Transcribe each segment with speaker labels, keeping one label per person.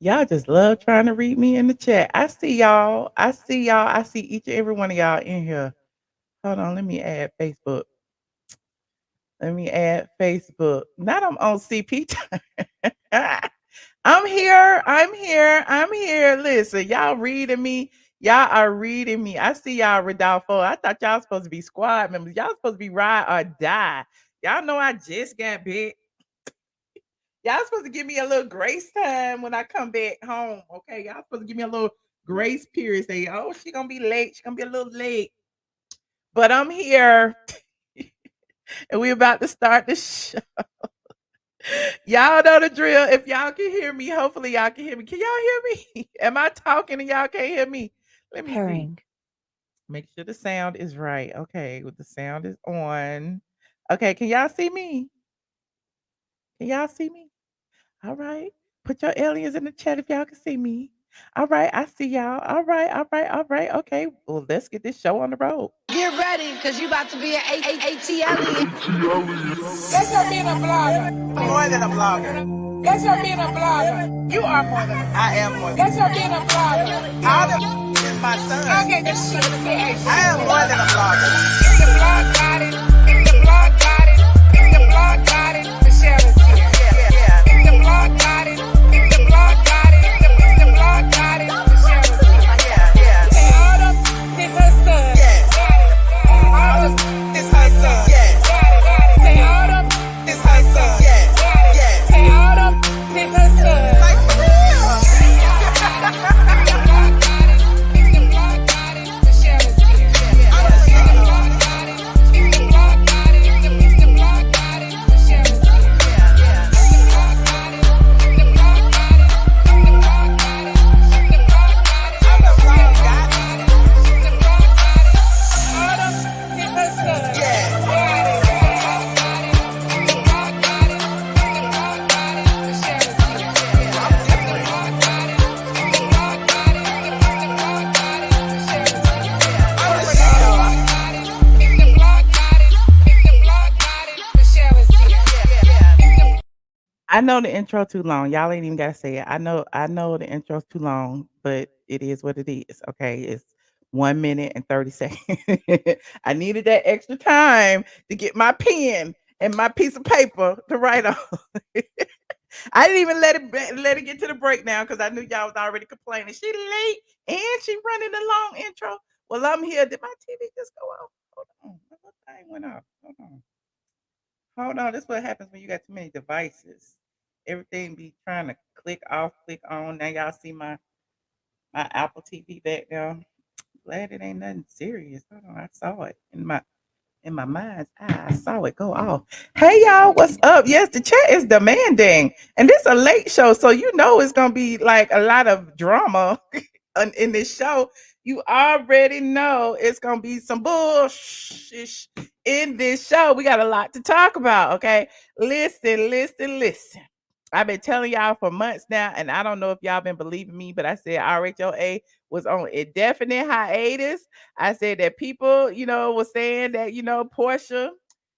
Speaker 1: Y'all just love trying to read me in the chat. I see y'all. I see y'all. I see each and every one of y'all in here. Hold on, let me add Facebook. Let me add Facebook. Not I'm on CP time. I'm here. I'm here. I'm here. Listen, y'all reading me. Y'all are reading me. I see y'all, Rodolfo. I thought y'all supposed to be squad members. Y'all supposed to be ride or die. Y'all know I just got big. Y'all supposed to give me a little grace time when I come back home. Okay. Y'all supposed to give me a little grace period. Say, oh, she gonna be late. She gonna be a little late. But I'm here. And we about to start the show. Y'all know the drill. If y'all can hear me, hopefully y'all can hear me. Can y'all hear me? Am I talking and y'all can't hear me? Let me see.
Speaker 2: Pairing.
Speaker 1: Make sure the sound is right. Okay, the sound is on. Okay, can y'all see me? Can y'all see me? All right. Put your aliens in the chat if y'all can see me. All right, I see y'all. All right, all right, all right. Okay, well, let's get this show on the road.
Speaker 3: Get ready, because you about to be an ATLien.
Speaker 4: That's your being a blogger.
Speaker 1: More than a blogger.
Speaker 4: That's your being a blogger.
Speaker 1: You are more than a blogger. I am more than
Speaker 4: That's your being a blogger.
Speaker 1: all the is my son.
Speaker 4: Okay, the shit.
Speaker 1: I am more than a blogger.
Speaker 4: If the blog got it, if the blog got it, if the blog got it, Michelle is here.
Speaker 1: Yeah.
Speaker 4: If the blog got it, if the blog got it, if the blog got it, Michelle is here.
Speaker 1: Yeah.
Speaker 4: Say Autumn, this her son.
Speaker 1: Yes.
Speaker 4: Autumn, this her son.
Speaker 1: Yes.
Speaker 4: Say Autumn, this her son.
Speaker 1: Yes. Yes.
Speaker 4: Say Autumn, this her son.
Speaker 1: Like for real. I know the intro too long. Y'all ain't even gotta say it. I know the intro's too long, but it is what it is. Okay. It's 1 minute and 30 seconds. I needed that extra time to get my pen and my piece of paper to write on. I didn't even let it get to the breakdown because I knew y'all was already complaining. She late and she running a long intro. Well, I'm here. Did my TV just go off? Hold on. My little thing went off. Hold on. Hold on. This is what happens when you got too many devices. Everything be trying to click off, click on. Now y'all see my Apple TV back there. Glad it ain't nothing serious. Hold on. I saw it in my mind's eye. I saw it go off. Hey y'all, what's up? Yes, the chat is demanding. And this a late show, so you know it's gonna be like a lot of drama in this show. You already know it's gonna be some bullshit in this show. We got a lot to talk about. Okay. Listen. I've been telling y'all for months now, and I don't know if y'all been believing me, but I said RHOA was on a definite hiatus. I said that people, was saying that, Porsha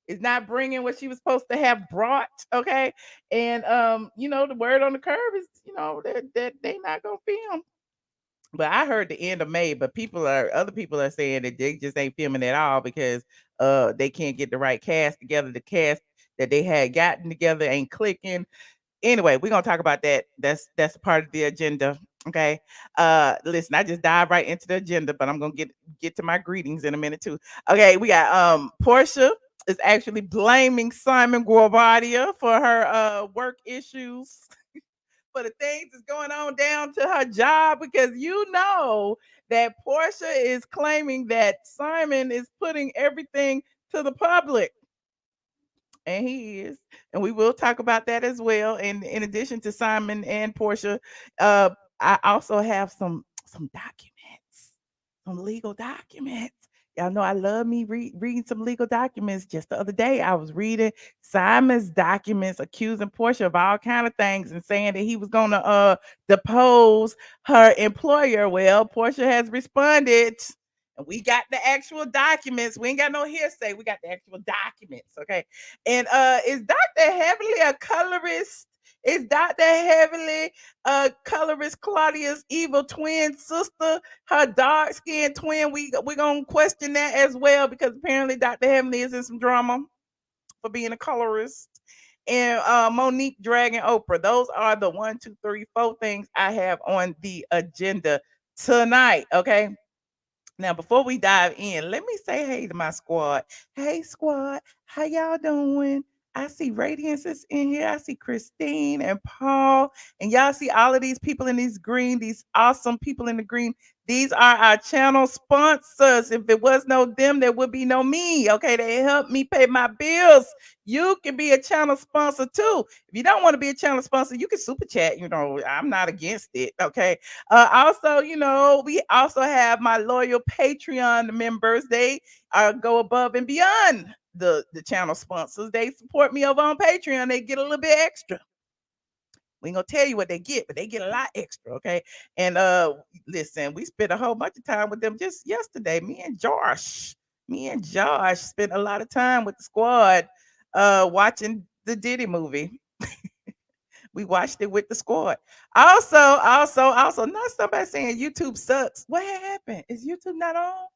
Speaker 1: is not bringing what she was supposed to have brought. Okay. And, the word on the curb is, that they not going to film. But I heard the end of May, but other people are saying that they just ain't filming at all because they can't get the right cast together. The cast that they had gotten together ain't clicking. Anyway, we're gonna talk about that. That's a part of the agenda. Okay. Listen, I just dive right into the agenda, but I'm gonna get to my greetings in a minute too. Okay, we got Porsha is actually blaming Simon Guobadia for her work issues, for the things that's going on down to her job, because that Porsha is claiming that Simon is putting everything to the public. And he is. And we will talk about that as well. And in addition to Simon and Porsha, uh, I also have some documents, some legal documents. Y'all know I love me reading some legal documents. Just the other day, I was reading Simon's documents accusing Porsha of all kind of things and saying that he was gonna depose her employer. Well, Porsha has responded. And we got the actual documents. We ain't got no hearsay. We got the actual documents. Okay. And is Dr. Heavenly a colorist Is Dr. Heavenly, colorist Claudia's evil twin sister, her dark skinned twin? We gonna question that as well because apparently Dr. Heavenly is in some drama for being a colorist. And Monique Dragon Oprah. Those are the one, two, three, four things I have on the agenda tonight. Okay. Now, before we dive in, let me say hey to my squad. Hey, squad, how y'all doing? I see Radiance is in here. I see Christine and Paul. And y'all see all of these people in these green, these awesome people in the green. These are our channel sponsors. If it was no them, there would be no me. Okay, they help me pay my bills. You can be a channel sponsor too. If you don't want to be a channel sponsor, you can super chat. You know, I'm not against it. Okay. Also, we also have my loyal Patreon members. They go above and beyond the channel sponsors. They support me over on Patreon. They get a little bit extra. We ain't gonna tell you what they get, but they get a lot extra, okay? And listen, we spent a whole bunch of time with them just yesterday. Me and Josh spent a lot of time with the squad watching the Diddy movie. We watched it with the squad. Also, not somebody saying YouTube sucks. What happened? Is YouTube not on?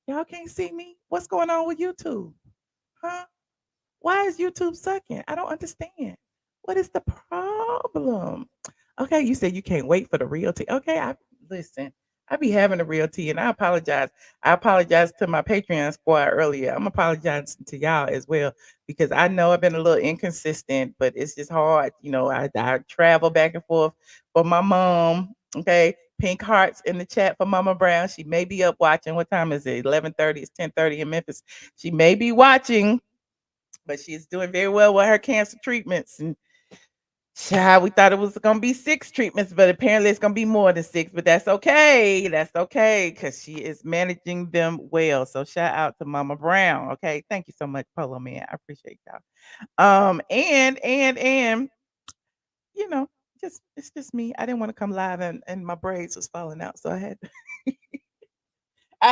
Speaker 1: Y'all can't see me? What's going on with YouTube? Huh? Why is YouTube sucking? I don't understand. What is the problem? Okay, you said you can't wait for the real tea. Okay, I listen. I be having a real tea, and I apologize. I apologize to my Patreon squad earlier. I'm apologizing to y'all as well because I know I've been a little inconsistent, but it's just hard. I travel back and forth for my mom. Okay, pink hearts in the chat for Mama Brown. She may be up watching. What time is it? 11:30. It's 10:30 in Memphis. She may be watching, but she's doing very well with her cancer treatments. And child, we thought it was gonna be 6 treatments, but apparently it's gonna be more than 6. But that's okay. That's okay because she is managing them well. So shout out to Mama Brown. Okay, thank you so much, Polo Man. I appreciate y'all. And you know, just it's just me. I didn't want to come live and my braids was falling out, so I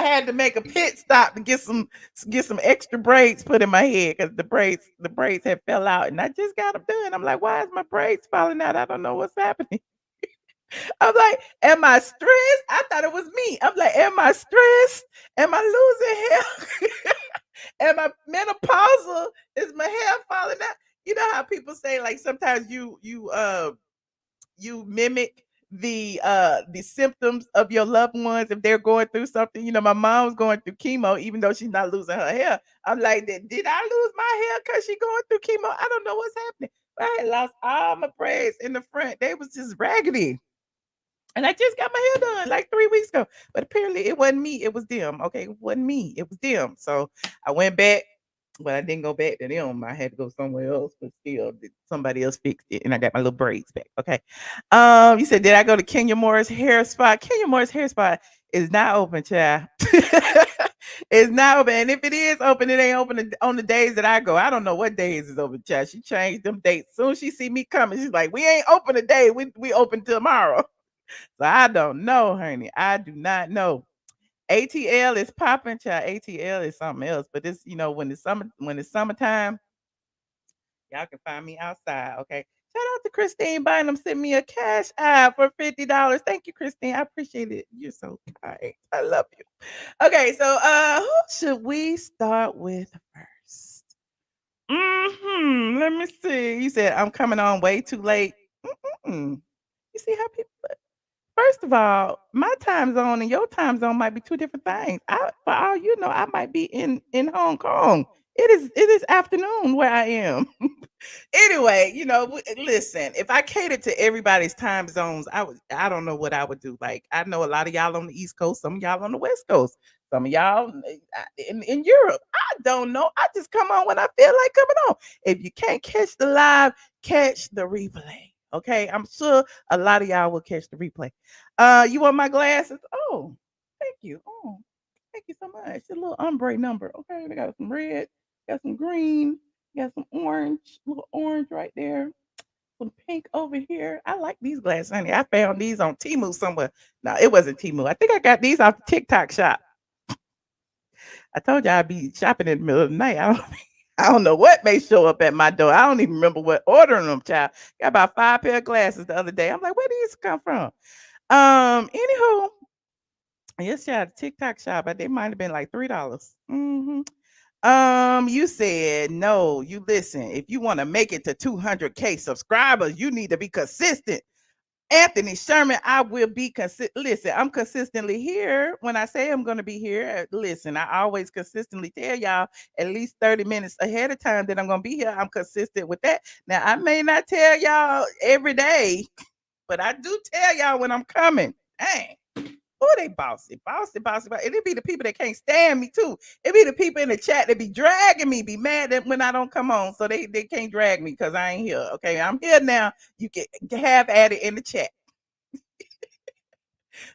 Speaker 1: had to make a pit stop to get some extra braids put in my head because the braids had fell out and I just got them done. I'm like, why is my braids falling out? I don't know what's happening. I'm like, am I stressed? I thought it was me. I'm like, am I stressed? Am I losing hair? Am I menopausal? Is my hair falling out? You know how people say like sometimes you mimic the symptoms of your loved ones if they're going through something. My mom was going through chemo, even though she's not losing her hair. I'm like, did I lose my hair because she going through chemo? I don't know what's happening. But I had lost all my braids in the front. They was just raggedy. And I just got my hair done like 3 weeks ago. But apparently it wasn't me. It was them. Okay. It wasn't me. It was them. So I went back. But I didn't go back to them. I had to go somewhere else, but still somebody else fixed it and I got my little braids back. Okay. You said, did I go to Kenya Moore's hair spot? Kenya Moore's hair spot is not open, child. It's not open. And if it is open, it ain't open on the days that I go. I don't know what days is open, child. She changed them dates. Soon as she see me coming, she's like, we ain't open today. We open tomorrow. So I don't know, honey. I do not know. ATL is popping, child. ATL is something else. But it's, when it's summertime, y'all can find me outside. Okay. Shout out to Christine Bynum sent me a cash app for $50. Thank you, Christine. I appreciate it. You're so kind. I love you. Okay, so who should we start with first? Let me see. You said I'm coming on way too late. Mm-mm. You see how people first of all, my time zone and your time zone might be 2 different things. For all you know, I might be in Hong Kong. It is afternoon where I am. Anyway, listen, if I catered to everybody's time zones, I don't know what I would do. Like I know a lot of y'all on the East Coast, some of y'all on the West Coast, some of y'all in Europe. I don't know. I just come on when I feel like coming on. If you can't catch the live, catch the replay. Okay, I'm sure a lot of y'all will catch the replay. You want my glasses? Oh, thank you. Oh, thank you so much. A little ombre number. Okay, they got some red, got some green, got some orange, little orange right there. Some pink over here. I like these glasses, honey. I found these on Temu somewhere. No, it wasn't Temu. I think I got these off the TikTok shop. I told you I'd be shopping in the middle of the night. I don't I don't know what may show up at my door. I don't even remember what ordering them, child. Got about 5 pair of glasses the other day. I'm like, where these come from? Anywho, yes, child, TikTok shop, but they might have been like $3. You said no. You listen. If you want to make it to 200K subscribers, you need to be consistent. Anthony Sherman, I will be consistent. Listen, I'm consistently here. When I say I'm going to be here, listen, I always consistently tell y'all at least 30 minutes ahead of time that I'm going to be here. I'm consistent with that. Now, I may not tell y'all every day, but I do tell y'all when I'm coming. Dang. Oh, they bossy, bossy, bossy, bossy. And it be the people that can't stand me too. It be the people in the chat that be dragging me, be mad that when I don't come on, so they can't drag me because I ain't here. Okay, I'm here now. You can have at it in the chat.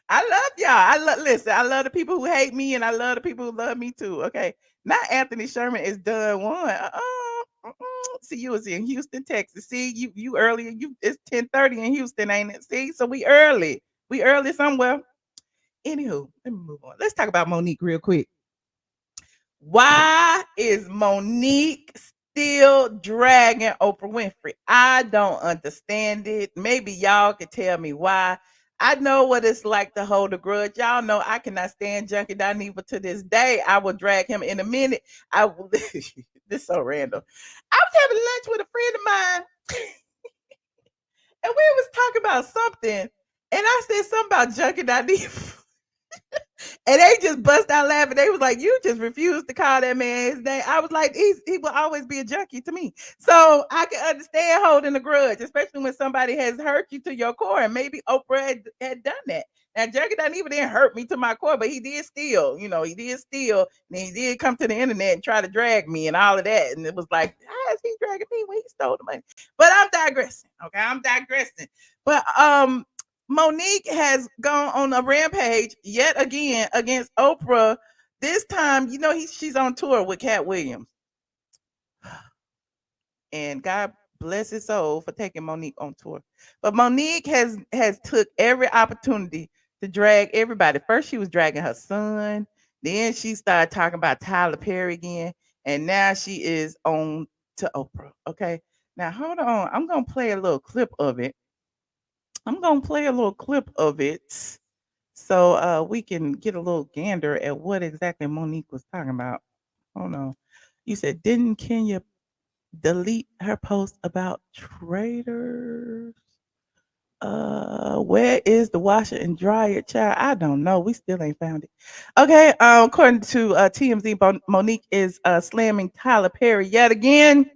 Speaker 1: I love y'all. Listen. I love the people who hate me, and I love the people who love me too. Okay, not Anthony Sherman is done one. See, you was in Houston, Texas. See, you earlier. It's 10:30 in Houston, ain't it? See, so we early. We early somewhere. Anywho, let me move on. Let's talk about Monique real quick. Why is Monique still dragging Oprah Winfrey? I don't understand it. Maybe y'all could tell me why. I know what it's like to hold a grudge. Y'all know I cannot stand Junkie Dineva to this day. I will drag him in a minute. I will. This is so random. I was having lunch with a friend of mine, and we was talking about something, and I said something about Junkie Dineva. And they just bust out laughing. They was like, "You just refused to call that man his name." I was like, he will always be a junkie to me. So I can understand holding a grudge, especially when somebody has hurt you to your core. And maybe Oprah had done that. Now, Junkie doesn't even didn't hurt me to my core, but he did steal. He did steal. And he did come to the internet and try to drag me and all of that. And it was like, how is he dragging me when he stole the money? But I'm digressing. Okay, I'm digressing. But Monique has gone on a rampage yet again against Oprah. This time, she's on tour with Cat Williams. And God bless his soul for taking Monique on tour. But Monique has took every opportunity to drag everybody. First, she was dragging her son. Then she started talking about Tyler Perry again. And now she is on to Oprah. Okay. Now hold on. I'm gonna play a little clip of it. So we can get a little gander at what exactly Monique was talking about. Hold on. You said, didn't Kenya delete her post about traders? Where is the washer and dryer, child? I don't know. We still ain't found it. Okay. According to TMZ, Monique is slamming Tyler Perry yet again.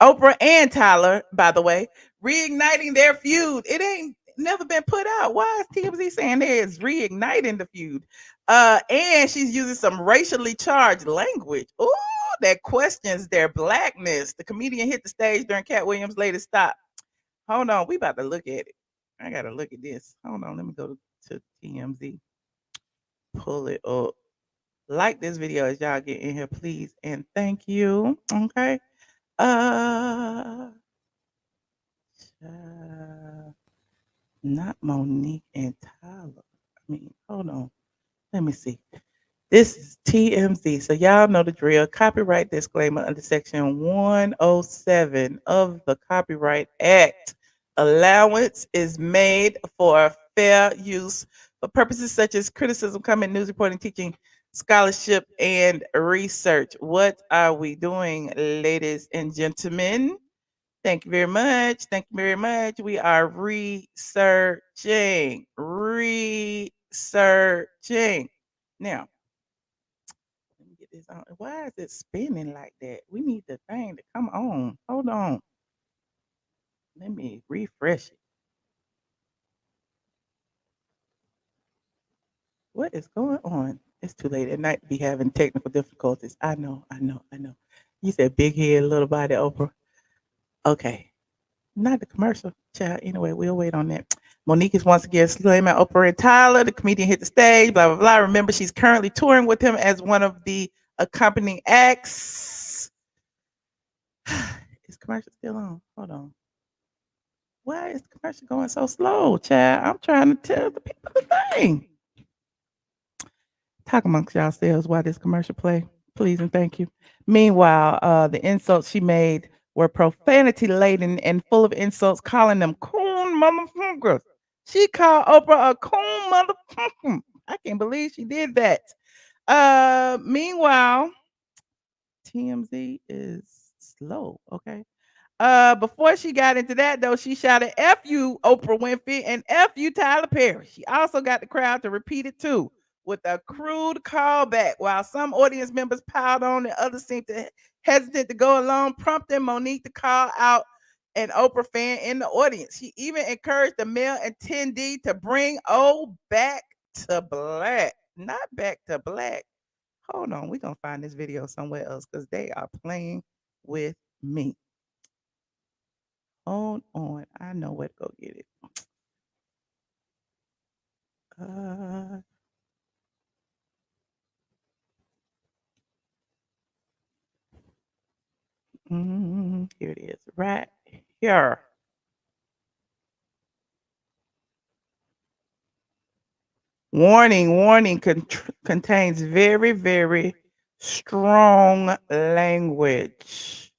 Speaker 1: Oprah and Tyler, by the way, reigniting their feud. It ain't never been put out. Why is TMZ saying there is reigniting the feud? And she's using some racially charged language. Ooh, that questions their blackness. The comedian hit the stage during Cat Williams' latest stop. Hold on, we about to look at it. I gotta look at this. Hold on, let me go to TMZ. Pull it up. Like this video as y'all get in here, please, and thank you. Okay. Uh, not Monique and Tyler. I mean, hold on. Let me see. This is TMZ. So y'all know the drill. Copyright disclaimer under section 107 of the Copyright Act. Allowance is made for fair use for purposes such as criticism, comment, news reporting, teaching, scholarship, and research. What are we doing, ladies and gentlemen? Thank you very much. Thank you very much. We are researching. Researching. Now, let me get this on. Why is it spinning like that? We need the thing to come on. Hold on. Let me refresh it. What is going on? It's too late at night to be having technical difficulties. I know, I know, I know. You said big head, little body, Oprah. Okay. Not the commercial, child. Anyway, we'll wait on that. Monique is once again slamming Oprah and Tyler. The comedian hit the stage, blah, blah, blah. Remember, she's currently touring with him as one of the accompanying acts. Is commercial still on? Hold on. Why is the commercial going so slow, child? I'm trying to tell the people the thing. Talk amongst yourselves while this commercial play. Please and thank you. Meanwhile, the insults she made were profanity laden and full of insults, calling them coon motherfuckers. She called Oprah a coon motherfucker. I can't believe she did that. Meanwhile, TMZ is slow. Okay. Before she got into that though, she shouted "F you, Oprah Winfrey," and "F you, Tyler Perry." She also got the crowd to repeat it too, with a crude callback. While some audience members piled on, and others seemed hesitant to go along, prompting Monique to call out an Oprah fan in the audience. She even encouraged the male attendee to bring O back to black, not back to black. Hold on, we're gonna find this video somewhere else because they are playing with me. Hold on. I know where to go get it. Uh, Here it is. Right here. Warning, warning contains very, very strong language.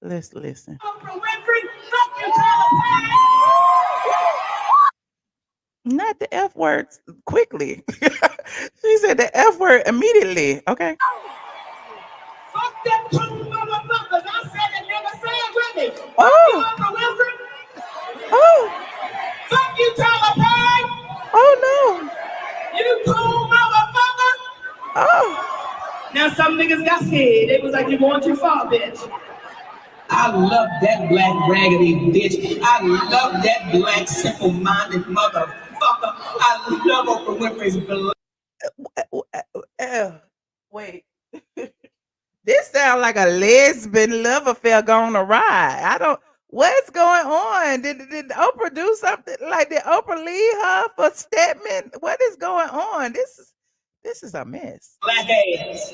Speaker 1: Let's listen. Oprah Winfrey, fuck you, Tyler. Not the F words quickly. She said the F word immediately. Okay. Fuck them two motherfuckers. I said it, never say it with me. Fuck you, Oprah Winfrey. Oh. Fuck you, Tyler Perry. Oh no. You cool motherfucker. Oh. Now some niggas got scared. They was like, you're going too far, bitch. I love that black raggedy bitch. I love that black simple-minded motherfucker. I love Oprah Winfrey's black. Wait. This sounds like a lesbian love affair going awry. I don't. What's going on? Did Oprah do something? Like did Oprah leave her for Stedman? What is going on? This is a mess.
Speaker 2: Black ass,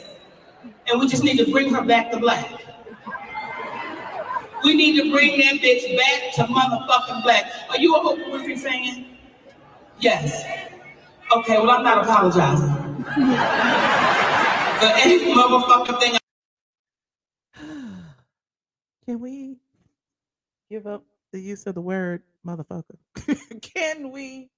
Speaker 2: and we just need to bring her back to black. We need to bring that bitch back to motherfucking black. Are you a Oprah Winfrey fan? Yes. Okay, well I'm not apologizing for any motherfucking thing.
Speaker 1: Can we give up the use of the word motherfucker? Can we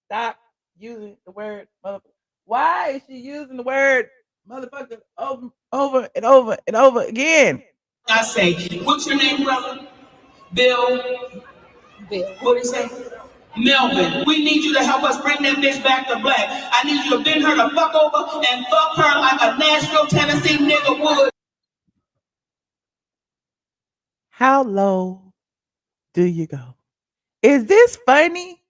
Speaker 1: stop using the word motherfucker? Why is she using the word motherfucker over and over and over again?
Speaker 2: I say, what's your name, brother? Bill. What do you say? Melvin. We need you to help us bring that bitch back to black. I need you to bend her the fuck over and fuck her like a Nashville, Tennessee nigga would.
Speaker 1: How low do you go? Is this funny?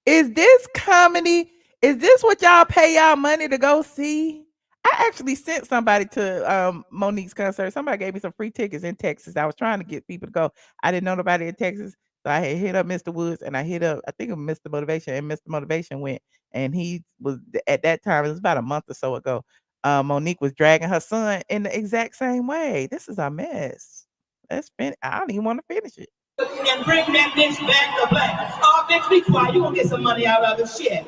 Speaker 1: Is this comedy? Is this what y'all pay y'all money to go see? I actually sent somebody to Monique's concert. Somebody gave me some free tickets in Texas. I was trying to get people to go. I didn't know nobody in Texas. So I had hit up Mr. Woods and I hit up, I think it was Mr. Motivation, and Mr. Motivation went. And he was at that time, it was about a month or so ago. Monique was dragging her son in the exact same way. This is a mess. Let's finish. I don't even want to finish it.
Speaker 2: And bring that bitch back to black. Oh, bitch, be quiet. You gonna get some money out of this shit.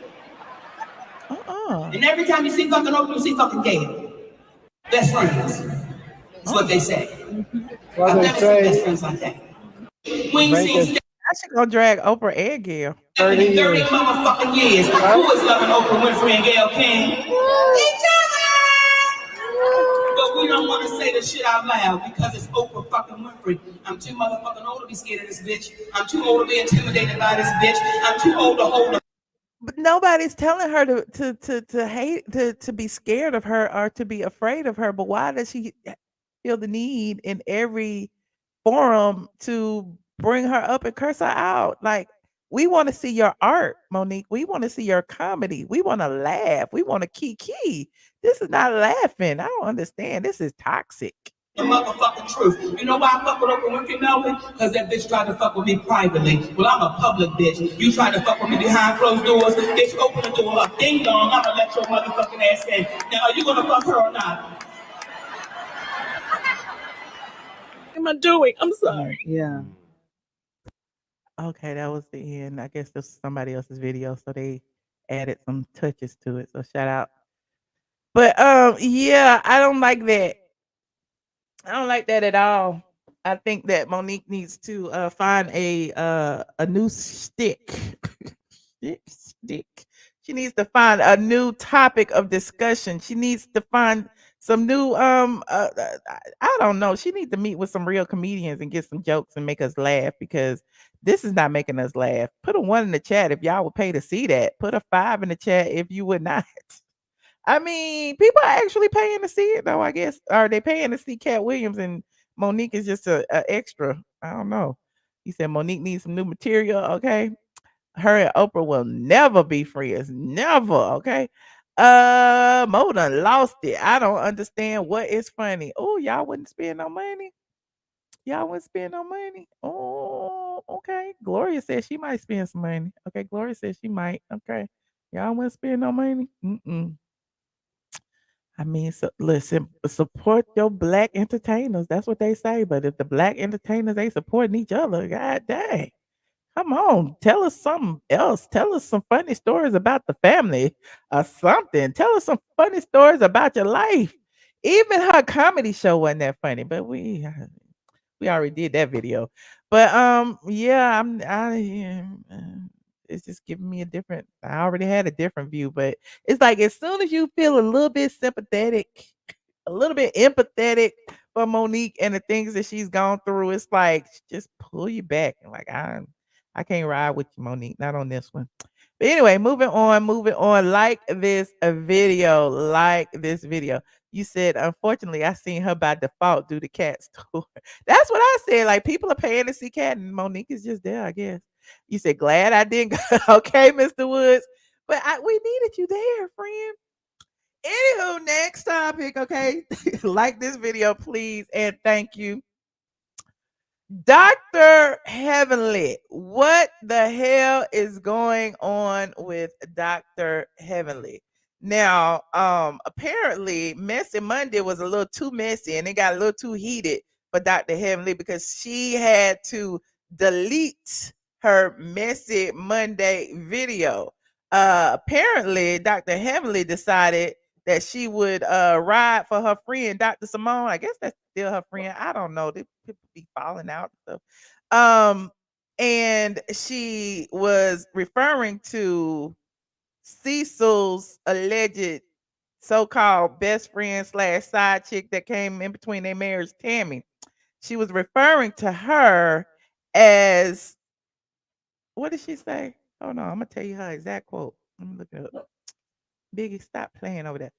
Speaker 2: And every time you see fucking Oprah, you see fucking gay. Best friends. That's what they say. I've never seen best friends like that. We ain't seen
Speaker 1: I should go drag Oprah and Gail.
Speaker 2: 30 motherfucking years. Who is loving Oprah Winfrey and Gail King? Each other! But we don't want to say the shit out loud because it's Oprah fucking Winfrey. I'm too motherfucking old to be scared of this bitch. I'm too old to be intimidated by this bitch. I'm too old to hold her.
Speaker 1: But nobody's telling her to hate to be scared of her or to be afraid of her. But why does she feel the need in every forum to bring her up and curse her out? Like we want to see your art, Monique. We want to see your comedy. We want to laugh. We want to kiki. This is not laughing. I don't understand. This is toxic.
Speaker 2: The motherfucking truth. You know why I fuck with Oprah Winfrey, Melvin? Because that bitch tried to fuck with me privately. Well, I'm a public bitch. You tried to fuck with me behind closed doors. Bitch, open the door up. Ding dong. I'm gonna let your motherfucking ass in. Now, are you gonna fuck her or not? What am I doing? I'm sorry.
Speaker 1: Yeah. Okay, that was the end. I guess this was somebody else's video, so they added some touches to it. So shout out. But yeah, I don't like that. I don't like that at all. I think that Monique needs to find a new stick. stick. She needs to find a new topic of discussion. She needs to find some new I don't know. She needs to meet with some real comedians and get some jokes and make us laugh because this is not making us laugh. Put a 1 in the chat if y'all would pay to see that. Put a 5 in the chat if you would not. I mean, people are actually paying to see it though, I guess. Are they paying to see Cat Williams and Monique is just a extra? I don't know. He said Monique needs some new material. Okay. Her and Oprah will never be friends. Never. Okay. Mo done lost it. I don't understand what is funny. Oh, y'all wouldn't spend no money. Y'all wouldn't spend no money. Oh, okay. Gloria says she might spend some money. Okay. Gloria says she might. Okay. Y'all wouldn't spend no money. Mm-mm. I mean, so listen, support your black entertainers. That's what they say. But if the black entertainers ain't supporting each other, god dang. Come on, tell us something else. Tell us some funny stories about the family or something. Tell us some funny stories about your life. Even her comedy show wasn't that funny, but we already did that video. But yeah, it's just giving me a different. I already had a different view, but it's like as soon as you feel a little bit sympathetic, a little bit empathetic for Monique and the things that she's gone through, it's like just pull you back and like I can't ride with you, Monique. Not on this one. But anyway, moving on, moving on. Like this video. Like this video. You said, unfortunately, I seen her by default do the cat store. That's what I said. Like people are paying to see cat, and Monique is just there, I guess. You said, glad I didn't go. Okay, Mr. Woods. But we needed you there, friend. Anywho, next topic, okay? Like this video, please, and thank you. Dr. Heavenly, what the hell is going on with Dr. Heavenly? Now, apparently Messy Monday was a little too messy and it got a little too heated for Dr. Heavenly because she had to delete her Messy Monday video. Apparently Dr. Heavenly decided that she would ride for her friend Dr. Simone. I guess that's still her friend. I don't know. They people be falling out and stuff. And she was referring to Cecil's alleged so-called best friend slash side chick that came in between their marriage, Tammy. She was referring to her as what did she say? Oh no, I'm gonna tell you her exact quote. Let me look it up. Biggie, stop playing over there.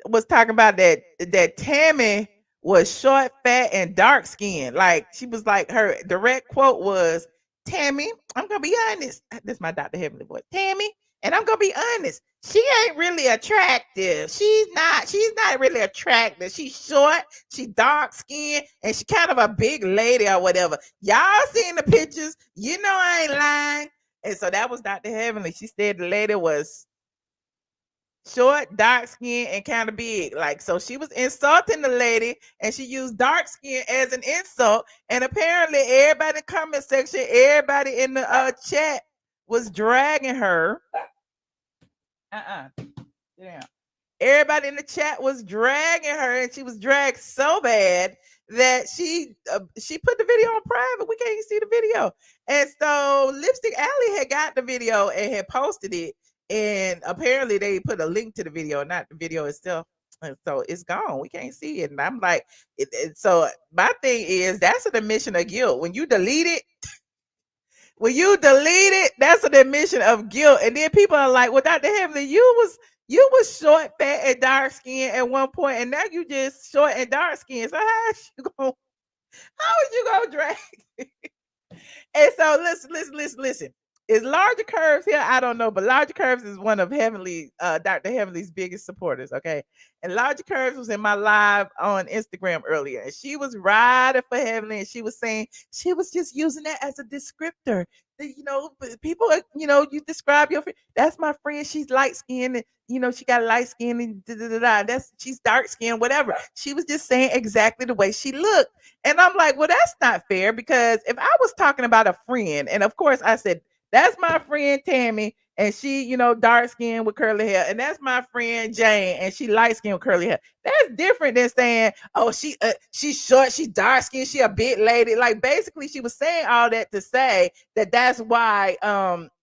Speaker 1: Was talking about that Tammy was short, fat, and dark skinned. Like she was like her direct quote was, Tammy, I'm gonna be honest. This is my Dr. Heavenly voice. Tammy, and I'm gonna be honest. She ain't really attractive. She's not really attractive. She's short, she dark skinned, and she kind of a big lady or whatever. Y'all seen the pictures. You know I ain't lying. And so that was Dr. Heavenly. She said the lady was short, dark skin, and kind of big. Like, so she was insulting the lady and she used dark skin as an insult. And apparently, everybody in the comment section, everybody in the chat was dragging her. Yeah. Everybody in the chat was dragging her, and she was dragged so bad that she put the video on private. We can't even see the video. And so Lipstick Alley had got the video and had posted it. And apparently they put a link to the video, not the video itself. And so it's gone. We can't see it. And I'm like, so my thing is that's an admission of guilt. When you delete it, that's an admission of guilt. And then people are like, well, Dr. Heavenly, you was short, fat, and dark skinned at one point, and now you just short and dark skinned. So how is you gonna drag? And so listen. Is Larger Curves here? I don't know, but Larger Curves is one of Dr. Heavenly's biggest supporters. Okay. And Larger Curves was in my live on Instagram earlier. And she was riding for Heavenly and she was saying she was just using that as a descriptor. People, you describe your friend. That's my friend. She's light skinned and she got light skin and she's dark skinned, whatever. She was just saying exactly the way she looked. And I'm like, well, that's not fair because if I was talking about a friend, and of course I said, that's my friend Tammy, and she, dark skin with curly hair, and that's my friend Jane, and she light skin with curly hair. That's different than saying, oh, she's short, she dark skin, she a big lady. Like basically, she was saying all that to say that that's why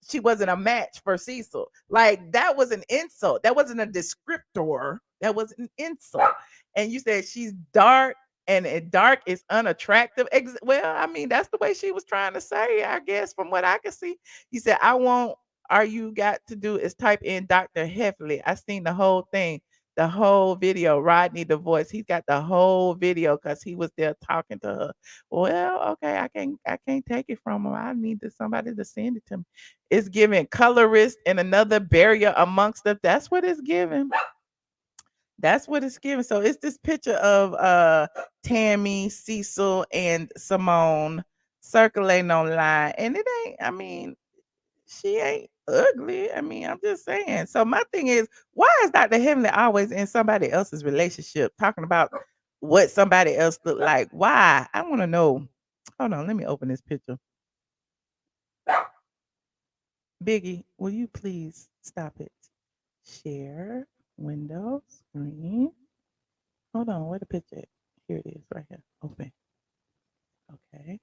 Speaker 1: she wasn't a match for Cecil. Like that was an insult. That wasn't a descriptor. That was an insult. And you said she's dark and dark is unattractive. Well, I mean, that's the way she was trying to say, I guess, from what I can see. He said, I won't, all you got to do is type in Dr. Heffley. I seen the whole thing, the whole video. Rodney, the voice, he's got the whole video because he was there talking to her. Well, okay, I can't take it from him. I need somebody to send it to me. It's giving colorist and another barrier amongst them. That's what it's giving. That's what it's giving. So it's this picture of Tammy, Cecil, and Simone circulating online. And it ain't, I mean, she ain't ugly. I mean, I'm just saying. So my thing is, why is Dr. Heavenly always in somebody else's relationship talking about what somebody else look like? Why? I want to know. Hold on, let me open this picture. Biggie, will you please stop it? Share, window, screen. Hold on, where the picture at? Here it is, right here. Open. Okay.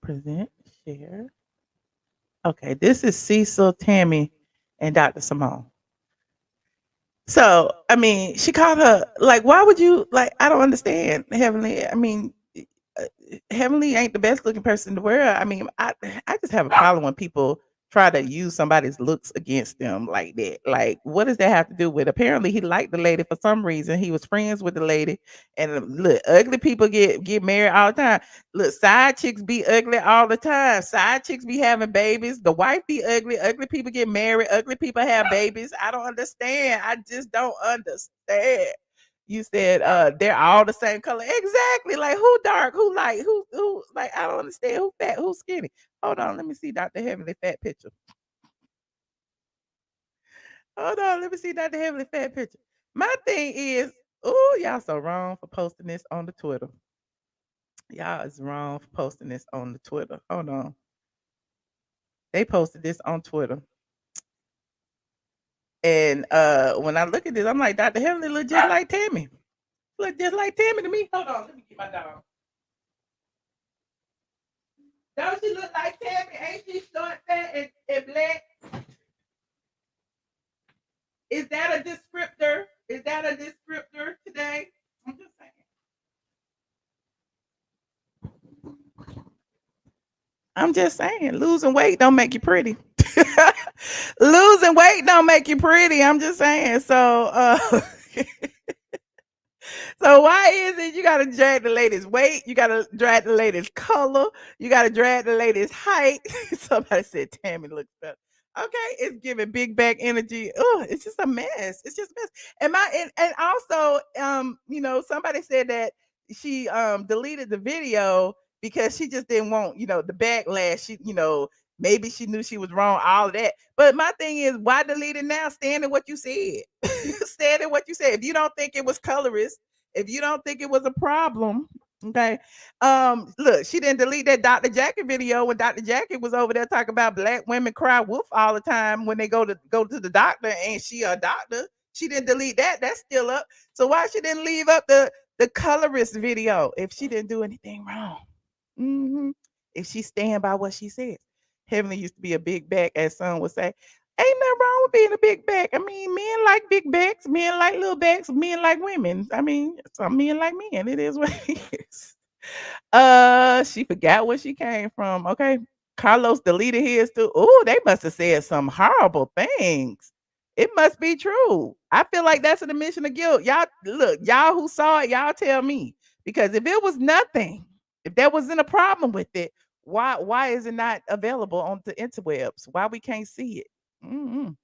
Speaker 1: Present, share. Okay, this is Cecil, Tammy, and Dr. Simone. So, I mean, she called her, like, why would you, like, I don't understand, Heavenly. I mean, Heavenly ain't the best looking person in the world. I mean, I just have a problem when people try to use somebody's looks against them like that. Like, what does that have to do with? Apparently, he liked the lady for some reason. He was friends with the lady, and look, ugly people get married all the time. Look, side chicks be ugly all the time. Side chicks be having babies. The wife be ugly. Ugly people get married. Ugly people have babies. I don't understand. I just don't understand. You said they're all the same color. Exactly. Like who dark, who light, who like I don't understand who fat, who's skinny. Hold on, let me see Dr. Heavenly fat picture. Hold on, let me see Dr. Heavenly fat picture. My thing is, oh, y'all so wrong for posting this on the Twitter. Y'all is wrong for posting this on the Twitter. Hold on. They posted this on Twitter. And when I look at this, I'm like, Dr. Heavenly look just like Tammy. Look just like Tammy to me. Hold on, let me get my dog. Don't she look like Tammy? Ain't she short, fat, and black? Is that a descriptor? Is that a descriptor today? I'm just saying. I'm just saying, losing weight don't make you pretty. Losing weight don't make you pretty. I'm just saying. So so why is it you gotta drag the lady's weight? You gotta drag the lady's color. You gotta drag the lady's height. Somebody said Tammy looks better. Okay, it's giving big back energy. Oh, it's just a mess. It's just a mess. And also, somebody said that she deleted the video because she just didn't want, the backlash. Maybe she knew she was wrong, all of that. But my thing is, why delete it now? Stand in what you said. Stand in what you said. If you don't think it was colorist, if you don't think it was a problem, okay. Look, she didn't delete that Dr. Jackie video when Dr. Jackie was over there talking about black women cry wolf all the time when they go to the doctor, and she a doctor. She didn't delete that. That's still up. So why she didn't leave up the colorist video if she didn't do anything wrong? Mm-hmm. If she stand by what she says. Heavenly used to be a big back, as some would say. Ain't nothing wrong with being a big back. I mean, men like big backs, men like little backs, men like women. I mean, some men like men. It is what it is. She forgot where she came from. Okay. Carlos deleted his too. Oh, they must have said some horrible things. It must be true. I feel like that's an admission of guilt. Y'all look, y'all who saw it, y'all tell me. Because if it was nothing, if there wasn't a problem with it, why is it not available on the interwebs? Why we can't see it? Mm-mm.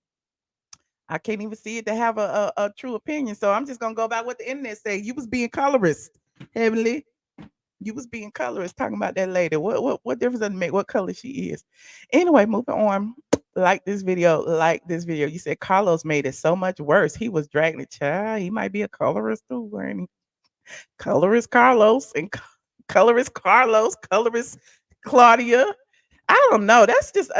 Speaker 1: I can't even see it to have a true opinion. So I'm just gonna go by what the internet say. You was being colorist, Heavenly. You was being colorist talking about that lady. What difference does it make what color she is? Anyway, moving on. Like this video. You said Carlos made it so much worse. He was dragging the child. He might be a colorist too, ain't he? Colorist Carlos and colorist Carlos, colorist Claudia. I don't know. That's just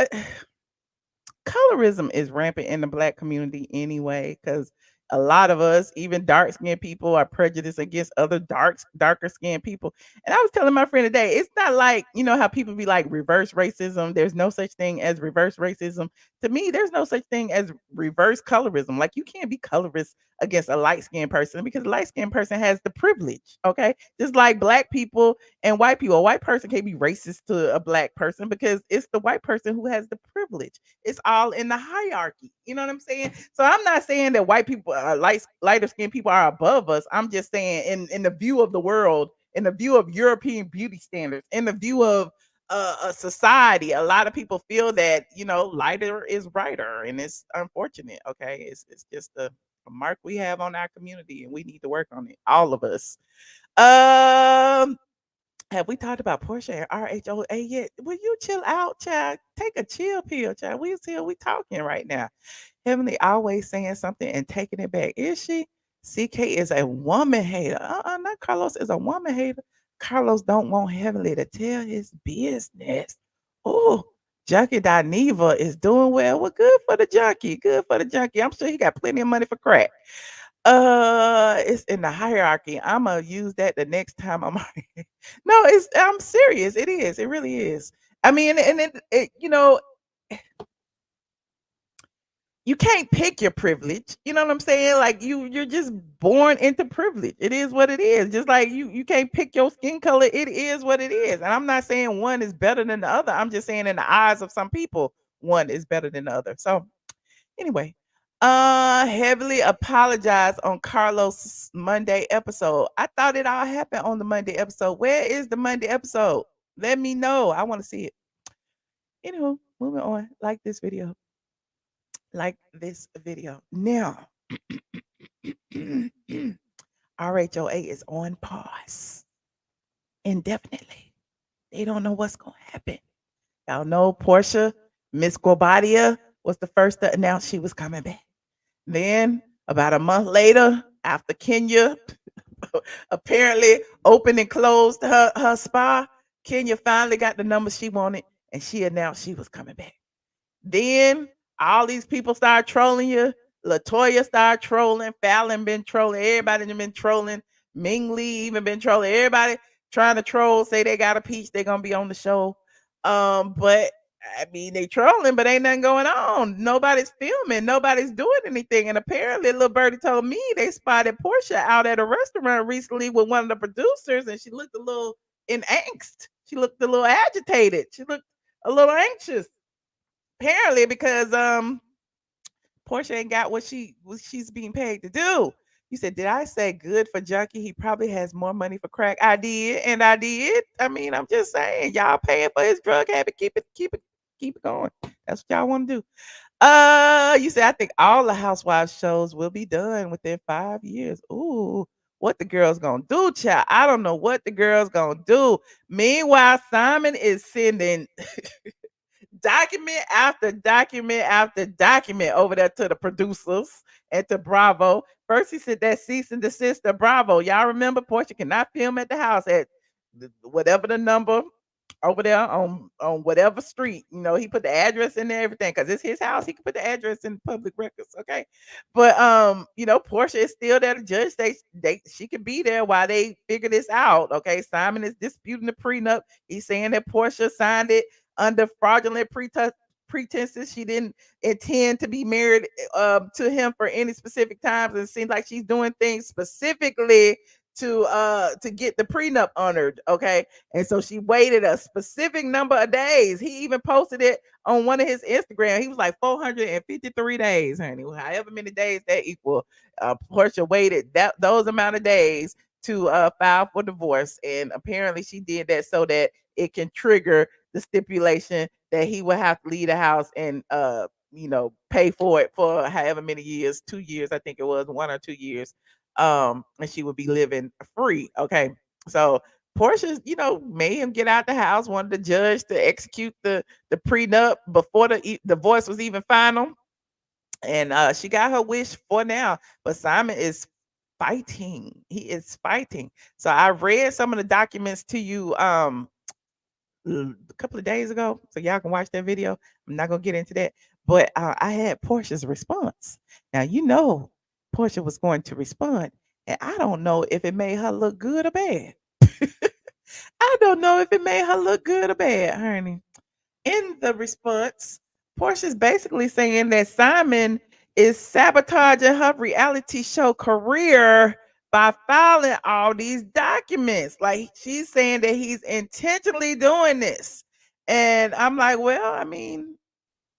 Speaker 1: colorism is rampant in the black community anyway, because a lot of us, even dark skinned people, are prejudiced against other darker skinned people. And I was telling my friend today, it's not like, you know, how people be like reverse racism. There's no such thing as reverse racism. To me, there's no such thing as reverse colorism. Like, you can't be colorist against a light skinned person because a light skinned person has the privilege. Okay. Just like black people and white people. A white person can't be racist to a black person because it's the white person who has the privilege. It's all in the hierarchy. You know what I'm saying? So I'm not saying that white people, lighter skinned people, are above us. I'm just saying, in the view of the world, in the view of European beauty standards, in the view of a society, a lot of people feel that, you know, lighter is brighter, and it's unfortunate. Okay, it's just a mark we have on our community, and we need to work on it, all of us. Um, have we talked about Porsche and RHOA yet? Will you chill out, child? Take a chill pill, child. We talking right now. Heavenly always saying something and taking it back. Is she? CK is a woman hater. Not Carlos is a woman hater. Carlos don't want Heavenly to tell his business. Oh, Junkie Dineva is doing well. Well, good for the junkie. Good for the junkie. I'm sure he got plenty of money for crack. It's in the hierarchy. I'ma use that the next time I'm No, I'm serious. It is. It really is. I mean, and you know, you can't pick your privilege. You know what I'm saying? Like, you're just born into privilege. It is what it is. Just like you can't pick your skin color. It is what it is. And I'm not saying one is better than the other. I'm just saying, in the eyes of some people, one is better than the other. So anyway, heavily apologize on Carlos' Monday episode. I thought it all happened on the Monday episode. Where is the Monday episode? Let me know. I want to see it. Anywho, moving on. Like this video. Like this video. Now, RHOA is on pause indefinitely. They don't know what's going to happen. Y'all know Porsha, Miss Guobadia, was the first to announce she was coming back. Then, about a month later, after Kenya apparently opened and closed her spa, Kenya finally got the number she wanted, and she announced she was coming back. Then all these people start trolling you. Latoya started trolling. Fallon been trolling. Everybody done been trolling. Ming Lee even been trolling. Everybody trying to troll, say they got a peach, they gonna be on the show. But I mean, they trolling, but ain't nothing going on. Nobody's filming. Nobody's doing anything. And apparently, little birdie told me they spotted Porsha out at a restaurant recently with one of the producers, and she looked a little in angst. She looked a little agitated. She looked a little anxious. Apparently, because Porsha ain't got what she's being paid to do. You said, did I say good for Junkie? He probably has more money for crack. I did, and I did. I mean, I'm just saying, y'all paying for his drug habit. Keep it going. That's what y'all want to do. You said, I think all the Housewives shows will be done within 5 years. Ooh, what the girls gonna do, child? I don't know what the girls gonna do. Meanwhile, Simon is sending document after document after document over there to the producers and to Bravo. First, he said that cease and desist to Bravo. Y'all remember Portia cannot film at the house at whatever the number over there on whatever street. You know, he put the address in there, everything, because it's his house. He can put the address in public records. Okay. But you know, Portia is still there to judge. She could be there while they figure this out. Okay. Simon is disputing the prenup. He's saying that Portia signed it under fraudulent pretenses. She didn't intend to be married to him for any specific times. And it seems like she's doing things specifically to get the prenup honored. Okay. And so she waited a specific number of days. He even posted it on one of his Instagram. He was like 453 days, honey. However many days that equal. Portia waited those amount of days to file for divorce. And apparently she did that so that it can trigger the stipulation that he would have to leave the house and you know, pay for it for however many years, 2 years, I think it was 1 or 2 years. And she would be living free. Okay. So Portia, you know, made him get out the house, wanted the judge to execute the prenup before the divorce was even final. And she got her wish for now. But Simon is fighting. He is fighting. So I read some of the documents to you a couple of days ago, so y'all can watch that video. I'm not gonna get into that, But I had Portia's response. Now, Porsha was going to respond, and I don't know if it made her look good or bad. I don't know if it made her look good or bad, honey. In the response, Portia's basically saying that Simon is sabotaging her reality show career by filing all these documents. Like, she's saying that he's intentionally doing this. And I'm like, well, I mean,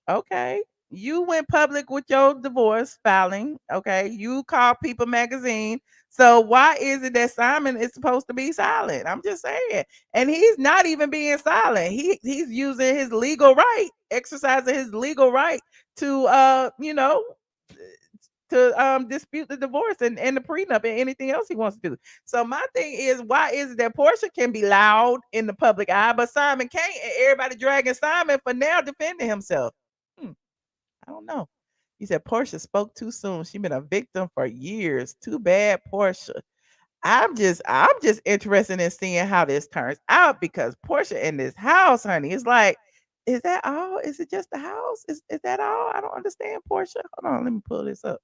Speaker 1: okay. You went public with your divorce filing. Okay. You called People Magazine. So why is it that Simon is supposed to be silent? I'm just saying. And he's not even being silent. He's using his legal right, exercising his legal right to dispute the divorce and the prenup and anything else he wants to do. So my thing is, why is it that Portia can be loud in the public eye, but Simon can't, and everybody dragging Simon for now defending himself? Hmm. I don't know. He said Portia spoke too soon. She been a victim for years. Too bad, Portia. I'm just interested in seeing how this turns out because Portia in this house, honey, it's like, is that all? Is it just the house? Is that all? I don't understand, Portia. Hold on, let me pull this up.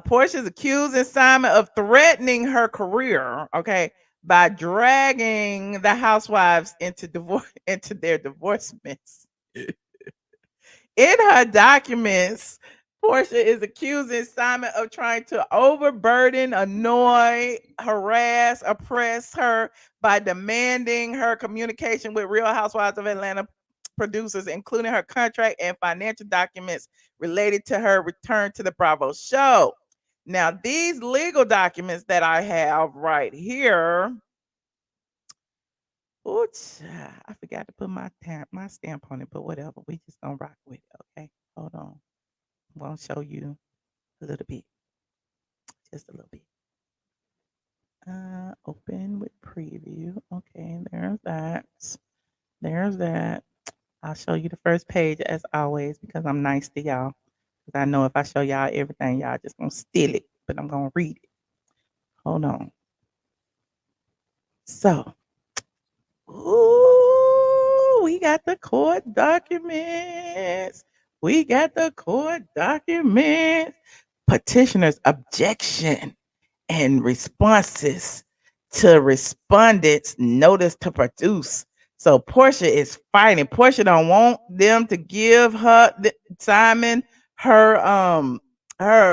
Speaker 1: Portia's accusing Simon of threatening her career, okay, by dragging the housewives into divorce into their divorce mess. In her documents, Portia is accusing Simon of trying to overburden, annoy, harass, oppress her by demanding her communication with Real Housewives of Atlanta producers, including her contract and financial documents related to her return to the Bravo show. Now, these legal documents that I have right here. Oops, I forgot to put my stamp on it, but whatever. We just gonna rock with it, okay? Hold on. I'm gonna show you a little bit, just a little bit. Open with preview. Okay, there's that. There's that. I'll show you the first page as always because I'm nice to y'all. Because I know if I show y'all everything, y'all just gonna steal it. But I'm gonna read it. Hold on. So, ooh, we got the court documents. We got the court documents. Petitioner's objection and responses to respondents' notice to produce. So Portia is fighting. Portia don't want them to give Simon her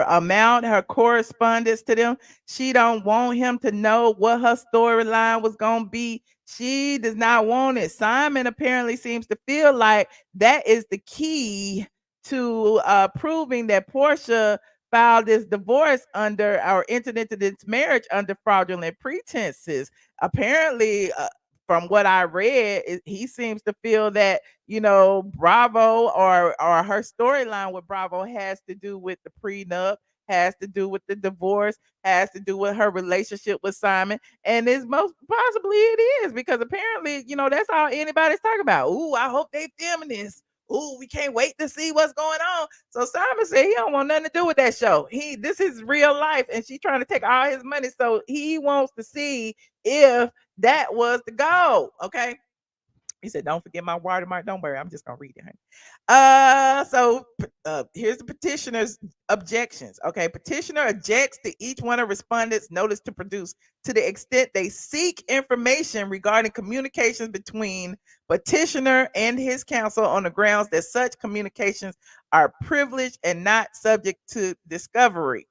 Speaker 1: amount, her correspondence to them. She don't want him to know what her storyline was gonna be. She does not want it. Simon apparently seems to feel like that is the key to proving that Portia filed this divorce under or entered into this marriage under fraudulent pretenses. Apparently, from what I read, he seems to feel that Bravo or her storyline with Bravo has to do with the prenup, has to do with the divorce, has to do with her relationship with Simon, and it's most possibly it is because apparently that's all anybody's talking about. Ooh, I hope they filming this. Ooh, we can't wait to see what's going on. So Simon said he don't want nothing to do with that show. This is real life, and she's trying to take all his money. So he wants to see if that was the goal. Okay. He said, "Don't forget my watermark. Don't worry, I'm just gonna read it, honey." Here's the petitioner's objections. Okay, petitioner objects to each one of respondents' notice to produce to the extent they seek information regarding communications between petitioner and his counsel on the grounds that such communications are privileged and not subject to discovery.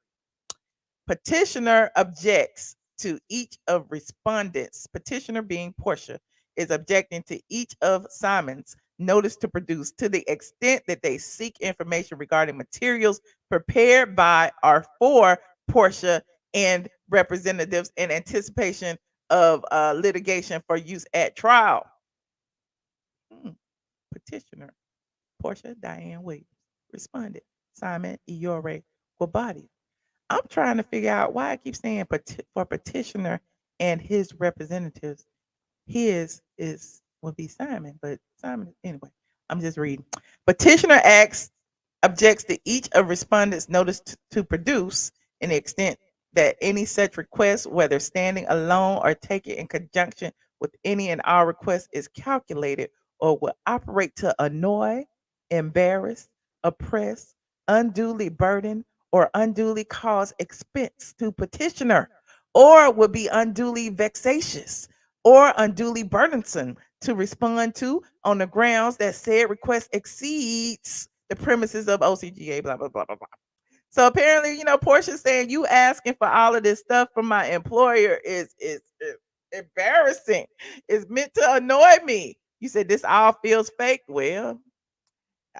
Speaker 1: Petitioner objects to each of respondents. Petitioner being Portia is objecting to each of Simon's notice to produce to the extent that they seek information regarding materials prepared by or for Portia and representatives in anticipation of litigation for use at trial. Petitioner Portia Diane Williams responded Simon Iore Guobadia. I'm trying to figure out why I keep saying for petitioner and his representatives. His is would be Simon, but Simon anyway. I'm just reading. Petitioner objects to each of respondents' notice to produce in the extent that any such request, whether standing alone or taken in conjunction with any and all requests, is calculated or will operate to annoy, embarrass, oppress, unduly burden, or unduly cause expense to petitioner, or would be unduly vexatious or unduly burdensome to respond to on the grounds that said request exceeds the premises of OCGA, blah, blah, blah, blah, blah. So apparently, Portia saying you asking for all of this stuff from my employer is embarrassing. It's meant to annoy me. You said this all feels fake. Well,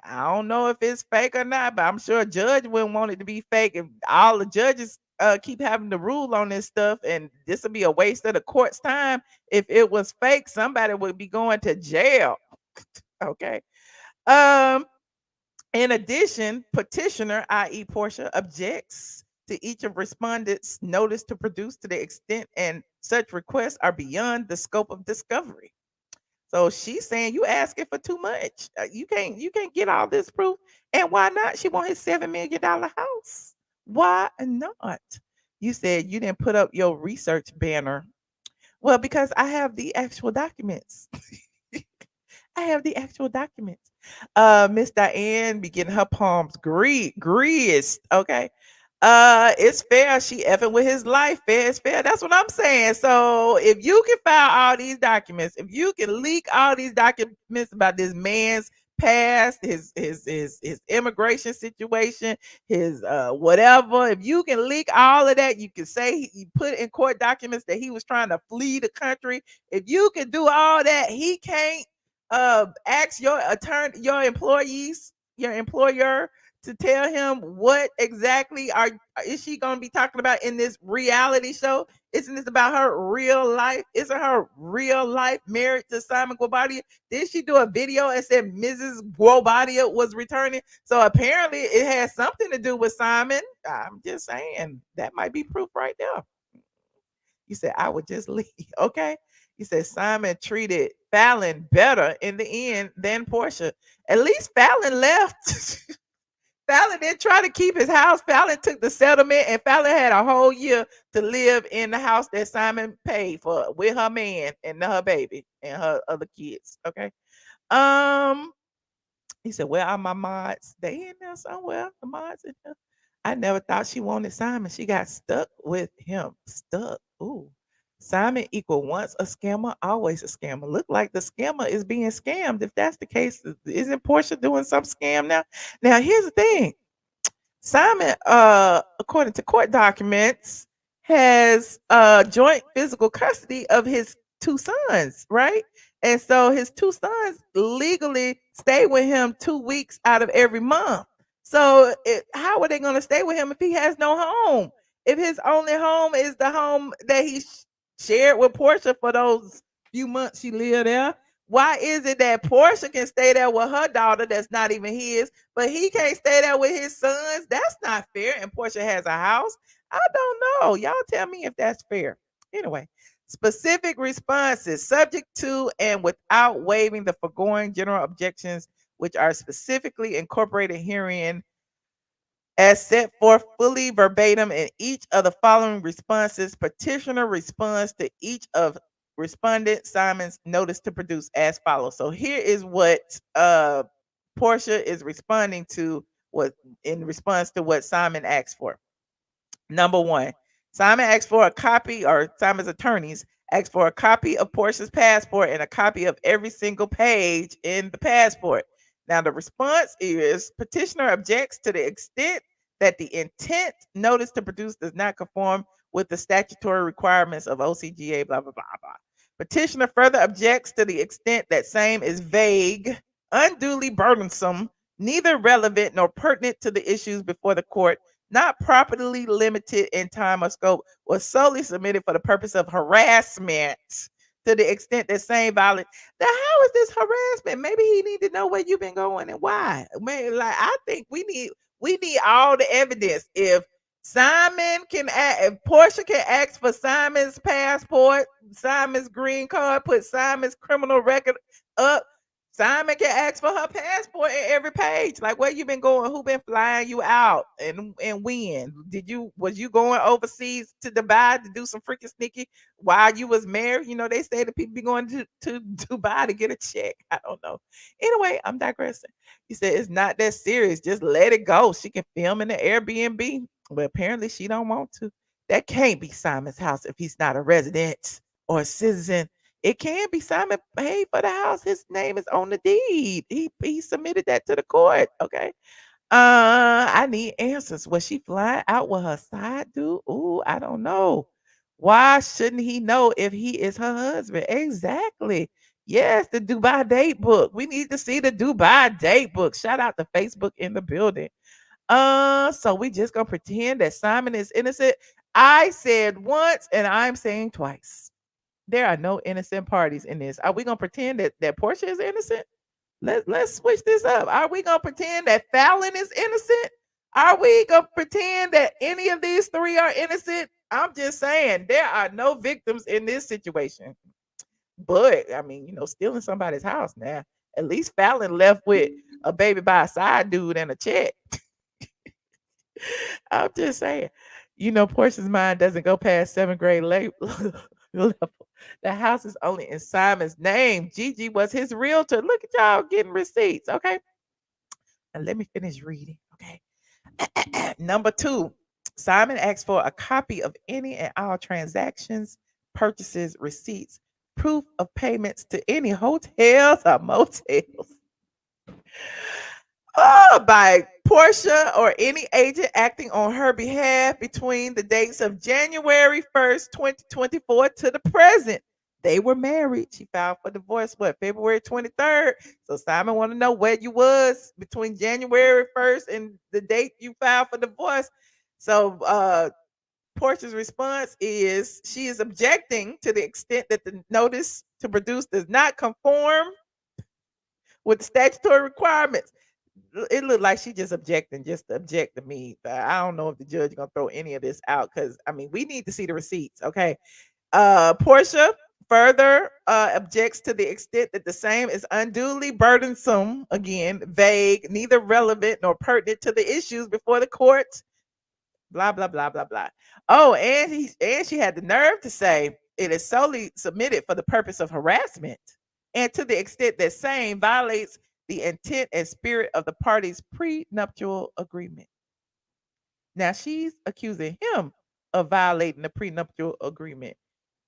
Speaker 1: I don't know if it's fake or not, but I'm sure a judge wouldn't want it to be fake. If all the judges keep having to rule on this stuff, and this would be a waste of the court's time. If it was fake, somebody would be going to jail. Okay. Um, in addition, petitioner, i.e., Porsha, objects to each of respondents' notice to produce to the extent and such requests are beyond the scope of discovery. So she's saying you asking for too much. You can't get all this proof. And why not? She want his $7 million house. Why not? You said you didn't put up your research banner. Well, because I have the actual documents. I have the actual documents. Miss Diane be getting her palms greased. Okay. It's fair. She effing with his life. Fair is fair. That's what I'm saying. So if you can file all these documents, if you can leak all these documents about this man's past, his immigration situation, his whatever, if you can leak all of that, you can say he put in court documents that he was trying to flee the country. If you can do all that, he can't ask your attorney, your employees, your employer to tell him what exactly is she going to be talking about in this reality show? Isn't this about her real life? Isn't her real life married to Simon Guobadia? Did she do a video and said Mrs. Guobadia was returning? So apparently it has something to do with Simon. I'm just saying that might be proof right there. You said I would just leave. Okay. You said Simon treated Fallon better in the end than Porsha. At least Fallon left. Fallon didn't try to keep his house. Fallon took the settlement, and Fallon had a whole year to live in the house that Simon paid for with her man and her baby and her other kids. Okay. Um, he said, "Where are my mods? They in there somewhere. The mods in there." I never thought she wanted Simon. She got stuck with him. Stuck. Ooh. Simon equal once a scammer, always a scammer. Look like the scammer is being scammed. If that's the case, isn't Portia doing some scam now? Now, here's the thing. Simon, according to court documents, has joint physical custody of his two sons, right? And so his two sons legally stay with him 2 weeks out of every month. So how are they going to stay with him if he has no home? If his only home is the home that he shared with Portia for those few months she lived there, why is it that Portia can stay there with her daughter that's not even his, but he can't stay there with his sons? That's not fair. And Portia has a house. I don't know. Y'all tell me if that's fair. Anyway, specific responses subject to and without waiving the foregoing general objections, which are specifically incorporated herein as set forth fully verbatim in each of the following responses. Petitioner responds to each of respondent Simon's notice to produce as follows. So here is what Portia is responding to, what in response to what Simon asked for. Number one, Simon asked for a copy, or Simon's attorneys asked for a copy of Portia's passport and a copy of every single page in the passport. Now, the response is petitioner objects to the extent that the intent notice to produce does not conform with the statutory requirements of OCGA, blah, blah, blah, blah. Petitioner further objects to the extent that same is vague, unduly burdensome, neither relevant nor pertinent to the issues before the court, not properly limited in time or scope, was solely submitted for the purpose of harassment to the extent that same violence. Now, how is this harassment? Maybe he need to know where you've been going and why. Maybe, like, I think we need all the evidence. If Simon can if Portia can ask for Simon's passport, Simon's green card, put Simon's criminal record up, Simon can ask for her passport in every page. Like, where you been going? Who been flying you out? And when? Was you going overseas to Dubai to do some freaking sneaky while you was married? You know, they say that people be going to Dubai to get a check. I don't know. Anyway, I'm digressing. He said it's not that serious. Just let it go. She can film in the Airbnb. But apparently she don't want to. That can't be Simon's house if he's not a resident or a citizen. It can be Simon paid for the house. His name is on the deed. He submitted that to the court. Okay. I need answers. Was she flying out with her side dude? Ooh, I don't know. Why shouldn't he know if he is her husband? Exactly. Yes, the Dubai date book. We need to see the Dubai date book. Shout out to Facebook in the building. So we just gonna pretend that Simon is innocent. I said once and I'm saying twice. There are no innocent parties in this. Are we gonna pretend that Porsha is innocent? Let's switch this up. Are we gonna pretend that Fallon is innocent? Are we gonna pretend that any of these three are innocent? I'm just saying there are no victims in this situation. But I mean, stealing somebody's house now. At least Fallon left with a baby by a side dude and a check. I'm just saying. Portia's mind doesn't go past seventh grade level. The house is only in Simon's name. Gigi was his realtor. Look at y'all getting receipts. Okay. And let me finish reading. Okay. Number 2, Simon asked for a copy of any and all transactions, purchases, receipts, proof of payments to any hotels or motels by Porsha or any agent acting on her behalf between the dates of January 1st, 2024 to the present. They were married. She filed for divorce, February 23rd. So Simon want to know where you was between January 1st and the date you filed for divorce. So Portia's response is she is objecting to the extent that the notice to produce does not conform with the statutory requirements. It looked like she just objecting just to object to me. But I don't know if the judge is gonna throw any of this out because I mean we need to see the receipts. Okay. Porsha further objects to the extent that the same is unduly burdensome, again, vague, neither relevant nor pertinent to the issues before the court. Blah blah blah blah blah. Oh, and she had the nerve to say it is solely submitted for the purpose of harassment, and to the extent that same violates the intent and spirit of the parties' prenuptial agreement. Now she's accusing him of violating the prenuptial agreement.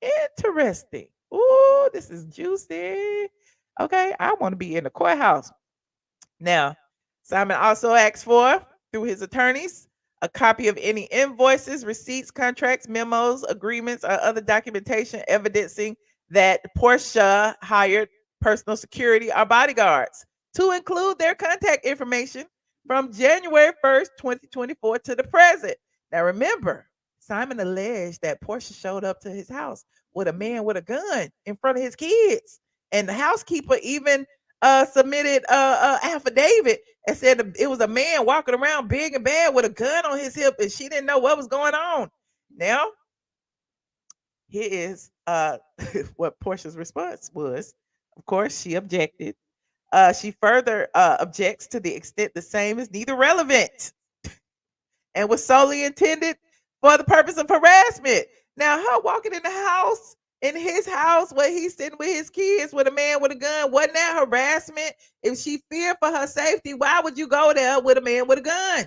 Speaker 1: Interesting. Ooh, this is juicy. Okay, I want to be in the courthouse. Now, Simon also asked for, through his attorneys, a copy of any invoices, receipts, contracts, memos, agreements, or other documentation evidencing that Porsha hired personal security or bodyguards to include their contact information from January 1st, 2024 to the present. Now remember, Simon alleged that Porsha showed up to his house with a man with a gun in front of his kids. And the housekeeper even submitted affidavit and said it was a man walking around big and bad with a gun on his hip and she didn't know what was going on. Now, here is what Portia's response was. Of course, she objected. She further objects to the extent the same is neither relevant and was solely intended for the purpose of harassment. Now, her walking in his house where he's sitting with his kids with a man with a gun, wasn't that harassment? If she feared for her safety, why would you go there with a man with a gun?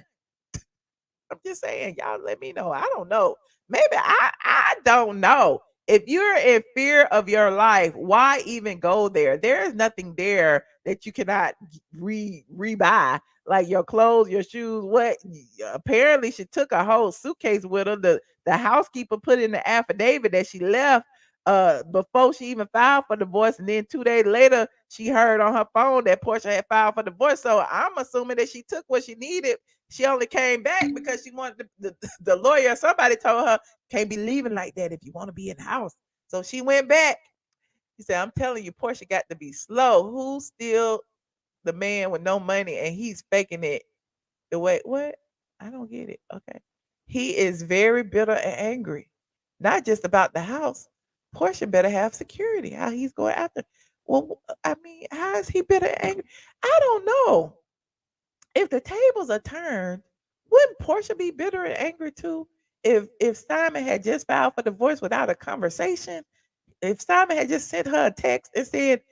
Speaker 1: I'm just saying, y'all let me know. I don't know. Maybe I don't know. If you're in fear of your life, why even go there? There is nothing there that you cannot rebuy, like your clothes, your shoes. What? Apparently, she took a whole suitcase with her. The housekeeper put in the affidavit that she left before she even filed for divorce, and then 2 days later, she heard on her phone that Porsha had filed for divorce. So I'm assuming that she took what she needed. She only came back because she wanted the lawyer. Somebody told her can't be leaving like that if you want to be in the house. So she went back. He said, I'm telling you, Porsha got to be slow. Who's still the man with no money and he's faking it? The way, what? I don't get it. Okay. He is very bitter and angry. Not just about the house. Porsha better have security. How he's going after. Well, I mean, how is he bitter and angry? I don't know. If the tables are turned, wouldn't Portia be bitter and angry too? If Simon had just filed for divorce without a conversation, if Simon had just sent her a text and said,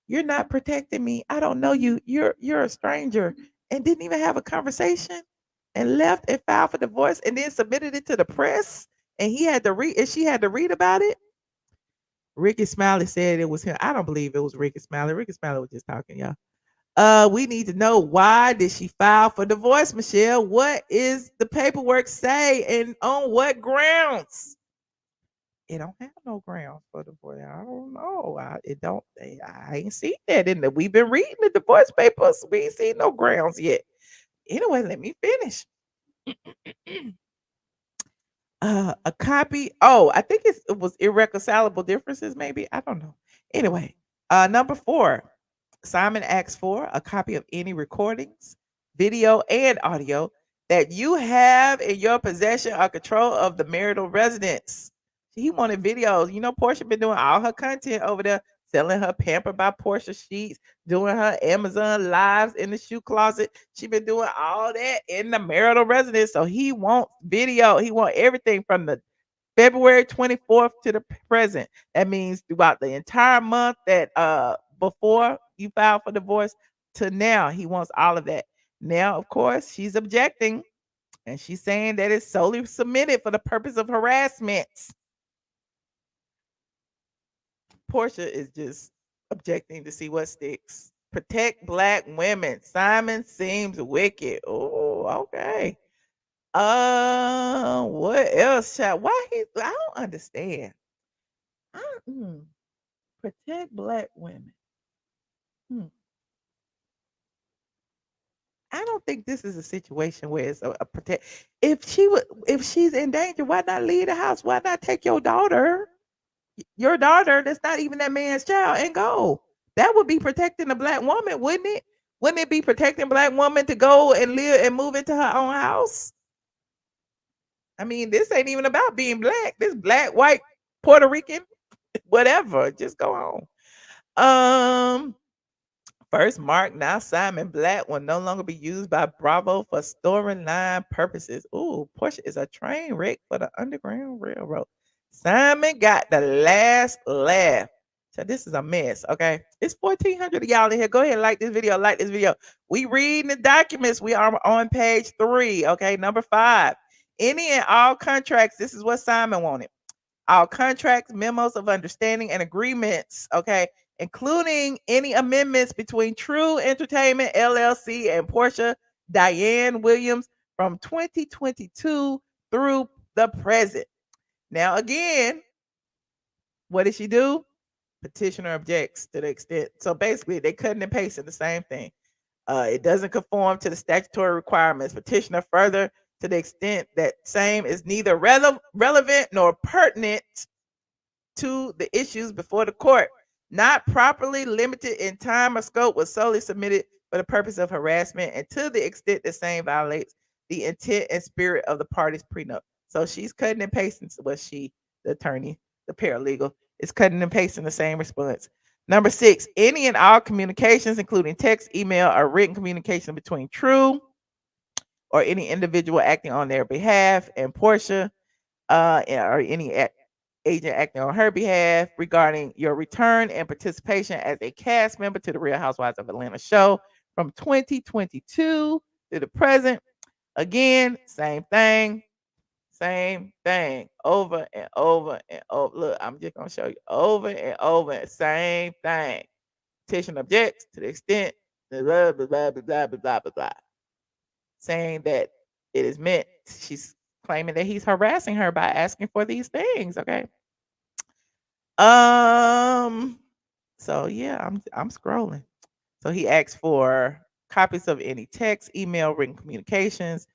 Speaker 1: "You're not protecting me. I don't know you. You're a stranger," and didn't even have a conversation, and left and filed for divorce, and then submitted it to the press, and he had to read, and she had to read about it. Ricky Smiley said it was him. I don't believe it was Ricky Smiley. Ricky Smiley was just talking, y'all. We need to know, why did she file for divorce, Michelle? What is the paperwork say, and on what grounds? It don't have no grounds for divorce. I don't know. It don't. I ain't seen that in the. We've been reading the divorce papers. We ain't seen no grounds yet. Anyway, let me finish. A copy. Oh, I think it was irreconcilable differences. Maybe, I don't know. Anyway, number 4. Simon asks for a copy of any recordings, video, and audio that you have in your possession or control of the marital residence. He wanted videos. You know, Portia been doing all her content over there, selling her Pamper by Portia sheets, doing her Amazon lives in the shoe closet. She been doing all that in the marital residence. So he wants video. He want everything from the February 24th to the present. That means throughout the entire month that before you filed for divorce to now. He wants all of that. Now, of course, she's objecting, and she's saying that it's solely submitted for the purpose of harassment. Portia is just objecting to see what sticks. Protect black women. Simon seems wicked. Oh, okay. What else, child? Why he? I don't understand. I, mm, protect black women. Hmm. I don't think this is a situation where it's a protect. If she's in danger, why not leave the house? Why not take your daughter that's not even that man's child, and go? That would be protecting a black woman, wouldn't it? Wouldn't it be protecting black woman to go and live and move into her own house? I mean, this ain't even about being black. This black, white, Puerto Rican, whatever. Just go on. First Mark, now Simon Black will no longer be used by Bravo for storyline purposes. Ooh, Porsche is a train wreck for the Underground Railroad. Simon got the last laugh. So this is a mess, okay? It's 1,400 of y'all in here. Go ahead and like this video. Like this video. We reading the documents. We are on page 3, okay? Number 5. Any and all contracts. This is what Simon wanted. All contracts, memos of understanding, and agreements, okay, including any amendments between True Entertainment LLC and Porsha Diane Williams from 2022 through the present. Now, again, what did she do? Petitioner objects to the extent. So basically, they cutting and pasting the same thing. It doesn't conform to the statutory requirements. Petitioner further to the extent that same is neither relevant nor pertinent to the issues before the court, not properly limited in time or scope, was solely submitted for the purpose of harassment, and to the extent the same violates the intent and spirit of the parties prenup. So she's cutting and pasting what the attorney, the paralegal, is cutting and pasting the same response. Number 6, any and all communications, including text, email, or written communication between True or any individual acting on their behalf and Porsha, or any agent acting on her behalf regarding your return and participation as a cast member to the Real Housewives of Atlanta show from 2022 to the present. Again, same thing, over and over and over. Look, I'm just gonna show you over and over, same thing. Petition objects to the extent blah blah blah blah blah blah blah blah, saying that it is meant. She's claiming that he's harassing her by asking for these things. Okay. So yeah, I'm scrolling. So he asked for copies of any text, email, written communications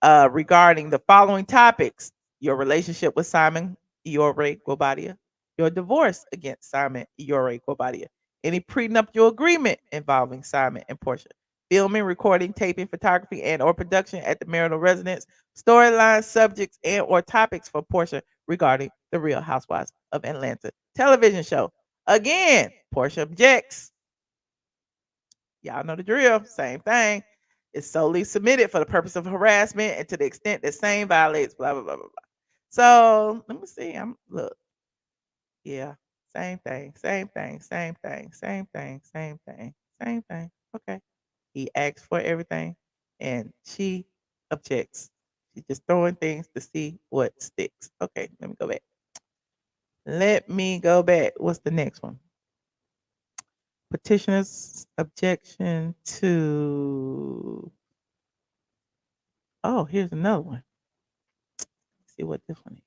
Speaker 1: regarding the following topics: your relationship with Simon Guobadia, your divorce against Simon Guobadia, any prenuptial agreement involving Simon and Portia, filming, recording, taping, photography, and or production at the marital residence, storyline subjects and or topics for Portia regarding the Real Housewives of Atlanta television show. Again, Porsha objects. Y'all know the drill. Same thing. It's solely submitted for the purpose of harassment and to the extent that same violates blah blah blah blah blah. So let me see. I'm look. Yeah, same thing, same thing, same thing, same thing, same thing, same thing. Okay. He asks for everything and she objects. She's just throwing things to see what sticks. Okay, let me go back. Let me go back. What's the next one? Petitioner's objection to. Oh, here's another one. Let's see what this one is.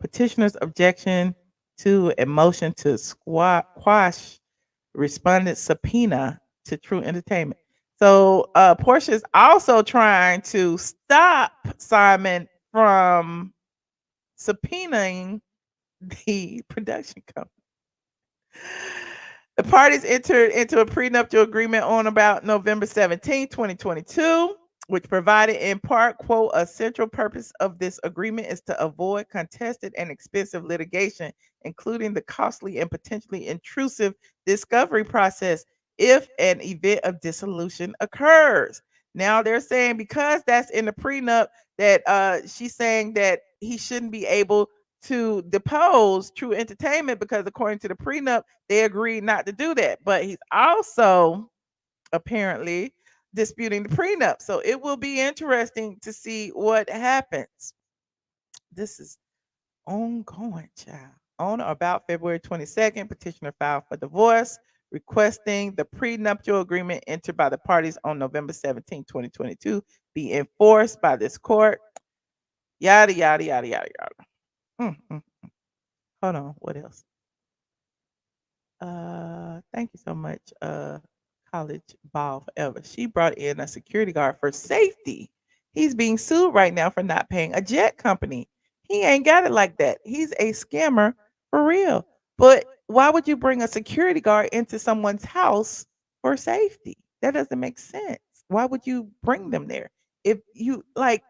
Speaker 1: Petitioner's objection to a motion to quash respondent subpoena to True Entertainment. So Porsha is also trying to stop Simon from subpoenaing the production company. The parties entered into a prenuptial agreement on about November 17, 2022, which provided in part, quote, a central purpose of this agreement is to avoid contested and expensive litigation, including the costly and potentially intrusive discovery process if an event of dissolution occurs. Now they're saying because that's in the prenup that she's saying that he shouldn't be able to depose True Entertainment because according to the prenup, they agreed not to do that. But he's also apparently disputing the prenup. So it will be interesting to see what happens. This is ongoing, child. On or about February 22nd, petitioner filed for divorce, requesting the prenuptial agreement entered by the parties on November 17, 2022, be enforced by this court. Yada, yada, yada, yada, yada. Mm. Hold on. What else? Thank you so much, college ball forever. She brought in a security guard for safety. He's being sued right now for not paying a jet company. He ain't got it like that. He's a scammer for real. But why would you bring a security guard into someone's house for safety? That doesn't make sense. Why would you bring them there? If you like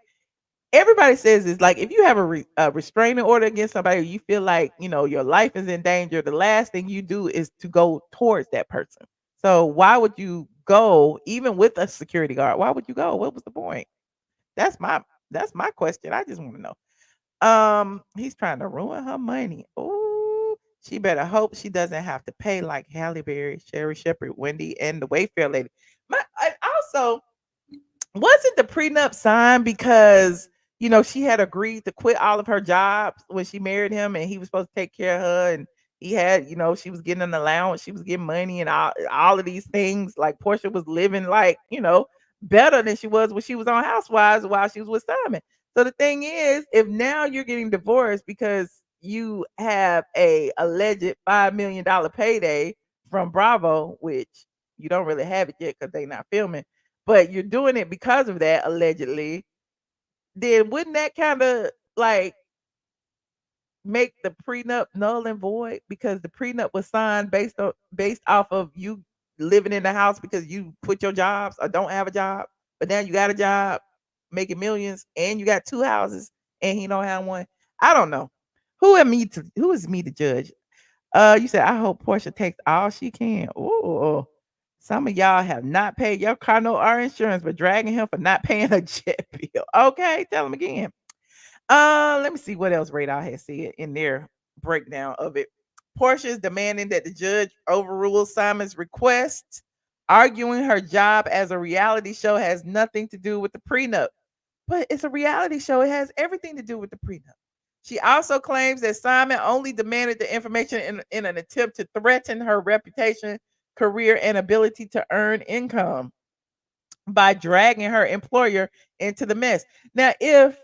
Speaker 1: everybody says is like if you have a restraining order against somebody, or you feel like your life is in danger. The last thing you do is to go towards that person. So why would you go even with a security guard? Why would you go? What was the point? That's my that's my question. I just want to know. He's trying to ruin her money. Oh, she better hope she doesn't have to pay like Halle Berry, Sherry Shepherd, Wendy, and the Wayfair lady. I also wasn't the prenup signed because she had agreed to quit all of her jobs when she married him, and he was supposed to take care of her, and he had she was getting an allowance, she was getting money, and all of these things. Like Porsha was living like better than she was when she was on Housewives while she was with Simon. So the thing is, if now you're getting divorced because you have a alleged $5 million payday from Bravo, which you don't really have it yet because they're not filming, but you're doing it because of that allegedly, then wouldn't that kind of like make the prenup null and void because the prenup was signed based off of you living in the house because you quit your jobs or don't have a job, but now you got a job making millions and you got two houses and he don't have one. I don't know. Who is me to judge? You said, I hope Porsha takes all she can. Ooh, some of y'all have not paid your car note or insurance, but dragging him for not paying a jet bill. Okay, tell him again. Let me see what else Radar has said in their breakdown of it. Porsha is demanding that the judge overrule Simon's request, arguing her job as a reality show has nothing to do with the prenup. But it's a reality show. It has everything to do with the prenup. She also claims that Simon only demanded the information in an attempt to threaten her reputation, career, and ability to earn income by dragging her employer into the mess. Now, if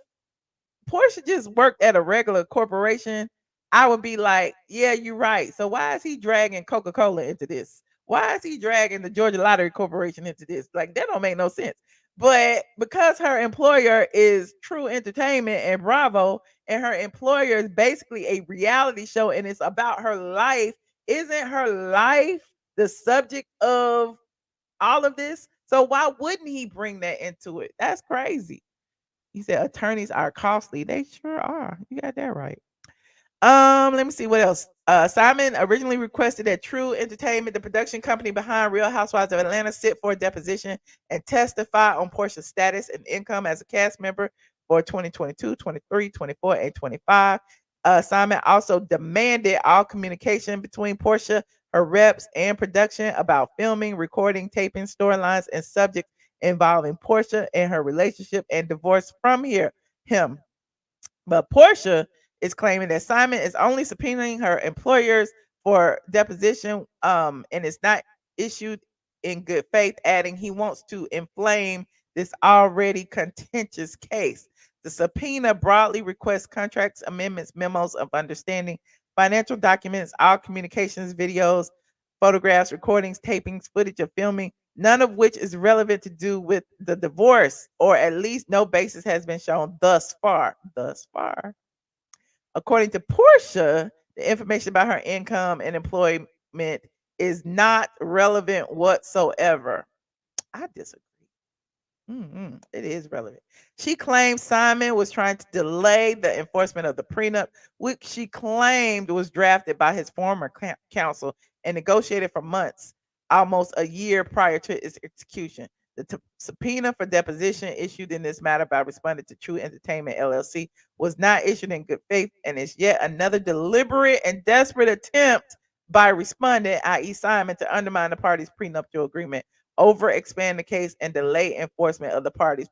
Speaker 1: Porsha just worked at a regular corporation, I would be like, yeah, you're right. So why is he dragging Coca-Cola into this? Why is he dragging the Georgia Lottery Corporation into this? Like that don't make no sense. But because her employer is True Entertainment and Bravo, and her employer is basically a reality show and it's about her life, isn't her life the subject of all of this? So why wouldn't he bring that into it? That's crazy. He said attorneys are costly. They sure are. You got that right. Let me see what else. Simon originally requested that True Entertainment, the production company behind Real Housewives of Atlanta, sit for a deposition and testify on Porsha's status and income as a cast member for 2022, 23, 24, and 25. Simon also demanded all communication between Porsha, her reps, and production about filming, recording, taping, storylines, and subjects involving Porsha and her relationship and divorce from him. But Porsha is claiming that Simon is only subpoenaing her employers for deposition, and it's not issued in good faith, adding he wants to inflame this already contentious case. The subpoena broadly requests contracts, amendments, memos of understanding, financial documents, all communications, videos, photographs, recordings, tapings, footage of filming, none of which is relevant to do with the divorce, or at least no basis has been shown thus far. Thus far. According to Porsha, the information about her income and employment is not relevant whatsoever. I disagree. It is relevant. She claimed Simon was trying to delay the enforcement of the prenup, which she claimed was drafted by his former counsel and negotiated for months, almost a year prior to its execution. The subpoena for deposition issued in this matter by respondent to True Entertainment LLC was not issued in good faith and is yet another deliberate and desperate attempt by respondent, i.e., Simon, to undermine the parties' prenuptial agreement, over expand the case, and delay enforcement of the parties.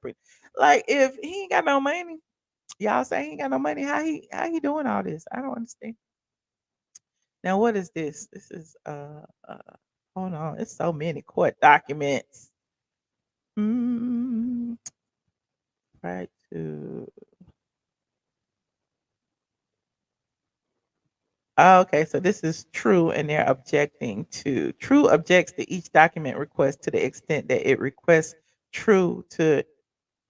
Speaker 1: Like, if he ain't got no money, y'all say he ain't got no money. How he doing all this? I don't understand. Now, what is this? This is hold on. It's so many court documents. Mm, right to. Okay, so this is True, and they're objecting to. True objects to each document request to the extent that it requests True to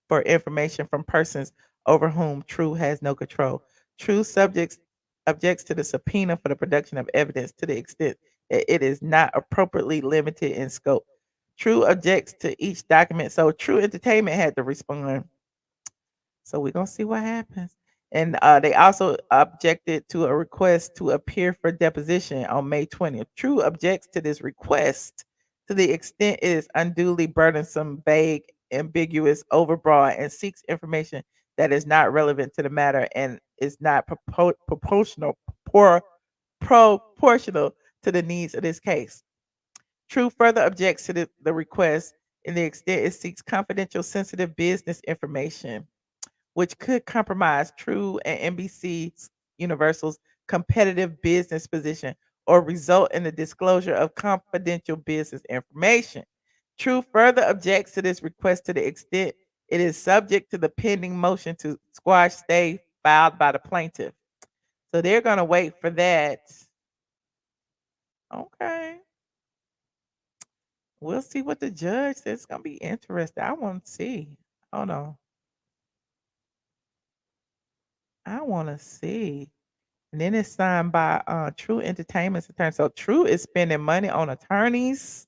Speaker 1: for information from persons over whom True has no control. True subjects objects to the subpoena for the production of evidence to the extent that it is not appropriately limited in scope. True objects to each document. So True Entertainment had to respond. So we're gonna see what happens. And they also objected to a request to appear for deposition on May 20th. True objects to this request to the extent it is unduly burdensome, vague, ambiguous, overbroad, and seeks information that is not relevant to the matter and is not proportional to the needs of this case. True further objects to the request in the extent it seeks confidential, sensitive business information which could compromise True and NBC Universal's competitive business position or result in the disclosure of confidential business information. True further objects to this request to the extent it is subject to the pending motion to squash stay filed by the plaintiff. So they're going to wait for that. Okay. We'll see what the judge says. It's going to be interesting. I want to see. Hold on. I want to see. And then it's signed by True Entertainment's attorney. So True is spending money on attorneys.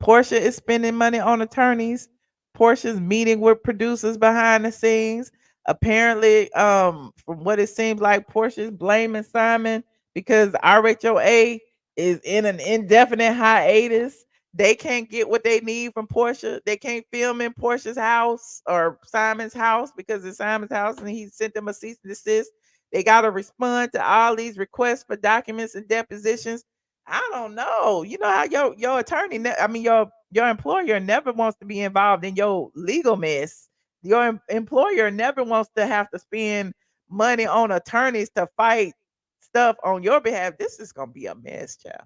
Speaker 1: Porsha is spending money on attorneys. Portia's meeting with producers behind the scenes. Apparently, from what it seems like, Porsha is blaming Simon because RHOA is in an indefinite hiatus. They can't get what they need from Porsha. They can't film in Portia's house or Simon's house because it's Simon's house and he sent them a cease and desist. They got to respond to all these requests for documents and depositions. I don't know. You know how your attorney, I mean your employer never wants to be involved in your legal mess. Your employer never wants to have to spend money on attorneys to fight stuff on your behalf. This is gonna be a mess, child.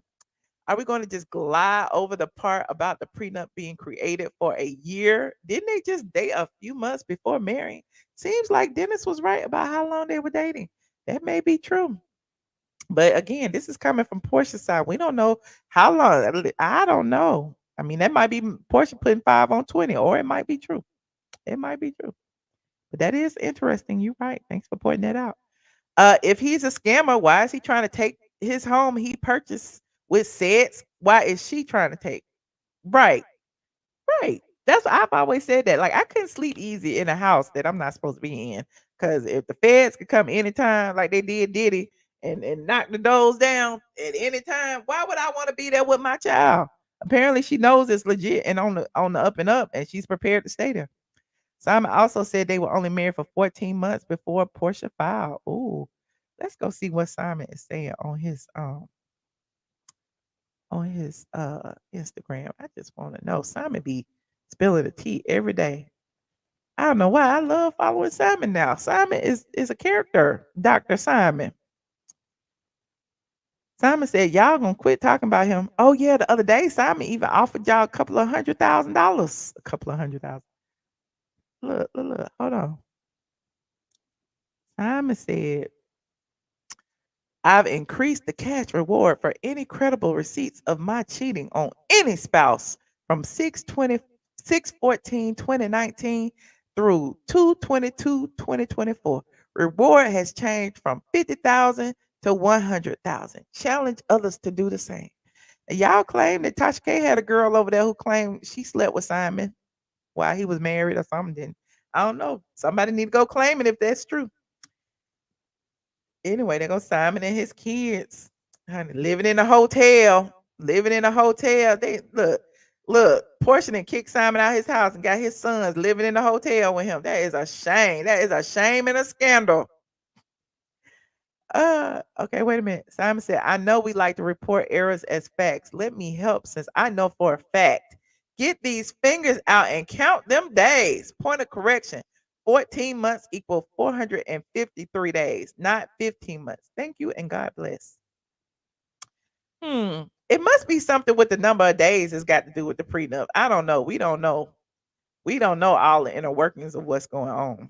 Speaker 1: Are we going to just glide over the part about the prenup being created for a year? Didn't they just date a few months before marrying? Seems like Dennis was right about how long they were dating. That may be true. But again, this is coming from Portia's side. We don't know how long. I don't know. I mean, that might be Porsha putting 5 on 20, or it might be true. It might be true. But that is interesting. You're right. Thanks for pointing that out. If he's a scammer, why is he trying to take his home he purchased with sets? Why is she trying to take? Right, right. That's what I've always said that. Like I couldn't sleep easy in a house that I'm not supposed to be in. Cause if the feds could come anytime, like they did Diddy, and knock the doors down at any time. Why would I want to be there with my child? Apparently, she knows it's legit and on the up and up, and she's prepared to stay there. Simon also said they were only married for 14 months before Porsha filed. Ooh, let's go see what Simon is saying on his Instagram. I just want to know. Simon be spilling the tea every day. I don't know why I love following Simon now. Simon is a character, Dr. Simon. Simon said, y'all gonna quit talking about him. Oh, yeah, the other day, Simon even offered y'all a couple of $100,000. A couple of 100,000. Look, hold on. Simon said, I've increased the cash reward for any credible receipts of my cheating on any spouse from 6/14/2019 through 2/22/2024. Reward has changed from 50,000 to 100,000. Challenge others to do the same. And y'all claim that Tasha K had a girl over there who claimed she slept with Simon while he was married or something. Then I don't know. Somebody need to go claim it if that's true. Anyway, there goes Simon and his kids, honey, living in a hotel. Living in a hotel. They look. Porsha done kicked Simon out of his house and got his sons living in a hotel with him. That is a shame. That is a shame and a scandal. Okay, wait a minute. Simon said, I know we like to report errors as facts. Let me help since I know for a fact. Get these fingers out and count them days. Point of correction. 14 months equal 453 days, not 15 months. Thank you and God bless. It must be something with the number of days it's got to do with the prenup. I don't know. We don't know. We don't know all the inner workings of what's going on.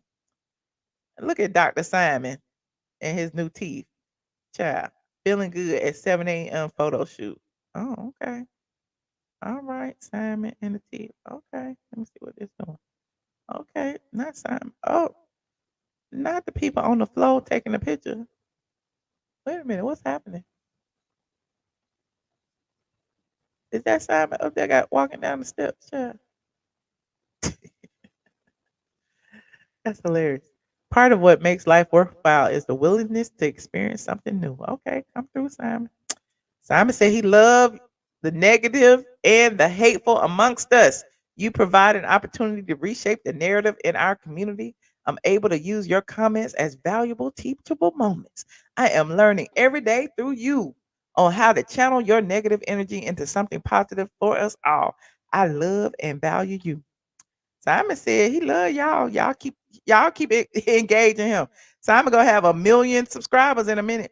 Speaker 1: Look at Dr. Simon and his new teeth. Child, feeling good at 7 a.m. photo shoot. Oh, okay. All right, Simon and the teeth. Okay. Let me see what this doing. Okay, not Simon. Oh, not the people on the floor taking a picture. Wait a minute, what's happening? Is that Simon up there got walking down the steps? Child? That's hilarious. Part of what makes life worthwhile is the willingness to experience something new. Okay, come through, Simon. Simon said he loved the negative and the hateful amongst us. You provide an opportunity to reshape the narrative in our community. I'm able to use your comments as valuable, teachable moments. I am learning every day through you on how to channel your negative energy into something positive for us all. I love and value you. Simon said he love y'all. Y'all keep engaging him. Simon gonna have 1 million subscribers in a minute.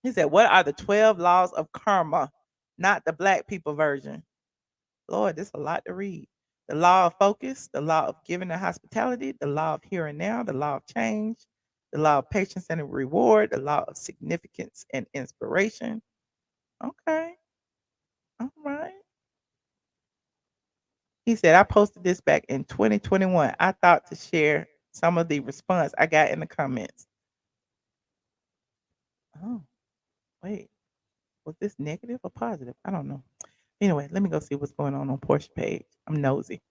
Speaker 1: He said, what are the 12 laws of karma? Not the black people version. Lord, this is a lot to read. The law of focus, the law of giving and hospitality, the law of here and now, the law of change, the law of patience and reward, the law of significance and inspiration. Okay. All right. He said, I posted this back in 2021. I thought to share some of the response I got in the comments. Oh, wait. Was this negative or positive? I don't know. Anyway, let me go see what's going on Porsha page. I'm nosy.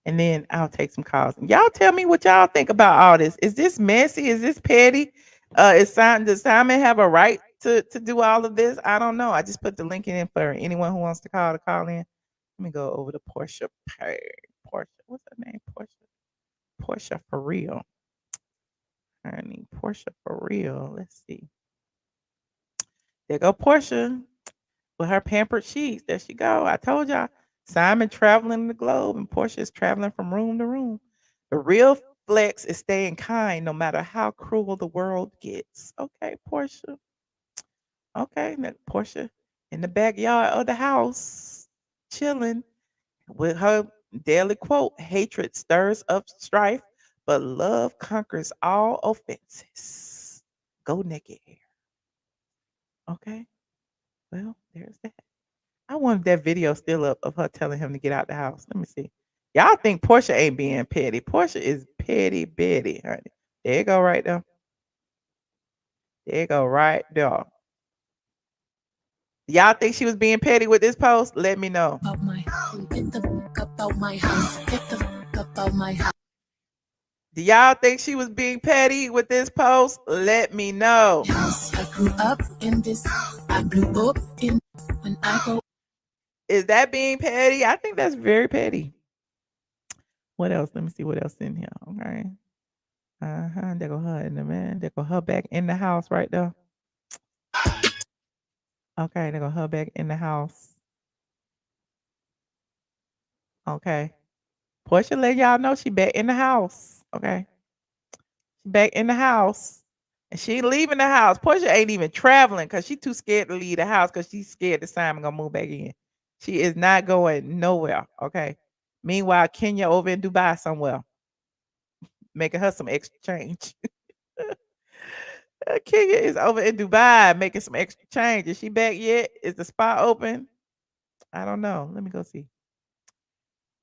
Speaker 1: And then I'll take some calls. And y'all tell me what y'all think about all this. Is this messy? Is this petty? Does Simon have a right to do all of this? I don't know. I just put the link in for anyone who wants to call in. Let me go over to Porsha page. Porsha, what's her name? Porsha for real. Honey, Porsha for real. Let's see. There go Porsha with her pampered sheets. There she go. I told y'all. Simon traveling the globe and Porsha is traveling from room to room. The real flex is staying kind no matter how cruel the world gets. Okay, Porsha. Okay, now Porsha in the backyard of the house, chilling with her daily quote, hatred stirs up strife, but love conquers all offenses. Go naked hair. Okay. Well, there's that. I wonder if that video still up of her telling him to get out the house. Let me see. Y'all think Porsha ain't being petty. Porsha is petty Betty, honey. There you go right there. There you go right there. Y'all think she was being petty with this post? Let me know. Do y'all think she was being petty with this post? Let me know.
Speaker 2: grew up in this. I blew up in when I go.
Speaker 1: Is that being petty? I think that's very petty. What else? Let me see what else in here. Okay. There go her in the man. There go her back in the house right there. Okay, there go her back in the house. Okay. Porsha let y'all know she back in the house. Okay. She back in the house. And she ain't leaving the house. Porsha ain't even traveling because she too scared to leave the house because she's scared that Simon gonna move back in. She is not going nowhere. Okay. Meanwhile, Kenya over in Dubai somewhere, making her some extra change. Kenya is over in Dubai making some extra change. Is she back yet? Is the spot open? I don't know. Let me go see.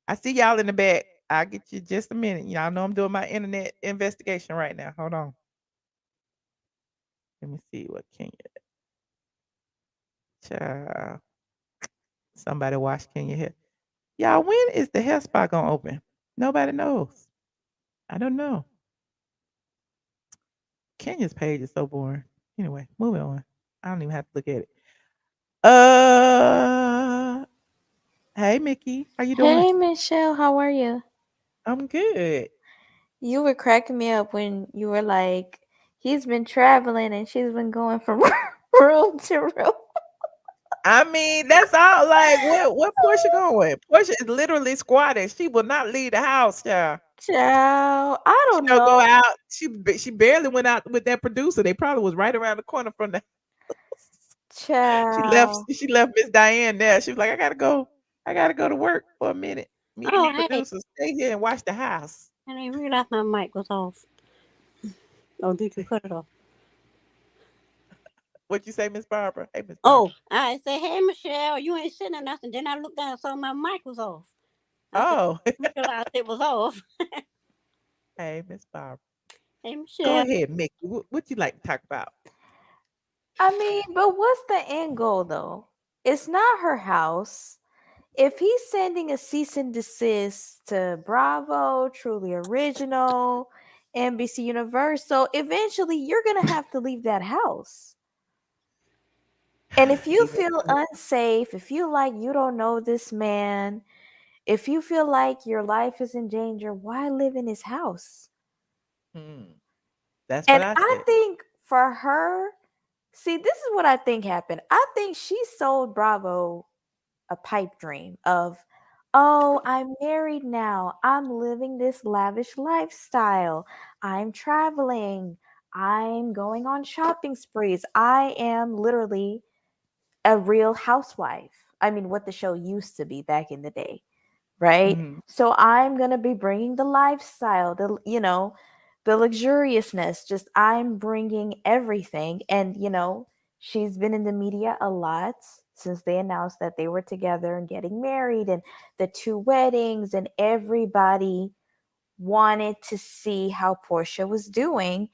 Speaker 1: I see y'all in the back. I'll get you just a minute. Y'all know I'm doing my internet investigation right now. Hold on. Let me see what Kenya. Child. Somebody watch Kenya hair. Y'all, when is the hair spot gonna open? Nobody knows. I don't know. Kenya's page is so boring. Anyway, moving on. I don't even have to look at it. Uh Hey Mickey, how you doing?
Speaker 5: Hey Michelle, how are you?
Speaker 1: I'm good.
Speaker 5: You were cracking me up when you were like, he's been traveling and she's been going from room to room.
Speaker 1: I mean, that's all. Like, what Portia going? Portia is literally squatting. She will not leave the house, child.
Speaker 5: Child, I
Speaker 1: She
Speaker 5: don't
Speaker 1: don't go
Speaker 5: know.
Speaker 1: out. She barely went out with that producer. They probably was right around the corner from the house. She left.
Speaker 5: Child.
Speaker 1: She left Miss Diane there. She was like, I gotta go. I gotta go to work for a minute. Me and these
Speaker 6: Oh, hey.
Speaker 1: producers stay here and watch the house.
Speaker 6: I didn't realize my mic was off. Oh, did you cut it off?
Speaker 1: What you say, Miss Barbara? Hey, Miss
Speaker 6: Oh,
Speaker 1: Barbara.
Speaker 6: I said, hey, Michelle, you ain't sitting or nothing. Then I looked down and saw my mic was off. I said,
Speaker 1: Oh,
Speaker 6: realized it was off.
Speaker 1: hey, Miss Barbara.
Speaker 6: Hey,
Speaker 1: Go
Speaker 6: Michelle.
Speaker 1: ahead, Mickey. What you like to talk about?
Speaker 5: I mean, but what's the end goal though? It's not her house. If he's sending a cease and desist to Bravo, Truly Original, NBC Universal, eventually you're going to have to leave that house. And if you feel unsafe, if you like you don't know this man, if you feel like your life is in danger, why live in his house?
Speaker 1: Hmm, that's what
Speaker 5: And
Speaker 1: I
Speaker 5: I
Speaker 1: said.
Speaker 5: think for her, see, this is what I think happened. I think she sold Bravo a pipe dream of, oh, I'm married now. I'm living this lavish lifestyle. I'm traveling. I'm going on shopping sprees. I am literally a real housewife. I mean, what the show used to be back in the day, right?
Speaker 1: Mhm.
Speaker 5: So I'm going to be bringing the lifestyle, the luxuriousness. Just I'm bringing everything. And, she's been in the media a lot since they announced that they were together and getting married and the two weddings, and everybody wanted to see how Porsha was doing,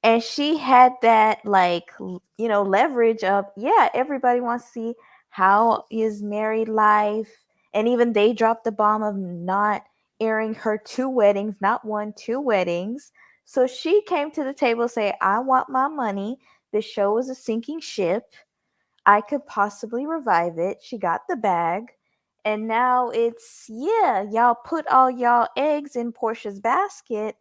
Speaker 5: and she had that like leverage of, yeah, everybody wants to see how is married life. And even they dropped the bomb of not airing her two weddings, not one, two weddings. So she came to the table, say, I want my money. The show is a sinking ship. I could possibly revive it. She got the bag. And now it's, yeah, y'all put all y'all eggs in Portia's basket.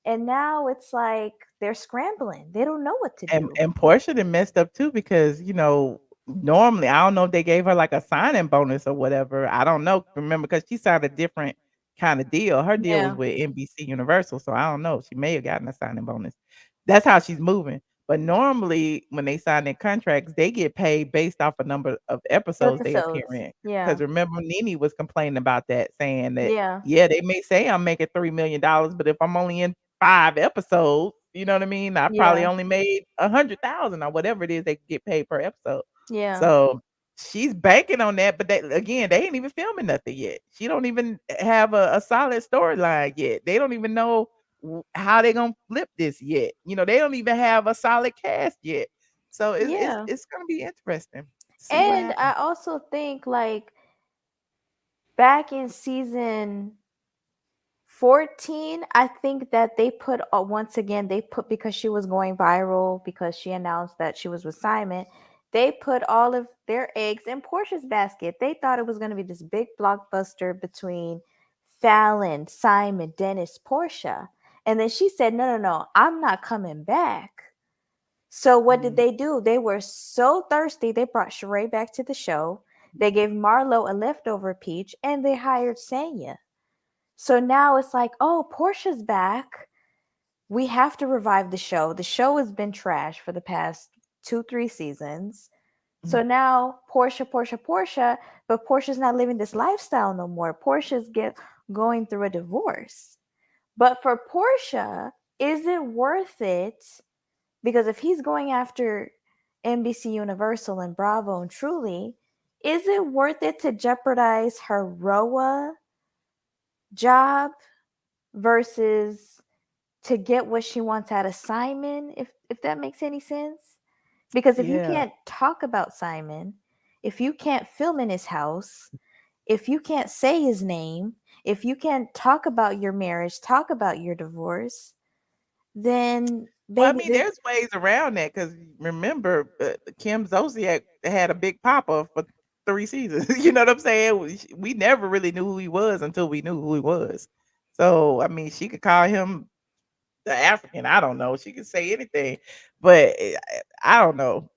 Speaker 5: And now it's like they're scrambling. They don't know what to do.
Speaker 1: And Portia done messed up too because, normally, I don't know if they gave her like a signing bonus or whatever. I don't know. Remember, because she signed a different kind of deal. Her deal was
Speaker 5: Yeah.
Speaker 1: with NBC Universal, so I don't know. She may have gotten a signing bonus. That's how she's moving. But normally, when they sign their contracts, they get paid based off a number of episodes they appear
Speaker 5: Episodes.
Speaker 1: in.
Speaker 5: Yeah.
Speaker 1: Because remember, Nene was complaining about that, saying that,
Speaker 5: Yeah.
Speaker 1: yeah, they may say I'm making $3 million, but if I'm only in 5 episodes, you know what I mean? I probably
Speaker 5: Yeah.
Speaker 1: only made 100,000 or whatever it is they get paid per episode.
Speaker 5: Yeah.
Speaker 1: So she's banking on that, but they ain't even filming nothing yet. She don't even have a solid storyline yet. They don't even know how they gonna flip this yet. They don't even have a solid cast yet. So it's
Speaker 5: Yeah.
Speaker 1: it's gonna be interesting to see what
Speaker 5: And I
Speaker 1: happens.
Speaker 5: also think like back in season 14, I think that they put once again they put, because she was going viral, because she announced that she was with Simon, they put all of their eggs in Portia's basket. They thought it was going to be this big blockbuster between Fallon, Simon, Dennis, Portia. And then she said, "No, no, no, I'm not coming back." So what did
Speaker 1: Mm.
Speaker 5: they do? They were so thirsty, they brought Sheree back to the show. They gave Marlo a leftover peach, and they hired Sanya. So now it's like, oh, Portia's back. We have to revive the show. The show has been trash for the past 2, 3 seasons.
Speaker 1: Mm.
Speaker 5: So now Portia, but Portia's not living this lifestyle no more. Portia's going through a divorce. But for Portia, is it worth it? Because if he's going after NBC Universal and Bravo and Truly, is it worth it to jeopardize her RHOA job versus to get what she wants out of Simon, if that makes any sense? Because if you
Speaker 1: Yeah.
Speaker 5: can't talk about Simon, if you can't film in his house, if you can't say his name, if you can't talk about your marriage, talk about your divorce, then
Speaker 1: Well, I
Speaker 5: baby,
Speaker 1: mean, there's ways around that because remember, Kim Zolciak had a big papa for 3 seasons. You know what I'm saying? We never really knew who he was until we knew who he was. So, I mean, she could call him the African. I don't know. She could say anything, but I don't know.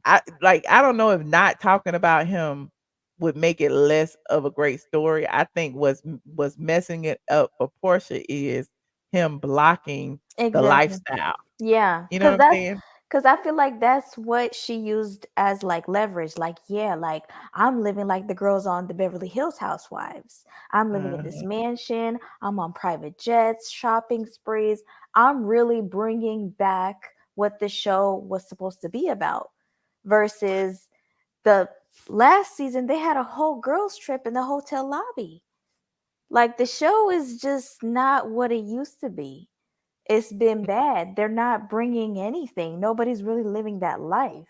Speaker 1: I don't know if not talking about him would make it less of a great story. I think what's messing it up for Portia is him blocking the
Speaker 5: exactly.
Speaker 1: lifestyle.
Speaker 5: Yeah,
Speaker 1: You know what I'm saying?
Speaker 5: cuz I feel like that's what she used as like leverage. Like, yeah, like I'm living like the girls on the Beverly Hills Housewives. I'm living in this
Speaker 1: Uh-huh.
Speaker 5: mansion. I'm on private jets, shopping sprees. I'm really bringing back what the show was supposed to be about versus the last season they had a whole girls trip in the hotel lobby. Like the show is just not what it used to be. It's been bad. They're not bringing anything. Nobody's really living that life.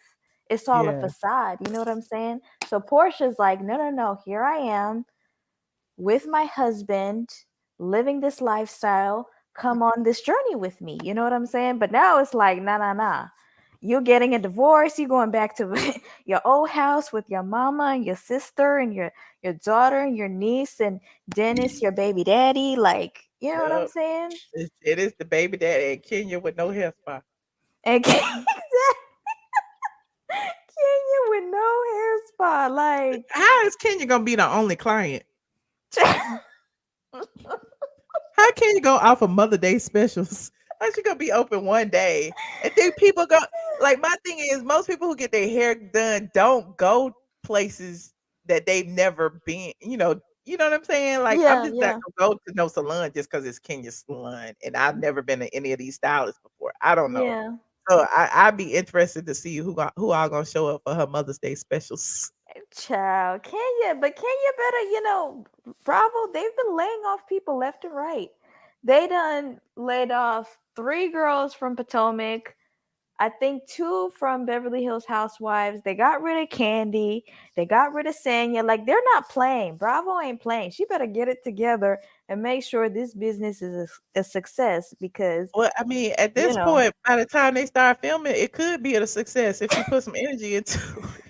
Speaker 5: It's all a
Speaker 1: Yeah.
Speaker 5: facade. You know what I'm saying? So Portia's like, no, no, no. Here I am with my husband, living this lifestyle. Come on this journey with me. You know what I'm saying? But now it's like, nah, nah, nah. You're getting a divorce. You're going back to your old house with your mama and your sister and your daughter and your niece and Dennis, your baby daddy. Like, you know what I'm
Speaker 1: Yep.
Speaker 5: saying?
Speaker 1: It is the baby daddy in Kenya with no hair spot.
Speaker 5: And Kenya with no hair spa, like
Speaker 1: How is Kenya gonna be the only client? How can you go off of Mother Day specials? How's she gonna be open one day? And then people go like my thing is most people who get their hair done don't go places that they've never been, you know what I'm saying? Like I'm
Speaker 5: yeah,
Speaker 1: just not
Speaker 5: yeah,
Speaker 1: gonna go to no salon just because it's Kenya's salon and I've never been to any of these stylists before. I don't know.
Speaker 5: yeah.
Speaker 1: So I'd be interested to see who all gonna show up for her Mother's Day specials.
Speaker 5: Child, Kenya, but Kenya better, Bravo, they've been laying off people left and right. They done laid off 3 girls from Potomac, I think 2 from Beverly Hills Housewives. They got rid of Kandi. They got rid of Sanya. Like, they're not playing. Bravo ain't playing. She better get it together and make sure this business is a success because,
Speaker 1: Well, I mean, at
Speaker 5: you
Speaker 1: this
Speaker 5: know.
Speaker 1: point, by the time they start filming, it could be a success if she put some energy into it.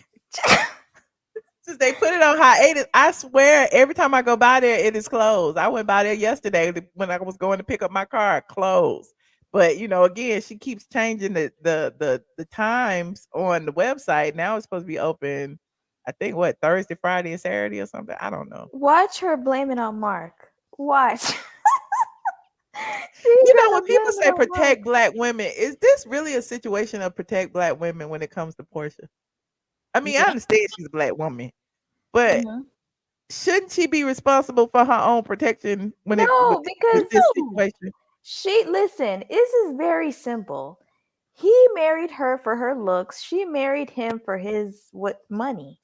Speaker 1: Since they put it on hiatus, I swear every time I go by there, it is closed. I went by there yesterday when I was going to pick up my car, closed. But again, she keeps changing the times on the website. Now it's supposed to be open, I think what Thursday, Friday, and Saturday or something. I don't know.
Speaker 5: Watch her blame it on Mark. Watch. She's
Speaker 1: When
Speaker 5: gonna
Speaker 1: people
Speaker 5: blame it
Speaker 1: say
Speaker 5: on Mark.
Speaker 1: protect black women, is this really a situation of protect black women when it comes to Portia? I mean, I
Speaker 5: Yeah.
Speaker 1: understand she's a black woman, but
Speaker 5: Mhm.
Speaker 1: shouldn't she be responsible for her own protection when it
Speaker 5: No,
Speaker 1: with
Speaker 5: because
Speaker 1: this situation?
Speaker 5: she listen, this is very simple. He married her for her looks. She married him for his what money.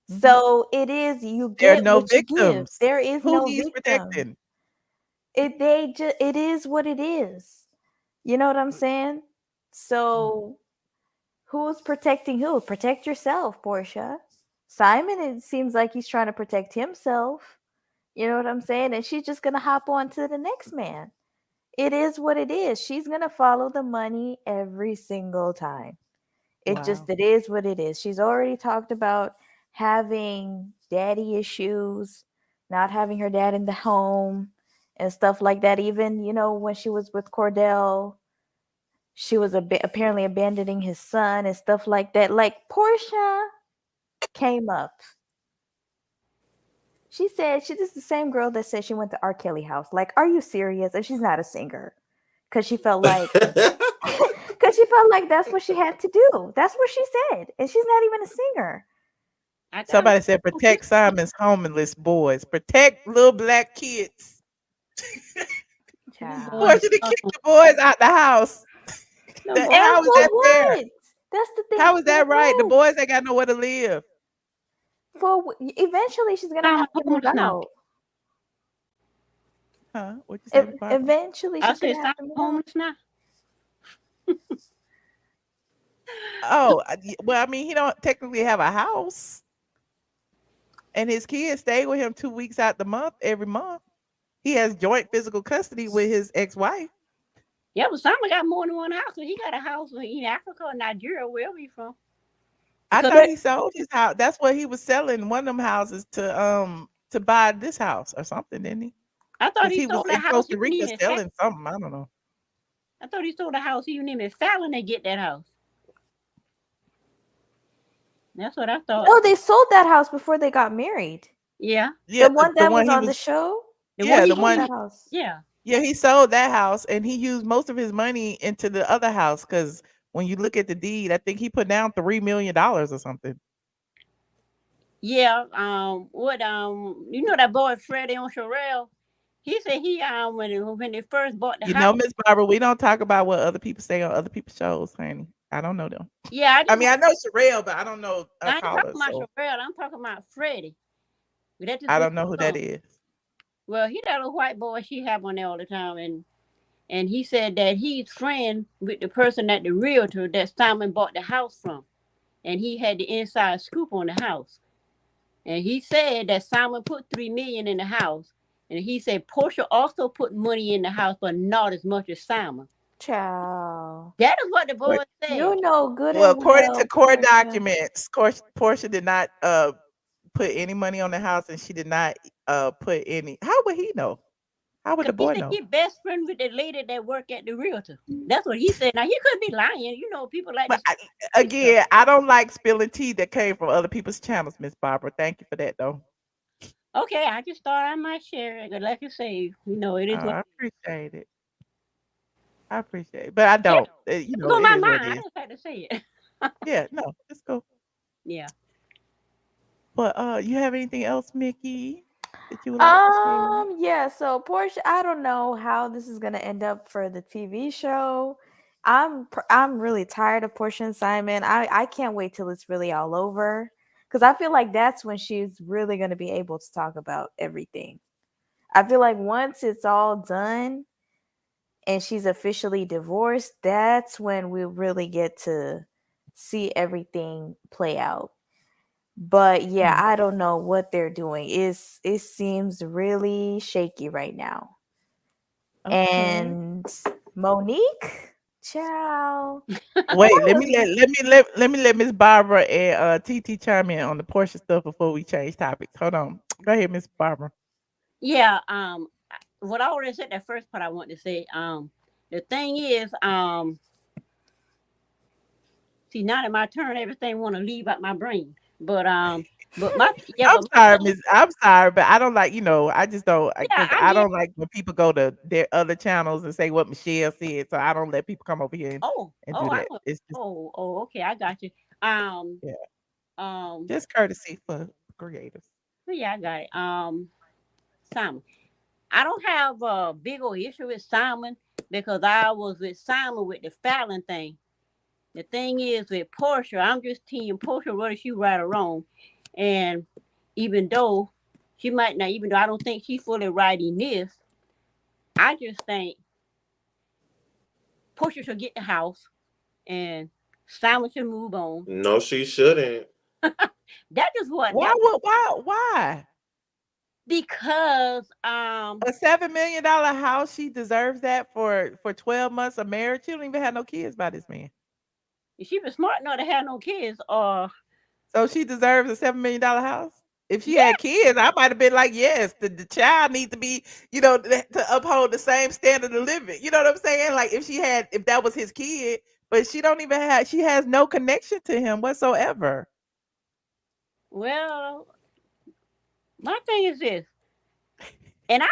Speaker 1: Mhm.
Speaker 5: So it is you
Speaker 1: There are
Speaker 5: get
Speaker 1: no
Speaker 5: what you give.
Speaker 1: victims.
Speaker 5: There is
Speaker 1: Who
Speaker 5: no
Speaker 1: he's
Speaker 5: victim.
Speaker 1: protecting?
Speaker 5: It is what it is. You know what I'm saying?
Speaker 1: Mm.
Speaker 5: So who's protecting who? Protect yourself, Portia. Simon, it seems like he's trying to protect himself. You know what I'm saying? And she's just gonna hop on to the next man. It is what it is. She's gonna follow the money every single time.
Speaker 1: Wow.
Speaker 5: It is what it is. She's already talked about having daddy issues, not having her dad in the home and stuff like that. Even, when she was with Cordell, she was apparently abandoning his son and stuff like that. Like Porsha came up. She said this is the same girl that said she went to R. Kelly house. Like, are you serious? And she's not a singer. Cause she felt like that's what she had to do. That's what she said. And she's not even a singer.
Speaker 6: I thought
Speaker 1: Somebody said protect Simon's homeless boys. Protect little black kids.
Speaker 5: Child.
Speaker 1: Portia to kick the boys out the house.
Speaker 6: no
Speaker 1: That,
Speaker 6: boy.
Speaker 5: And
Speaker 1: how is
Speaker 5: for
Speaker 1: that fair?
Speaker 5: what? That's the thing.
Speaker 1: How is
Speaker 5: For
Speaker 1: that right? The
Speaker 5: what?
Speaker 1: boys ain't got nowhere to live.
Speaker 5: Eventually she's gonna
Speaker 6: I'm
Speaker 5: have to move
Speaker 6: homeless now.
Speaker 5: out.
Speaker 1: Huh? What you say, Miss Barbara?
Speaker 5: Eventually
Speaker 6: I
Speaker 5: she's
Speaker 6: said,
Speaker 5: gonna have
Speaker 6: I'm
Speaker 5: to move out.
Speaker 6: homeless now.
Speaker 1: Oh, well, I mean, he don't technically have a house, and his kids stay with him 2 weeks out the month every month. He has joint physical custody with his ex-wife.
Speaker 6: Yeah, but Simon got more than one house. So he got a house in Africa or Nigeria, wherever he's from.
Speaker 1: I
Speaker 6: Because
Speaker 1: thought he sold his house. That's what he was selling one of them houses to buy this house or something, didn't he?
Speaker 6: I thought
Speaker 1: Because
Speaker 6: he
Speaker 1: he was
Speaker 6: sold a
Speaker 1: in
Speaker 6: house.
Speaker 1: Costa
Speaker 6: He wouldn't
Speaker 1: Rica
Speaker 6: even
Speaker 1: selling something. I don't know.
Speaker 6: I thought he sold a house. He wouldn't even Fallon to get that house. That's what I thought.
Speaker 5: Oh, they sold that house before they got married.
Speaker 6: Yeah,
Speaker 1: Yeah,
Speaker 5: The one
Speaker 1: the
Speaker 5: that
Speaker 1: one
Speaker 5: was
Speaker 1: he
Speaker 5: on the
Speaker 1: was.
Speaker 5: show.
Speaker 6: the one
Speaker 1: Yeah,
Speaker 5: They
Speaker 6: he
Speaker 1: the
Speaker 5: sold
Speaker 1: one.
Speaker 5: that
Speaker 6: he
Speaker 5: house.
Speaker 6: yeah.
Speaker 1: Yeah, he sold that house and he used most of his money into the other house because when you look at the deed, I think he put down $3 million or something.
Speaker 6: Yeah, what you know that boy Freddie on Sherelle? He said he when they first bought the
Speaker 1: You know,
Speaker 6: house.
Speaker 1: Miss Barbara, we don't talk about what other people say on other people's shows, honey. I don't know them.
Speaker 6: Yeah,
Speaker 1: I mean, I know Sherelle, but I don't know
Speaker 6: I ain't talking
Speaker 1: callers,
Speaker 6: about
Speaker 1: so
Speaker 6: Sherelle. I'm talking about Freddie. That's just
Speaker 1: I
Speaker 6: his
Speaker 1: don't know who that
Speaker 6: son.
Speaker 1: is.
Speaker 6: Well, he that little white boy she have on there all the time, and he said that he's friend with the person at the realtor that Simon bought the house from, and he had the inside scoop on the house. And he said that Simon put 3 million in the house, and he said Portia also put money in the house, but not as much as Simon.
Speaker 5: Child.
Speaker 6: That is what the
Speaker 1: Wait,
Speaker 6: boy
Speaker 5: You
Speaker 6: said.
Speaker 5: know good
Speaker 1: well,
Speaker 5: and
Speaker 1: according to
Speaker 5: well,
Speaker 1: court
Speaker 5: Portia.
Speaker 1: documents, Portia did not put any money on the house, and she did not put any. How would he know? How would
Speaker 6: Cause
Speaker 1: the
Speaker 6: he
Speaker 1: boy
Speaker 6: said
Speaker 1: know?
Speaker 6: he best friend with the lady that work at the realtor. That's what he said. Now he could be lying. You know, people like to
Speaker 1: But
Speaker 6: say stuff.
Speaker 1: again, I don't like spilling tea that came from other people's channels, Miss Barbara. Thank you for that, though.
Speaker 6: Okay, I just thought I might share it. 'Cause like you say, it is what
Speaker 1: I appreciate it. I appreciate it, but I
Speaker 6: it
Speaker 1: don't.
Speaker 6: go
Speaker 1: It
Speaker 6: my
Speaker 1: is what
Speaker 6: mind.
Speaker 1: it
Speaker 6: I
Speaker 1: is.
Speaker 6: just had to say it.
Speaker 1: Yeah, no, it's cool.
Speaker 6: Yeah.
Speaker 1: But you have anything else, Mickey, that you would like to share?
Speaker 5: Yeah, so Portia, I don't know how this is gonna end up for the TV show. I'm really tired of Portia and Simon. I can't wait till it's really all over because I feel like that's when she's really gonna be able to talk about everything. I feel like once it's all done and she's officially divorced, that's when we really get to see everything play out. But yeah,
Speaker 1: Hmm.
Speaker 5: I don't know what they're doing. It seems really shaky right now.
Speaker 1: Okay.
Speaker 5: And Monique, ciao. And
Speaker 1: Wait,
Speaker 5: I was
Speaker 1: let me let Miss Barbara and TT chime in on the Portia stuff before we change topics. Hold on. Go ahead, Miss Barbara.
Speaker 6: Yeah. What I already said that first part I want to say. The thing is, see now that my turn, everything want to leave out my brain. But my yeah,
Speaker 1: I'm
Speaker 6: but my
Speaker 1: sorry,
Speaker 6: thing,
Speaker 1: Miss. I'm sorry, but I don't like, I just don't,
Speaker 6: yeah,
Speaker 1: because
Speaker 6: I
Speaker 1: I
Speaker 6: get.
Speaker 1: don't like when people go to their other channels and say what Michelle said. So I don't let people come over here and do
Speaker 6: I
Speaker 1: that.
Speaker 6: know.
Speaker 1: It's just,
Speaker 6: Okay, I got you. Um,
Speaker 1: yeah,
Speaker 6: um,
Speaker 1: just courtesy for creators.
Speaker 6: yeah, I got it. Simon. I don't have a big old issue with Simon because I was with Simon with the Fallon thing. The thing is with Portia, I'm just team Portia whether she right or wrong. And even though she might not, even though I don't think she's fully right in this, I just think Portia should get the house and Simon should move on.
Speaker 2: No, she shouldn't.
Speaker 6: That is what
Speaker 1: Why
Speaker 6: that
Speaker 1: would why?
Speaker 6: Because
Speaker 1: A $7 million house, she deserves that for 12 months of marriage. She don't even have no kids by this man.
Speaker 6: she was smart enough to have no kids, or
Speaker 1: So she deserves a $7 million house. If she
Speaker 6: yeah,
Speaker 1: had kids, I might have been like, yes, the child needs to be, to uphold the same standard of living. You know what I'm saying? Like if that was his kid, but she has no connection to him whatsoever.
Speaker 6: well, my thing is this, and I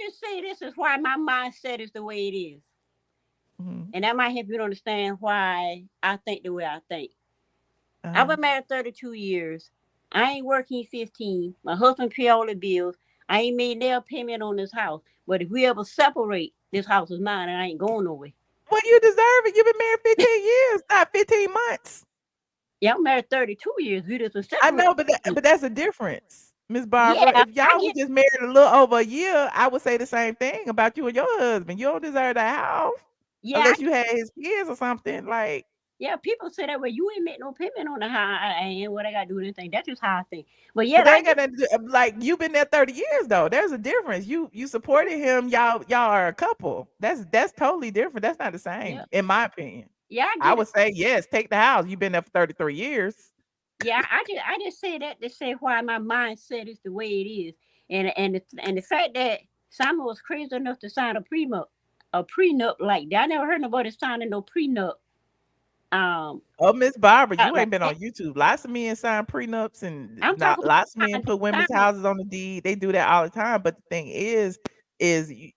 Speaker 6: just say this is why my mindset is the way it is,
Speaker 1: Mhm.
Speaker 6: and that might help you to understand why I think the way I think. I've
Speaker 1: Uh-huh.
Speaker 6: been married 32 years. I ain't working 15. My husband pay all the bills. I ain't made no payment on this house. But if we ever separate, this house is mine and I ain't going nowhere.
Speaker 1: Well, you deserve it. You've been married 15 years, not 15 months.
Speaker 6: Yeah, I'm married 32 years. We just was
Speaker 1: I
Speaker 6: separated.
Speaker 1: know, but that's a difference, Miss Barbara.
Speaker 6: Yeah,
Speaker 1: If
Speaker 6: I
Speaker 1: y'all was
Speaker 6: get.
Speaker 1: just married a little over a year, I would say the same thing about you and your husband. You don't deserve that house
Speaker 6: Yeah,
Speaker 1: unless you had his kids or something. Like,
Speaker 6: yeah. People say that way. You ain't make no payment on the house. I ain't what I got to do with anything. That's just how I think. But
Speaker 1: but
Speaker 6: yet
Speaker 1: they
Speaker 6: I
Speaker 1: ain't
Speaker 6: get.
Speaker 1: got nothing to do, like you've been there 30 years though. There's a difference. You supported him. Y'all are a couple. That's totally different. That's not the
Speaker 6: Yeah,
Speaker 1: same, in my opinion.
Speaker 6: yeah. I
Speaker 1: I
Speaker 6: get it.
Speaker 1: would say yes, take the house. You've been there for 33 years.
Speaker 6: Yeah, I just say that to say why my mindset is the way it is, and the fact that Simon was crazy enough to sign a prenup like that. I never heard nobody signing no prenup.
Speaker 1: Oh, Miss Barbara,
Speaker 6: Out
Speaker 1: you
Speaker 6: like
Speaker 1: ain't been
Speaker 6: that.
Speaker 1: on YouTube. Lots of men sign prenups and
Speaker 6: I'm
Speaker 1: not
Speaker 6: talking
Speaker 1: lots of
Speaker 6: about
Speaker 1: men
Speaker 6: signing,
Speaker 1: put women's
Speaker 6: signing
Speaker 1: houses on the deed. They do that all the time. But the thing is you,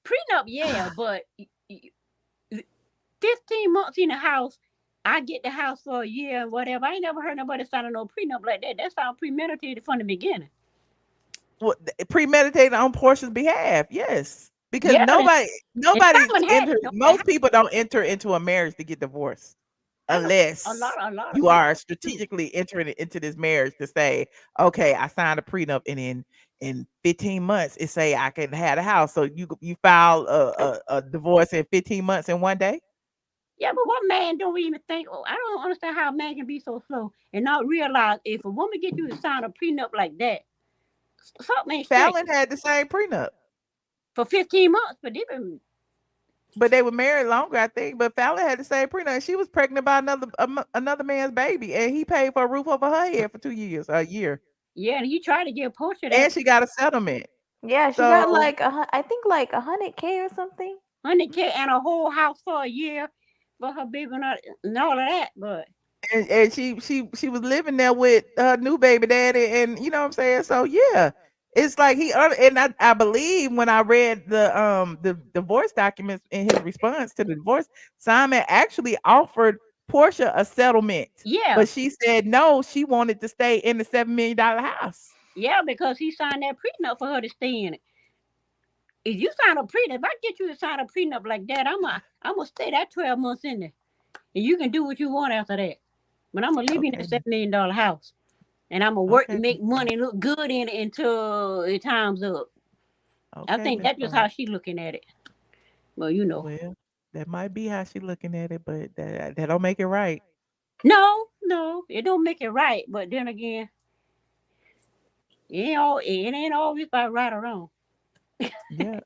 Speaker 6: prenup, yeah, but 15 months in the house. I get the house for a year and whatever. I ain't never heard nobody signing no prenup like that. That sounds premeditated from the beginning.
Speaker 1: premeditated on Portia's behalf. Yes, because
Speaker 6: Yeah, and
Speaker 1: nobody
Speaker 6: Simon had it.
Speaker 1: enters.
Speaker 6: No,
Speaker 1: Most people don't enter into a marriage to get divorced
Speaker 6: I know a lot,
Speaker 1: unless
Speaker 6: a lot of
Speaker 1: you
Speaker 6: people
Speaker 1: are
Speaker 6: do.
Speaker 1: strategically entering into this marriage to say, okay, I signed a prenup, and in 15 months it say I can have a house. So you file a divorce in 15 months in one day.
Speaker 6: Yeah, but what man don't even think? Oh, I don't understand how a man can be so slow and not realize if a woman get you to sign a prenup like that, something ain't straight
Speaker 1: Fallon had the same prenup,
Speaker 6: for 15 months. But they been,
Speaker 1: but they were married longer, I think. But Fallon had the same prenup. She was pregnant by another man's baby, and he paid for a roof over her head for 2 years, a year,
Speaker 6: yeah, and he tried to give Porsche that
Speaker 1: and she got a settlement.
Speaker 5: Yeah, she got
Speaker 1: So
Speaker 5: like I think like 100K or something.
Speaker 6: 100K and a whole house for a year for her baby and all of that. But
Speaker 1: and she was living there with her new baby daddy, and you know what I'm saying. So yeah, it's like and I believe when I read the divorce documents in his response to the divorce, Simon actually offered Portia a settlement,
Speaker 6: yeah,
Speaker 1: but she said no. She wanted to stay in the $7 million house.
Speaker 6: yeah, because he signed that prenup for her to stay in it. If you sign a prenup, if I get you to sign a prenup like that, I'm gonna stay that 12 months in there, and you can do what you want after that. But I'm gonna live in that
Speaker 1: Okay,
Speaker 6: $7 million house. And I'm gonna work to
Speaker 1: okay,
Speaker 6: make money look good in it until the time's up. I
Speaker 1: okay,
Speaker 6: think
Speaker 1: Miss
Speaker 6: that's just how
Speaker 1: Barb.
Speaker 6: she looking at it. Well, you know,
Speaker 1: Well, that might be how she looking at it, but that don't make it right.
Speaker 6: no, no, it don't make it right. But then again, it ain't always about right or wrong.
Speaker 1: Yeah,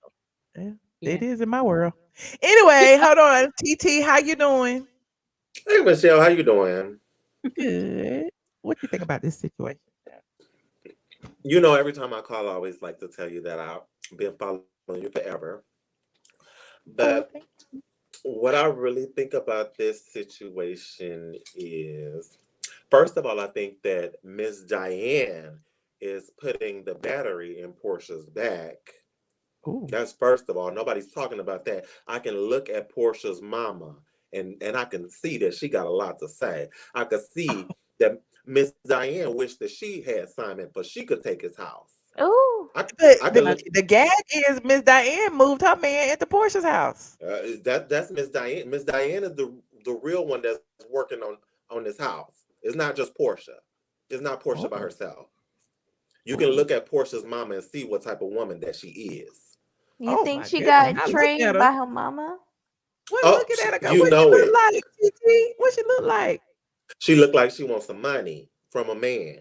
Speaker 1: yeah,
Speaker 6: Yeah,
Speaker 1: it is in my world. Anyway, hold on, TT, how you doing?
Speaker 7: Hey Michelle, how you doing?
Speaker 1: Good. What you think about this situation?
Speaker 7: You know, every time I call, I always like to tell you that I've been following you forever.
Speaker 1: Oh,
Speaker 7: But
Speaker 1: thank
Speaker 7: what I really think about this situation is, first of all, I think that Miss Diane is putting the battery in Portia's back.
Speaker 1: you.
Speaker 7: That's first of all. Nobody's talking about that. I can look at Portia's mama and I can see that she got a lot to say. I could see that Miss Diane wished that she had Simon, but she could take his house.
Speaker 5: Ooh.
Speaker 7: I
Speaker 1: But
Speaker 7: I could
Speaker 1: the
Speaker 7: look.
Speaker 1: the gag is Miss Diane moved her man into Portia's house.
Speaker 7: That's Miss Diane. Miss Diane is the real one that's working on this house. It's not just Porsha. It's not Porsha by
Speaker 1: Oh,
Speaker 7: herself. You can
Speaker 1: oh,
Speaker 7: look at Portia's mama and see what type of woman that she is.
Speaker 5: You
Speaker 1: oh
Speaker 5: think
Speaker 1: my
Speaker 5: she
Speaker 1: goodness!
Speaker 5: got
Speaker 1: Now look at
Speaker 5: trained
Speaker 1: her.
Speaker 5: by her mama?
Speaker 1: What
Speaker 7: Oh,
Speaker 1: looking at her?
Speaker 7: you
Speaker 1: What she
Speaker 7: know
Speaker 1: look
Speaker 7: it.
Speaker 1: like? TT? What she look like?
Speaker 7: She looked like she wants some money from a man.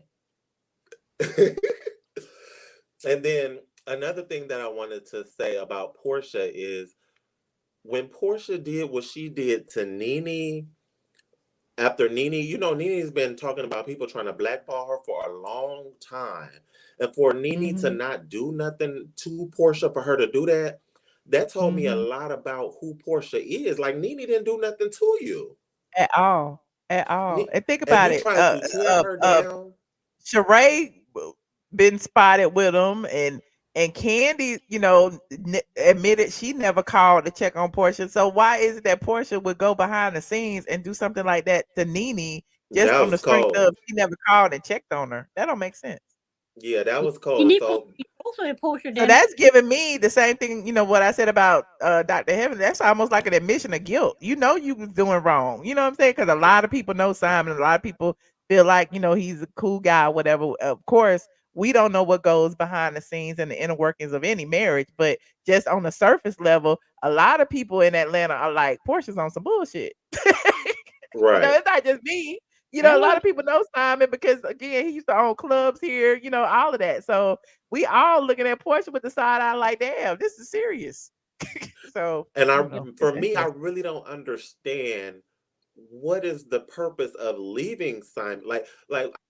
Speaker 7: And then another thing that I wanted to say about Porsha is when Porsha did what she did to Nene, after Nene, Nene's been talking about people trying to blackball her for a long time. And for Nene to
Speaker 1: Mhm.
Speaker 7: not do nothing to Porsha, for her to do that, that told me a
Speaker 1: Mhm.
Speaker 7: lot about who Porsha is. Like, Nene didn't do nothing to you.
Speaker 1: At all. At all. And think
Speaker 7: And
Speaker 1: about
Speaker 7: you
Speaker 1: it.
Speaker 7: tried to tear her down.
Speaker 1: Sheree been spotted with him, and Kandi, admitted she never called to check on Portia. So why is it that Portia would go behind the scenes and do something like that to Nene just
Speaker 7: That
Speaker 1: on the
Speaker 7: was
Speaker 1: strength
Speaker 7: cold.
Speaker 1: of she never called and checked on her? That don't make sense.
Speaker 7: Yeah, that was
Speaker 6: He
Speaker 7: cold.
Speaker 6: need to
Speaker 7: So
Speaker 6: be closer to Porsche
Speaker 1: So
Speaker 6: than
Speaker 1: that's giving me the same thing, what I said about Dr. Heaven. That's almost like an admission of guilt. You know you was doing wrong. You know what I'm saying? Because a lot of people know Simon. A lot of people feel like, he's a cool guy, whatever. Of course, we don't know what goes behind the scenes and the inner workings of any marriage, but just on the surface level, a lot of people in Atlanta are like, Portia's on some bullshit.
Speaker 7: right.
Speaker 1: It's not just me. A
Speaker 6: that
Speaker 1: lot
Speaker 6: was
Speaker 1: of people know Simon because again, he used to own clubs here, all of that. So we all looking at Portia with the side eye like, damn, this is serious. So
Speaker 7: And
Speaker 1: I don't know.
Speaker 7: for
Speaker 1: It's
Speaker 7: me, I
Speaker 1: interesting.
Speaker 7: really don't understand what is the purpose of leaving Simon. Like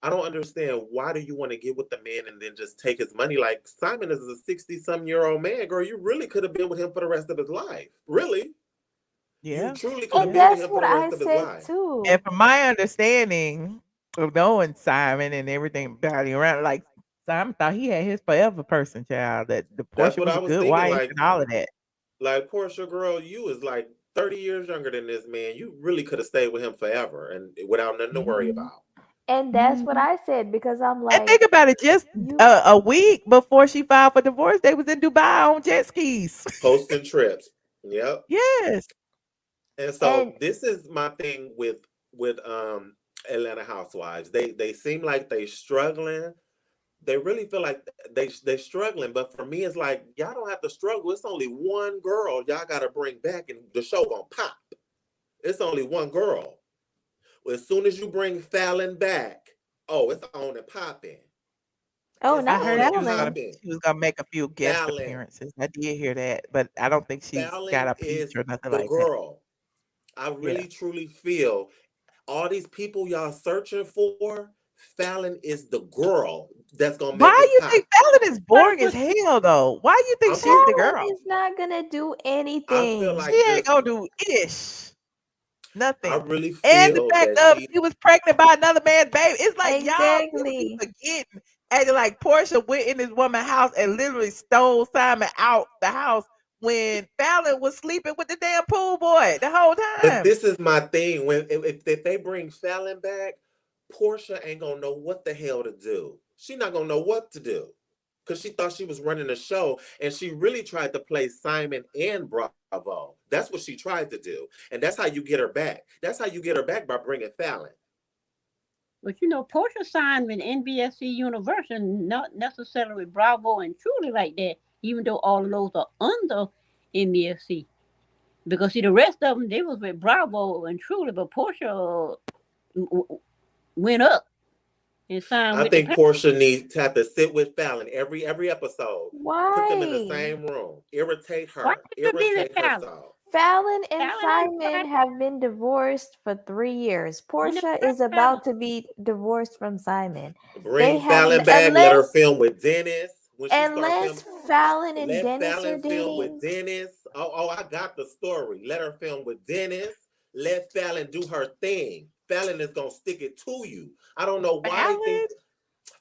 Speaker 7: I don't understand, why do you want to get with the man and then just take his money? Like, Simon is a 60-some-year-old man, girl. You really could have been with him for the rest of his life. Really, you
Speaker 1: Yeah.
Speaker 7: truly could have
Speaker 5: And
Speaker 1: Yeah.
Speaker 7: been with
Speaker 5: that's
Speaker 7: him for
Speaker 5: what
Speaker 7: the
Speaker 5: I
Speaker 7: rest of his
Speaker 5: said
Speaker 7: life.
Speaker 1: And
Speaker 5: too.
Speaker 1: from my understanding of knowing Simon and everything about him around, like Simon thought he had his forever person, child. That the
Speaker 7: That's
Speaker 1: Portia
Speaker 7: what
Speaker 1: was
Speaker 7: I
Speaker 1: a
Speaker 7: was
Speaker 1: good
Speaker 7: thinking.
Speaker 1: wife and all of that.
Speaker 7: Like Porsche, girl, you is like 30 years younger than this man. You really could have stayed with him forever and without nothing to worry
Speaker 1: Hmm.
Speaker 7: about.
Speaker 5: And that's what
Speaker 1: Hmm.
Speaker 5: I said because I'm
Speaker 1: And
Speaker 5: like,
Speaker 1: think about it, just
Speaker 5: you
Speaker 1: a week before she filed for divorce, they was in Dubai on jet skis.
Speaker 7: Posting trips. Yep.
Speaker 1: Yes.
Speaker 7: And so
Speaker 5: and
Speaker 7: this is my thing with Atlanta Housewives. They seem like they struggling. They really feel like they struggling, but for me it's like, y'all don't have to struggle. It's only one girl y'all got to bring back and the show gonna pop. It's only one girl. Well, as soon as you bring Fallon back, oh, it's on and popping.
Speaker 5: oh,
Speaker 7: It's
Speaker 1: I
Speaker 5: not
Speaker 7: on
Speaker 1: heard
Speaker 7: and
Speaker 5: Fallon.
Speaker 7: popping.
Speaker 1: she was gonna make a few guest
Speaker 7: Fallon.
Speaker 1: appearances. I did hear that, but I don't think she's got
Speaker 7: Fallon
Speaker 1: a piece
Speaker 7: is
Speaker 1: or nothing
Speaker 7: the
Speaker 1: like that.
Speaker 7: girl. I
Speaker 1: Yeah.
Speaker 7: really truly feel all these people y'all searching for, Fallon is the girl that's gonna make
Speaker 1: Why
Speaker 7: it
Speaker 1: you think
Speaker 7: pop.
Speaker 1: Fallon is
Speaker 6: what
Speaker 1: boring as
Speaker 6: was
Speaker 1: hell though? Why you think
Speaker 7: I'm
Speaker 1: she's the
Speaker 5: Fallon
Speaker 1: girl?
Speaker 5: is not gonna do
Speaker 7: I feel
Speaker 1: She
Speaker 5: anything.
Speaker 7: like
Speaker 1: ain't
Speaker 7: just
Speaker 1: gonna do ish.
Speaker 7: I
Speaker 1: Nothing.
Speaker 7: really
Speaker 1: And the
Speaker 7: feel
Speaker 1: fact
Speaker 7: that
Speaker 1: of
Speaker 7: she
Speaker 1: she was pregnant by another man's baby. It's like y'all people keep
Speaker 5: Exactly.
Speaker 1: forgetting. And like Portia went in this woman's house and literally stole Simon out the house when Fallon was sleeping with the damn pool boy the whole
Speaker 7: but
Speaker 1: time.
Speaker 7: this is my thing. When if they bring Fallon back, Portia ain't gonna know what the hell to do. She not gonna know what to do. Because she thought she was running a show and she really tried to play Simon and Bravo. That's what she tried to do. And that's how you get her back. That's how you get her back, by bringing Fallon.
Speaker 6: but Porsche signed with NBC Universal, not necessarily Bravo and Truly like that, even though all of those are under NBC. Because see, the rest of them they was with Bravo and Truly, but Porsche went up and signed
Speaker 7: I
Speaker 6: with the
Speaker 7: think Portia needs to have to sit with Fallon every episode. Put them in the
Speaker 5: Why?
Speaker 7: same room. Irritate
Speaker 6: Why
Speaker 7: her.
Speaker 6: should you be with
Speaker 7: Irritate her
Speaker 6: Fallon?
Speaker 7: so.
Speaker 5: Fallon and
Speaker 6: Fallon ain't
Speaker 5: Simon
Speaker 6: trying.
Speaker 5: have been divorced for 3 years.
Speaker 6: You never
Speaker 5: Portia
Speaker 6: heard
Speaker 5: is
Speaker 6: Fallon.
Speaker 5: about to be divorced from Simon. They
Speaker 7: Bring
Speaker 5: haven't,
Speaker 7: Fallon back. Let her film with Dennis. When she start filming,
Speaker 5: unless Fallon and
Speaker 7: let
Speaker 5: Dennis are
Speaker 7: Fallon film with
Speaker 5: dating.
Speaker 7: Dennis. Oh, I got the story. Let her film with Dennis. Let Fallon do her thing. Fallon is gonna stick it to you. I don't know why they think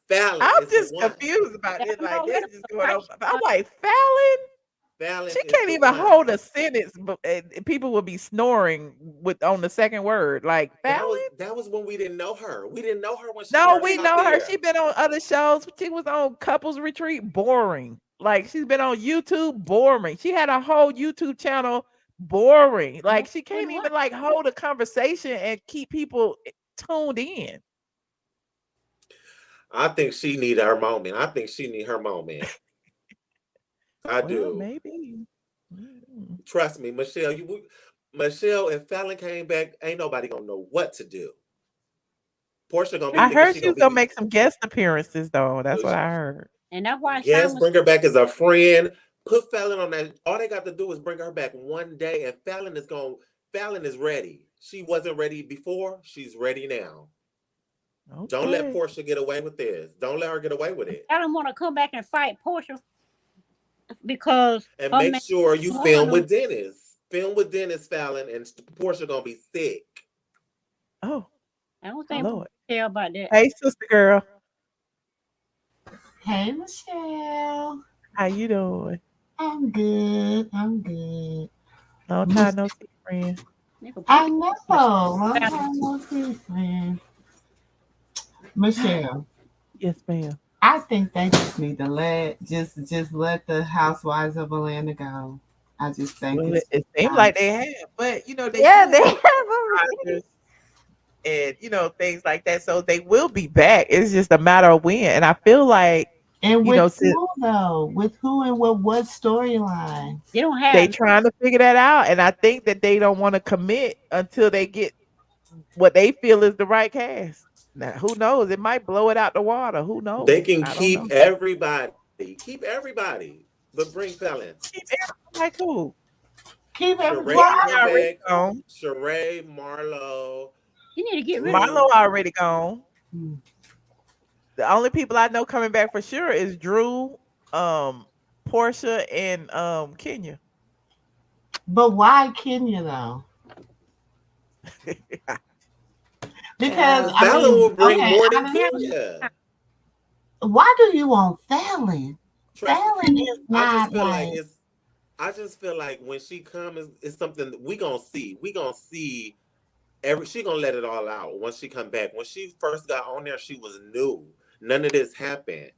Speaker 1: Fallon?
Speaker 7: Fallon
Speaker 1: I'm
Speaker 7: is the
Speaker 1: just
Speaker 7: one.
Speaker 1: confused about
Speaker 6: Y'all
Speaker 1: this. Like
Speaker 6: know her
Speaker 1: this is going
Speaker 6: like
Speaker 1: on. I'm like, Fallon?
Speaker 7: Fallon
Speaker 1: She
Speaker 7: is
Speaker 1: can't
Speaker 7: the
Speaker 1: even
Speaker 7: one.
Speaker 1: hold a sentence, but people will be snoring with on the second word. Like Fallon?
Speaker 7: That was when we didn't know her. We didn't know her when she
Speaker 1: No,
Speaker 7: first
Speaker 1: we
Speaker 7: got
Speaker 1: know her.
Speaker 7: there.
Speaker 1: She been on other shows. She was on Couples Retreat. Boring. Like she's been on YouTube. Boring. She had a whole YouTube channel. Boring. Like she
Speaker 6: with
Speaker 1: can't
Speaker 6: what?
Speaker 1: even like hold a conversation and keep people tuned in.
Speaker 7: I think she need her moment. I think she need her moment. I
Speaker 1: Well,
Speaker 7: do.
Speaker 1: maybe. Mm.
Speaker 7: Trust me, Michelle. Michelle and Fallon came back. Ain't nobody gonna know what to do. Portia gonna be
Speaker 1: I
Speaker 6: And,
Speaker 7: thinking
Speaker 1: heard
Speaker 7: she
Speaker 1: she
Speaker 7: gonna
Speaker 1: was
Speaker 7: be
Speaker 1: gonna make some guest appearances though. That's what I heard.
Speaker 6: And that's why
Speaker 7: Yes,
Speaker 6: Simon.
Speaker 7: bring her back as a friend. Put Fallon on that. All they got to do is bring her back one day, and Fallon is ready. She wasn't ready before. She's ready now. Don't let
Speaker 1: Okay.
Speaker 7: Porsha get away with this. Don't let her get away with it.
Speaker 6: I don't want to come back and fight Porsha because
Speaker 7: And
Speaker 6: her
Speaker 7: make
Speaker 6: man
Speaker 7: sure you
Speaker 6: want
Speaker 7: film
Speaker 6: her
Speaker 7: with Dennis. Film with Dennis Fallon, and Porsha gonna be sick.
Speaker 1: Oh,
Speaker 6: I don't think
Speaker 1: Lord.
Speaker 6: care about that.
Speaker 1: Hey, sister girl.
Speaker 2: Hey, Michelle.
Speaker 1: How you doing?
Speaker 2: I'm good. I'm good.
Speaker 1: Long time no see, friend.
Speaker 2: I know. Long time no see, friend. Michelle,
Speaker 1: Yes, ma'am.
Speaker 2: I think they just need to let the Housewives of Atlanta go. I just think
Speaker 1: Well,
Speaker 2: it's
Speaker 1: it seems
Speaker 2: time.
Speaker 1: like they have, but they
Speaker 5: Yeah,
Speaker 1: do
Speaker 5: they
Speaker 1: have
Speaker 5: have already.
Speaker 1: surprises and things like that. So they will be back. It's just a matter of when. And I feel like
Speaker 2: And with
Speaker 1: since
Speaker 2: who though? With who and what storyline?
Speaker 6: They don't
Speaker 1: they
Speaker 6: have.
Speaker 1: trying to figure that out, and I think that they don't want to commit until they get what they feel is the right cast. Now, who knows? It might blow it out the water. Who
Speaker 7: They
Speaker 1: knows?
Speaker 7: can
Speaker 1: I don't know.
Speaker 7: keep everybody. Keep everybody. But bring Fallon.
Speaker 1: Keep everyone like who?
Speaker 2: Keep
Speaker 7: Sheree can
Speaker 2: everyone.
Speaker 1: Brandy
Speaker 7: come
Speaker 1: already
Speaker 7: back.
Speaker 1: gone.
Speaker 7: Sheree, Marlo,
Speaker 6: You need to get rid of.
Speaker 1: Marlo
Speaker 7: Drew.
Speaker 1: already gone.
Speaker 2: Hmm.
Speaker 1: The only people I know coming back for sure is Drew, Porsha, and Kenya.
Speaker 2: But why Kenya though? Because
Speaker 6: Child.
Speaker 2: I
Speaker 7: Fallon
Speaker 2: mean,
Speaker 7: will bring
Speaker 2: okay,
Speaker 7: more than
Speaker 2: honestly,
Speaker 7: Kenya.
Speaker 2: why do you want Fallon?
Speaker 7: Trust me.
Speaker 2: Fallon is
Speaker 7: I just
Speaker 2: not
Speaker 7: feel like
Speaker 2: like
Speaker 7: it's. I just feel like when she comes, it's something that we gonna see. We gonna see she gonna let it all out once she come back. When she first got on there, she was new. None of this happened.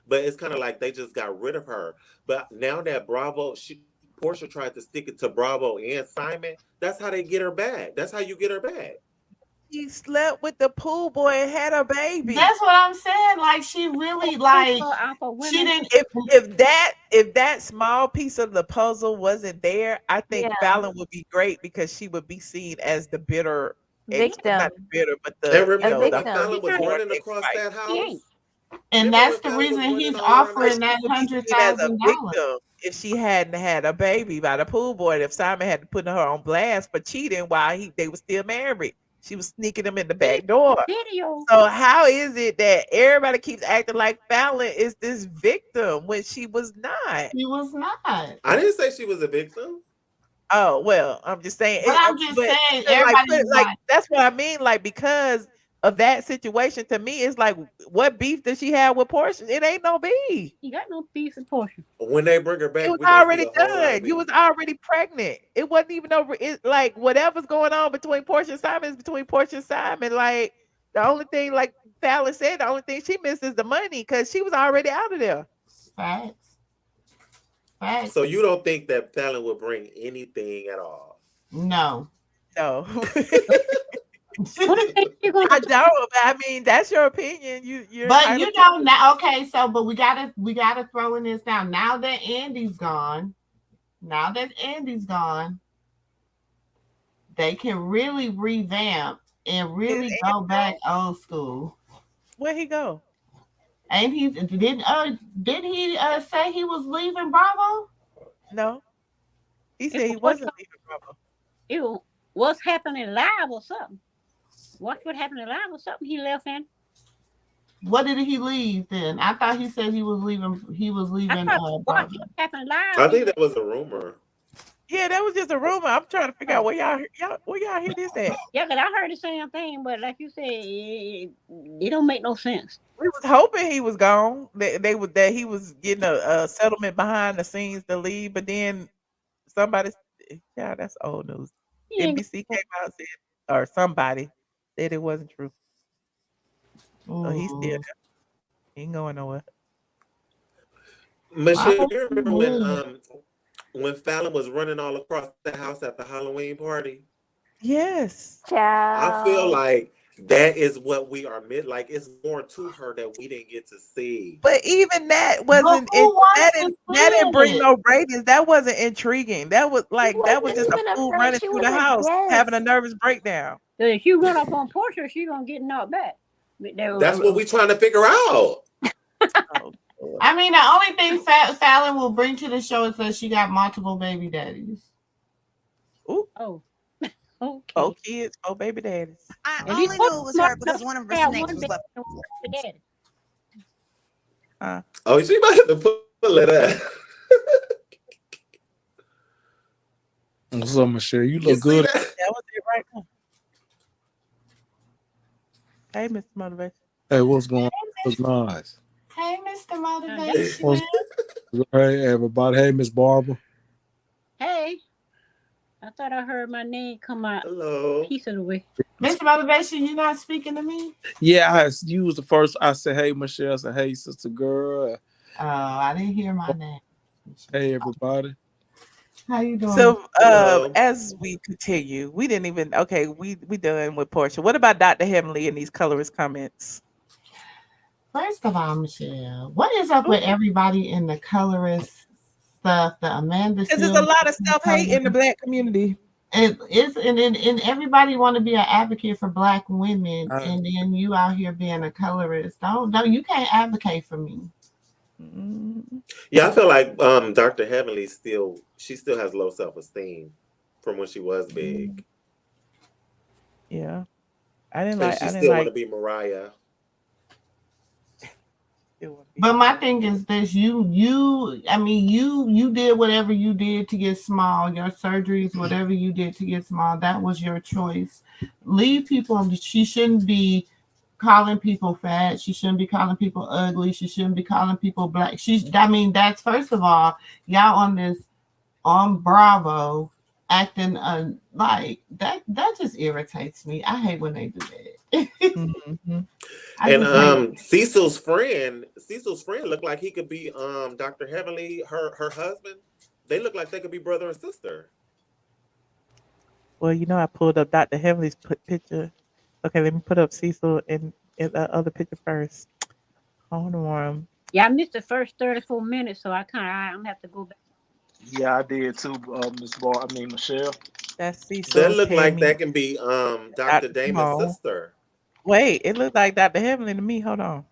Speaker 7: But it's kind of like they just got rid of her. But now that Porsha tried to stick it to Bravo and Simon, that's how they get her back. That's how you get her back.
Speaker 1: She slept with the pool boy and had a baby.
Speaker 2: that's what I'm saying. Like she really like
Speaker 6: For
Speaker 2: she
Speaker 6: women.
Speaker 2: didn't
Speaker 1: If that small piece of the puzzle wasn't there, I think
Speaker 5: Yeah,
Speaker 1: Fallon would be great because she would be seen as the bitter not the
Speaker 5: victim,
Speaker 1: bitter, but
Speaker 7: And
Speaker 5: a
Speaker 7: remember
Speaker 1: the
Speaker 7: when
Speaker 5: victim.
Speaker 7: Fallon
Speaker 6: She's
Speaker 7: was
Speaker 6: not.
Speaker 1: born
Speaker 7: running across
Speaker 1: ex-wife.
Speaker 7: that
Speaker 6: She ain't.
Speaker 7: house?
Speaker 2: and
Speaker 7: Remember
Speaker 2: that's
Speaker 7: when
Speaker 2: the
Speaker 7: Fallon was
Speaker 2: reason
Speaker 7: running
Speaker 2: he's
Speaker 7: all around
Speaker 1: But
Speaker 7: that
Speaker 2: offering
Speaker 1: she
Speaker 2: that
Speaker 7: house?
Speaker 1: would be seen as a
Speaker 2: $100,000.
Speaker 1: victim if she hadn't had a baby by the pool boy. And if Simon had to put her on blast for cheating while they were still married, she was sneaking him in the
Speaker 6: See
Speaker 1: back door.
Speaker 6: video.
Speaker 1: So how is it that everybody keeps acting like Fallon is this victim when she was not?
Speaker 2: He was not.
Speaker 7: I didn't say she was a victim.
Speaker 1: Oh, well, I'm just saying
Speaker 2: But I'm just
Speaker 1: but
Speaker 2: saying
Speaker 1: like
Speaker 2: everybody's like,
Speaker 1: that's what I mean. Like because of that situation, to me, it's like what beef does she have with Porsche? It ain't no beef.
Speaker 6: You got no beef with Porsche.
Speaker 7: When they bring her
Speaker 1: It
Speaker 7: back,
Speaker 1: was
Speaker 7: we're gonna see
Speaker 1: already
Speaker 7: a whole lot of
Speaker 1: done. You was
Speaker 7: beef.
Speaker 1: already pregnant. It wasn't even over. It's like whatever's going on between Porsche and Simon is between Porsche and Simon. Like the only thing, like Fallon said, the only thing she missed is the money because she was already out of there.
Speaker 2: facts, facts.
Speaker 7: So you don't think that Fallon would bring anything at all?
Speaker 2: No.
Speaker 1: No,
Speaker 6: What the heck you gonna
Speaker 1: I
Speaker 6: do?
Speaker 1: don't. But I mean, that's your opinion. You're
Speaker 2: But
Speaker 1: entitled
Speaker 2: you
Speaker 1: to
Speaker 2: know
Speaker 1: it.
Speaker 2: now, okay, so but we gotta throw in this now. Now that Andy's gone, they can really revamp and
Speaker 1: Is
Speaker 2: really
Speaker 1: Andy
Speaker 2: go back
Speaker 1: gone?
Speaker 2: old school.
Speaker 1: Where he go?
Speaker 2: Ain't he didn't he say he was leaving Bravo?
Speaker 1: No, he
Speaker 6: It
Speaker 1: said he
Speaker 6: was what's
Speaker 1: wasn't leaving Bravo.
Speaker 6: it what's happening live or something. Watch what happened live or something. He left in.
Speaker 2: What did he leave then? I thought he said he was leaving
Speaker 6: I thought watch
Speaker 2: Bravo.
Speaker 6: what happened live.
Speaker 7: I
Speaker 6: He
Speaker 7: think
Speaker 6: left.
Speaker 7: that was a rumor.
Speaker 1: Yeah, that was just a rumor. I'm trying to figure out
Speaker 6: Oh.
Speaker 1: where y'all hear this at.
Speaker 6: Yeah, because I heard the same thing, but like you said, it don't make no sense.
Speaker 1: We was hoping he was gone. That he was getting a settlement behind the scenes to leave, but then somebody, yeah, that's old news.
Speaker 6: He ain't
Speaker 1: NBC came out and said, or somebody said it wasn't true. So he's still there.
Speaker 2: Ooh.
Speaker 1: He ain't going nowhere.
Speaker 2: I
Speaker 7: Michelle,
Speaker 2: hope
Speaker 7: you
Speaker 2: he
Speaker 7: remember
Speaker 2: would.
Speaker 7: when Fallon was running all across the house at the Halloween party?
Speaker 1: Yes.
Speaker 7: I feel
Speaker 5: Child.
Speaker 7: like that is what we are like it's more to her that we didn't get to see.
Speaker 1: But even that
Speaker 2: But
Speaker 1: wasn't
Speaker 2: who
Speaker 1: it.
Speaker 2: wants
Speaker 1: That
Speaker 2: to
Speaker 1: didn't
Speaker 2: see
Speaker 1: that didn't bring
Speaker 2: it?
Speaker 1: no ratings. That wasn't intriguing. That was
Speaker 5: She
Speaker 1: like that was
Speaker 5: wasn't
Speaker 1: just a
Speaker 5: even a
Speaker 1: fool
Speaker 5: friend.
Speaker 1: running
Speaker 5: She
Speaker 1: through
Speaker 5: was
Speaker 1: the
Speaker 5: a
Speaker 1: house having a
Speaker 5: guest.
Speaker 1: nervous breakdown.
Speaker 6: So if you run up on Porsche, she gonna get knocked back. But
Speaker 7: That's what we trying to figure out.
Speaker 1: Oh,
Speaker 8: I mean, the only thing Fallon will bring to the show is that she got multiple baby daddies.
Speaker 1: Ooh,
Speaker 6: Oh,
Speaker 1: 4
Speaker 6: okay.
Speaker 1: kids, 4 baby daddies.
Speaker 3: I
Speaker 6: At least
Speaker 3: only
Speaker 6: Portia
Speaker 3: knew it was
Speaker 6: smart
Speaker 3: her
Speaker 6: enough
Speaker 3: because
Speaker 6: to
Speaker 3: one of her
Speaker 6: have
Speaker 3: snakes
Speaker 6: one
Speaker 3: was
Speaker 6: baby
Speaker 3: left.
Speaker 6: and one daddy.
Speaker 7: Oh, she might have to pull it up.
Speaker 2: What's up, Michelle? You
Speaker 7: You
Speaker 2: look
Speaker 7: see
Speaker 2: good.
Speaker 7: that?
Speaker 1: That was it right there. Hey, Mr. Motivation.
Speaker 2: Hey, what's going on? What's nice?
Speaker 8: Hey, Mr.
Speaker 6: That's
Speaker 2: What's
Speaker 8: Motivation.
Speaker 2: hey everybody? Hey, Miss Barbara.
Speaker 6: hey. I thought I heard my name come out
Speaker 7: Hello.
Speaker 6: piece of the way.
Speaker 8: Mr. Motivation, you not speaking to me?
Speaker 2: Yeah, you was the first. I said, hey, Michelle. I said, hey, sister girl.
Speaker 8: Oh, I didn't hear my name.
Speaker 2: Hey, everybody.
Speaker 8: How you doing?
Speaker 1: So,
Speaker 7: Hello.
Speaker 1: as we continue, we didn't even okay. We done with Porsha. What about Dr. Heavenly and these colorist comments?
Speaker 8: First of all, Michelle, what is up
Speaker 1: Ooh,
Speaker 8: with everybody in the colorist stuff? The Amanda
Speaker 1: because there's a
Speaker 8: Seals
Speaker 1: lot of self hate in the Black community.
Speaker 8: and everybody want to be an advocate for Black women,
Speaker 2: I,
Speaker 8: and then you out here being a colorist. Don't you can't advocate for me.
Speaker 1: Mm,
Speaker 7: Yeah, I feel like Dr. Heavenly still has low self-esteem from when she was big.
Speaker 1: yeah, I didn't
Speaker 7: And
Speaker 1: like.
Speaker 7: she
Speaker 1: I didn't
Speaker 7: still want to
Speaker 1: like.
Speaker 7: be Mariah.
Speaker 1: It would be
Speaker 8: But my
Speaker 1: Mariah.
Speaker 8: thing is this: you did whatever you did to get small. Your surgeries, whatever you did to get small, that was your choice. Leave people. She shouldn't be calling people fat. She shouldn't be calling people ugly. She shouldn't be calling people black. That's first of all, y'all on Bravo acting like that. That just irritates me. I hate when they do that.
Speaker 1: Mhm.
Speaker 8: I
Speaker 7: And
Speaker 8: just hate.
Speaker 7: Cecil's friend looked like he could be Dr. Heavenly, her husband. They look like they could be brother and sister.
Speaker 1: Well, I pulled up Dr. Heavenly's picture. Okay, let me put up Cecil in the other picture first. Hold on.
Speaker 6: Yeah, I missed the first 34 minutes, so I'm gonna have to go back.
Speaker 2: yeah, I did too, Miss Bar. I mean, Michelle.
Speaker 1: That's
Speaker 7: That
Speaker 1: Cecil,
Speaker 7: look like
Speaker 1: Tammy,
Speaker 7: that can be Dr.
Speaker 1: Dr.
Speaker 7: Damon's
Speaker 1: Simone.
Speaker 7: sister.
Speaker 1: Wait, it looked like Dr. Heavenly to me. Hold on.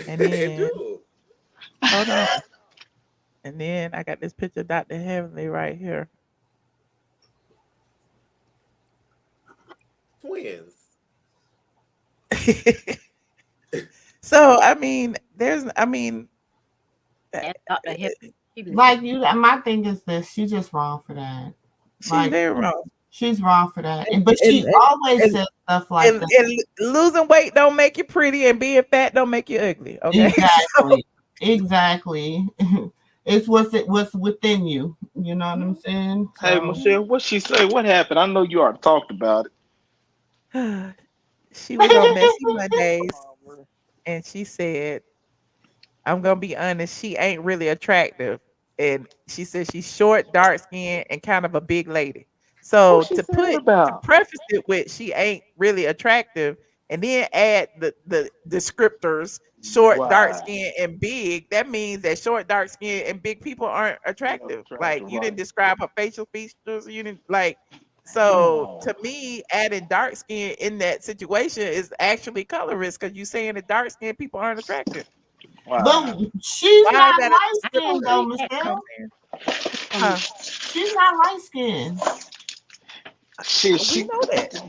Speaker 1: And
Speaker 7: It
Speaker 1: then,
Speaker 7: do.
Speaker 1: hold on. And then I got this picture of Dr. Heavenly right here.
Speaker 7: Twins.
Speaker 1: So, I mean, uh,
Speaker 6: And Dr. Hep, she was
Speaker 8: Like you, my thing is this: she's just wrong for that.
Speaker 1: she's
Speaker 8: Like
Speaker 1: very wrong.
Speaker 8: she's wrong for that,
Speaker 1: And
Speaker 8: but
Speaker 1: and
Speaker 8: she always
Speaker 1: and
Speaker 8: says stuff like
Speaker 1: and,
Speaker 8: that.
Speaker 1: and losing weight don't make you pretty, and being fat don't make you ugly. Okay, so
Speaker 8: Exactly, exactly. It's what's within you. You know what I'm saying?
Speaker 2: Hey,
Speaker 8: So
Speaker 2: Michelle. What she say? What happened? I know you already talked about it.
Speaker 1: she was on Messy Mondays,
Speaker 2: Oh, bro.
Speaker 1: and she said, I'm gonna be honest, she ain't really attractive. And she said she's short, dark skinned, and kind of a big lady.
Speaker 2: What
Speaker 1: So
Speaker 2: she said
Speaker 1: to
Speaker 2: about?
Speaker 1: preface it with she ain't really attractive, and then add the descriptors short, dark
Speaker 2: Why?
Speaker 1: skinned, and big, that means that short, dark skinned, and big people aren't
Speaker 2: Yeah,
Speaker 1: attractive. Like
Speaker 2: attractive,
Speaker 1: you didn't
Speaker 2: right?
Speaker 1: describe her facial features, you didn't like so
Speaker 2: Man,
Speaker 1: to me, adding dark skin in that situation is actually colorist because you saying that dark skinned people aren't attractive.
Speaker 2: wow.
Speaker 8: but she's
Speaker 1: Why is
Speaker 8: not
Speaker 1: that a
Speaker 8: light
Speaker 6: I ain't
Speaker 8: skinned though,
Speaker 1: descriptor?
Speaker 6: say that.
Speaker 1: You know
Speaker 8: Michelle.
Speaker 1: what I'm saying?
Speaker 6: From
Speaker 1: Huh?
Speaker 8: She's not light skinned.
Speaker 1: We
Speaker 2: She,
Speaker 1: know that.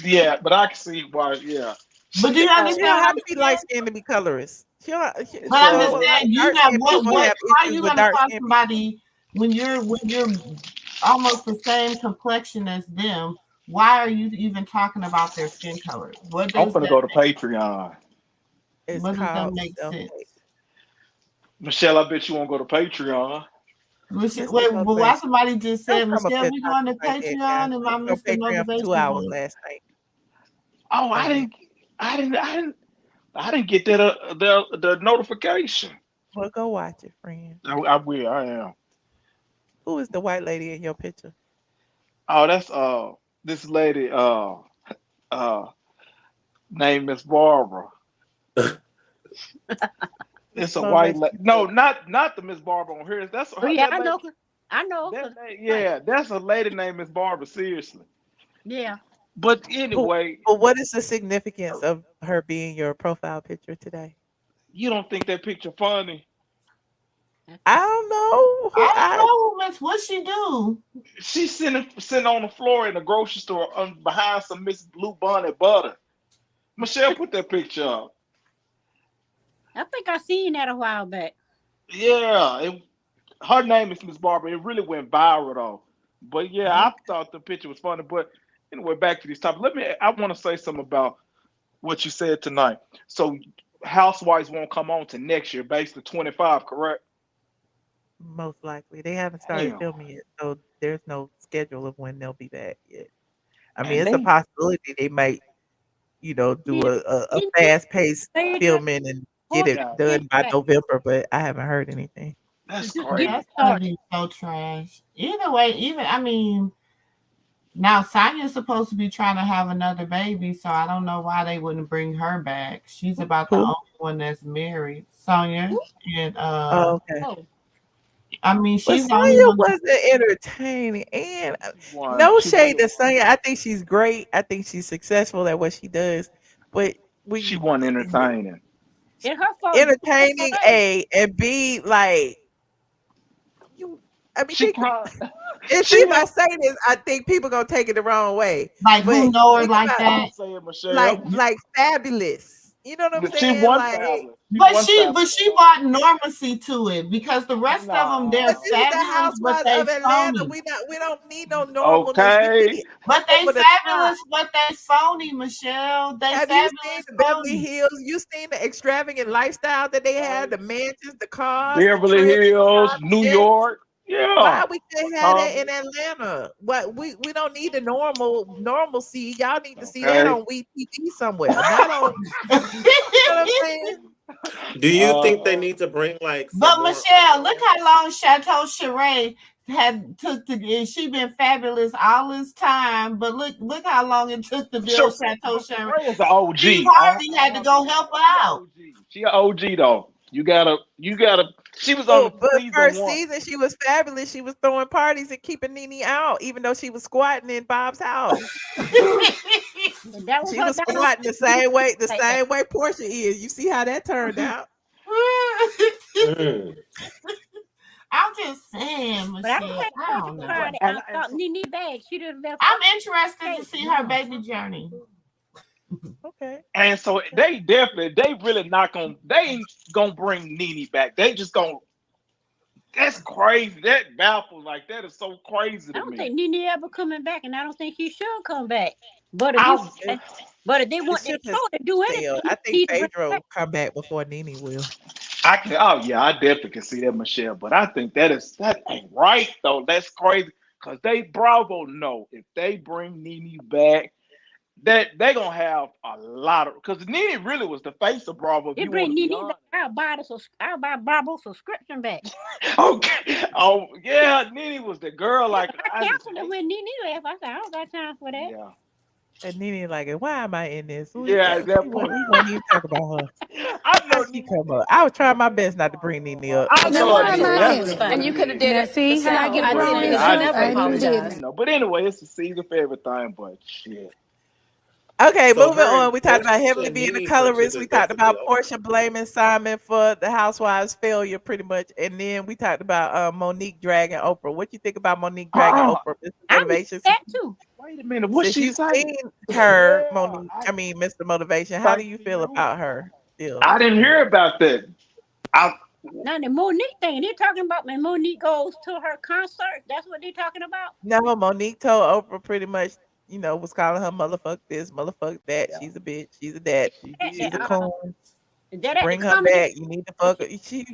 Speaker 2: yeah, but I can see why, yeah.
Speaker 8: But
Speaker 2: She
Speaker 8: do you
Speaker 1: She
Speaker 2: got,
Speaker 1: don't
Speaker 8: understand what
Speaker 1: have
Speaker 8: I'm
Speaker 1: to be light
Speaker 8: saying?
Speaker 1: skinned to be colorist.
Speaker 8: But I'm just
Speaker 1: A lot
Speaker 2: well,
Speaker 1: of
Speaker 8: saying, you
Speaker 1: dark
Speaker 8: got
Speaker 1: skinned people
Speaker 8: what?
Speaker 1: have
Speaker 8: How are
Speaker 1: issues
Speaker 8: you
Speaker 1: with
Speaker 8: gonna
Speaker 1: dark
Speaker 8: call
Speaker 1: skinned people.
Speaker 8: somebody when you're almost the same complexion as them? Why are you even talking about their skin color?
Speaker 2: I'm finna go to Patreon.
Speaker 1: It's
Speaker 8: What does that
Speaker 1: called
Speaker 8: make
Speaker 1: self
Speaker 8: sense?
Speaker 1: hate.
Speaker 2: Michelle, I bet you won't go to Patreon.
Speaker 8: Michelle,
Speaker 1: Mr.
Speaker 8: wait, but why
Speaker 1: Motivation.
Speaker 8: somebody just
Speaker 1: Don't
Speaker 8: said,
Speaker 1: come up
Speaker 8: Michelle,
Speaker 1: here
Speaker 8: we
Speaker 1: talking
Speaker 8: going to
Speaker 1: like that now.
Speaker 8: Patreon and
Speaker 1: I
Speaker 8: my
Speaker 1: was on
Speaker 8: Mr.
Speaker 1: Patreon for
Speaker 8: Motivation
Speaker 1: 2 hours
Speaker 8: voice?
Speaker 1: last night.
Speaker 2: Oh,
Speaker 1: Okay.
Speaker 2: I didn't get that the notification.
Speaker 1: Well, go watch it, friend.
Speaker 2: I will. I am.
Speaker 1: Who is the white lady in your picture?
Speaker 2: Oh, that's this lady uh named Miss Barbara.
Speaker 1: Mr.
Speaker 2: It's a white
Speaker 1: Motivation.
Speaker 2: lady. No, not the Miss Barbara on here. That's
Speaker 6: oh
Speaker 2: her.
Speaker 6: yeah,
Speaker 2: That lady.
Speaker 6: I know,
Speaker 2: That
Speaker 6: cause
Speaker 2: lady.
Speaker 6: right,
Speaker 2: Yeah, that's a lady named Miss Barbara. Seriously.
Speaker 6: yeah.
Speaker 2: But
Speaker 1: Who
Speaker 2: anyway,
Speaker 1: But what is the significance of her being your profile picture today?
Speaker 2: You don't think that picture funny?
Speaker 1: I don't know.
Speaker 8: I don't know, Miss. What she do?
Speaker 2: She's sitting on the floor in the grocery store behind some Miss Blue Bonnet butter. Michelle, put that picture up.
Speaker 6: I think I seen that a while back.
Speaker 2: Yeah, her name is Miss Barbara. It really went viral though. But yeah, I thought the picture was funny. But anyway, back to this topic. I want to say something about what you said tonight. So Housewives won't come on to next year, basically 25, correct?
Speaker 1: Most likely. They haven't started
Speaker 2: Damn.
Speaker 1: filming yet, so there's no schedule of when they'll be back yet. I mean,
Speaker 2: And
Speaker 1: it's a
Speaker 2: they
Speaker 1: possibility they might, do
Speaker 6: Yeah,
Speaker 1: a
Speaker 6: didn't you
Speaker 1: fast paced
Speaker 6: say that
Speaker 1: filming and get it
Speaker 6: Porsha
Speaker 2: yeah,
Speaker 1: done
Speaker 6: came
Speaker 1: by
Speaker 6: back?
Speaker 1: November, but I haven't heard anything.
Speaker 2: that's
Speaker 6: Just
Speaker 2: crazy.
Speaker 8: That's gonna
Speaker 6: started.
Speaker 8: be so trash. Either way, I mean, now Sonya's supposed to be trying to have another baby, so I don't know why they wouldn't bring her back. She's about the
Speaker 1: Who?
Speaker 8: only one that's married, Sonya, and
Speaker 1: Oh, okay.
Speaker 6: Oh,
Speaker 8: I mean,
Speaker 1: But
Speaker 8: she's the only
Speaker 1: Sonya
Speaker 8: one.
Speaker 1: wasn't entertaining, and no
Speaker 2: She
Speaker 1: shade
Speaker 2: really
Speaker 1: to Sonya. I think she's great. I think she's successful at what she does. But
Speaker 2: she
Speaker 1: we
Speaker 2: wasn't entertaining.
Speaker 6: it's her fault. You took her
Speaker 1: entertaining
Speaker 6: away.
Speaker 1: A and B like you. I mean,
Speaker 2: She
Speaker 1: think
Speaker 2: kind
Speaker 1: and see
Speaker 2: she
Speaker 1: if I
Speaker 2: left.
Speaker 1: say this, I think people gonna take it the wrong way.
Speaker 8: Like
Speaker 1: But
Speaker 8: who know her
Speaker 1: think
Speaker 8: like
Speaker 1: about
Speaker 8: that?
Speaker 2: Say it,
Speaker 1: like
Speaker 2: Michelle.
Speaker 1: like fabulous. You know what I'm
Speaker 2: She
Speaker 1: saying?
Speaker 2: won
Speaker 1: Like,
Speaker 2: fabulous. She
Speaker 8: But
Speaker 2: won
Speaker 8: she,
Speaker 2: fabulous.
Speaker 8: brought normalcy to it because the rest of them they're
Speaker 1: but
Speaker 2: No.
Speaker 1: this is the
Speaker 8: fabulous, but
Speaker 1: Housewives
Speaker 8: they
Speaker 1: of Atlanta.
Speaker 8: phony.
Speaker 1: We don't need no normalness. We
Speaker 2: Okay.
Speaker 1: need
Speaker 8: But they
Speaker 1: over the top.
Speaker 8: fabulous, but they phony, Michelle. They
Speaker 1: Have you seen
Speaker 8: fabulous
Speaker 1: the Beverly
Speaker 8: phony.
Speaker 1: Hills? You seen the extravagant lifestyle that they had, the mansions, the cars, the
Speaker 2: Beverly
Speaker 1: trips, the
Speaker 2: Hills,
Speaker 1: private
Speaker 2: New
Speaker 1: jets.
Speaker 2: York. Yeah.
Speaker 1: Why we couldn't have that
Speaker 2: Um,
Speaker 1: in Atlanta? What we don't need the normalcy. Y'all need to see that
Speaker 2: okay.
Speaker 1: on We TV somewhere, not on. You know what I'm saying?
Speaker 7: Do you think they
Speaker 2: Uh,
Speaker 7: need to bring like some
Speaker 8: But
Speaker 7: more
Speaker 8: Michelle, look how
Speaker 7: awareness?
Speaker 8: long Chateau Cheray had took to and she been fabulous all this time. But look how long it took to build
Speaker 2: sure.
Speaker 8: Chateau
Speaker 2: But
Speaker 8: Cheray.
Speaker 2: Sheree is an OG.
Speaker 8: Steve Harvey had to go help her
Speaker 2: She a
Speaker 8: out.
Speaker 2: OG. She a OG though. You gotta. She was on
Speaker 1: Oh,
Speaker 2: the
Speaker 1: but
Speaker 2: season
Speaker 1: first
Speaker 2: one.
Speaker 1: season she was fabulous. She was throwing parties and keeping Nene out, even though she was squatting in Bob's house.
Speaker 6: And that was
Speaker 1: She
Speaker 6: her
Speaker 1: was
Speaker 6: down
Speaker 1: squatting the
Speaker 6: like that.
Speaker 1: same way Portia is. You see how that turned out?
Speaker 7: Mm.
Speaker 8: I'm just saying,
Speaker 6: But I don't
Speaker 8: Michelle.
Speaker 6: think
Speaker 8: I
Speaker 6: Porsha
Speaker 8: don't know.
Speaker 6: cried
Speaker 2: And,
Speaker 6: about Nene bag. She done left
Speaker 8: I'm
Speaker 6: her
Speaker 8: interested to
Speaker 6: cake.
Speaker 8: see her baby journey.
Speaker 1: Okay.
Speaker 2: and so they really not gonna they ain't gonna bring Nene back. They just gonna that's crazy. That baffles like that is so crazy
Speaker 6: I
Speaker 2: to
Speaker 6: don't
Speaker 2: me.
Speaker 6: think Nene ever coming back, and I don't think she should come back. But if
Speaker 2: I
Speaker 6: they, but if they
Speaker 1: The
Speaker 6: want their
Speaker 1: ship has
Speaker 6: show to do
Speaker 1: sailed.
Speaker 6: anything,
Speaker 1: I
Speaker 6: he
Speaker 1: think
Speaker 6: needs to bring her
Speaker 1: Phaedra
Speaker 6: back.
Speaker 1: will come back before Nene will.
Speaker 2: I can oh yeah, I definitely can see that, Michelle. But I think that ain't right though. That's crazy. Cause they Bravo know if they bring Nene back, that they gonna have a lot of because Nene really was the face of Bravo. If
Speaker 6: They
Speaker 2: you want
Speaker 6: bring
Speaker 2: to be
Speaker 6: Nene back.
Speaker 2: honest.
Speaker 6: I'll buy Bravo subscription back.
Speaker 2: Okay. Oh yeah, Nene was the girl.
Speaker 6: Yeah,
Speaker 2: Like
Speaker 6: but I
Speaker 2: I just
Speaker 6: canceled it
Speaker 2: hate.
Speaker 6: when Nene left. I said I don't got time for that.
Speaker 2: Yeah.
Speaker 1: And Nene like, why am I in this?
Speaker 2: Yeah. At that point,
Speaker 1: We won't even talk about her.
Speaker 2: I
Speaker 1: How
Speaker 2: know
Speaker 1: she
Speaker 2: Nene.
Speaker 1: come up? I was trying my best not to bring Nene up.
Speaker 2: I
Speaker 3: Now,
Speaker 2: know
Speaker 3: why
Speaker 2: it
Speaker 3: am
Speaker 2: did.
Speaker 3: I
Speaker 2: That's
Speaker 3: in
Speaker 2: just
Speaker 3: it?
Speaker 2: what
Speaker 3: And
Speaker 2: it
Speaker 3: you could have
Speaker 2: is.
Speaker 3: did it. See, how I get
Speaker 2: Well,
Speaker 3: wrong
Speaker 2: yeah,
Speaker 3: too.
Speaker 2: I
Speaker 3: I even
Speaker 2: apologize.
Speaker 3: did
Speaker 2: You
Speaker 3: it.
Speaker 2: know, but anyway, it's the season for everything. But shit.
Speaker 1: Okay,
Speaker 7: So
Speaker 1: moving
Speaker 7: her
Speaker 1: on.
Speaker 7: and
Speaker 1: We talked about
Speaker 7: so
Speaker 1: Heavenly being the
Speaker 7: Nene friendship
Speaker 1: colorist.
Speaker 7: is
Speaker 1: We talked
Speaker 7: definitely
Speaker 1: about
Speaker 7: over.
Speaker 1: Portia blaming Simon for the housewives' failure, pretty much. And then we talked about Monique dragging Oprah. What you think about Monique dragging
Speaker 2: Uh-uh.
Speaker 1: Oprah? Mr.
Speaker 6: I need
Speaker 1: Motivation.
Speaker 6: that too.
Speaker 2: Wait a minute. What
Speaker 1: Since
Speaker 2: she
Speaker 1: you've
Speaker 2: say?
Speaker 1: seen her,
Speaker 2: Yeah.
Speaker 1: Monique, I mean, Mr. Motivation, how do
Speaker 2: Thank
Speaker 1: you feel
Speaker 2: you.
Speaker 1: about her still?
Speaker 2: I didn't hear about that. I
Speaker 6: Now the Monique thing, they're talking about when Monique goes to her concert. That's what they're talking about.
Speaker 1: No, Monique told Oprah pretty much, was calling her motherfuck this, motherfuck that.
Speaker 2: yeah,
Speaker 1: She's a bitch. She's a dat.
Speaker 2: she
Speaker 1: She's a
Speaker 2: did.
Speaker 1: coon.
Speaker 6: That at the
Speaker 1: Bring her
Speaker 6: comedy
Speaker 1: back. You need to fuck her.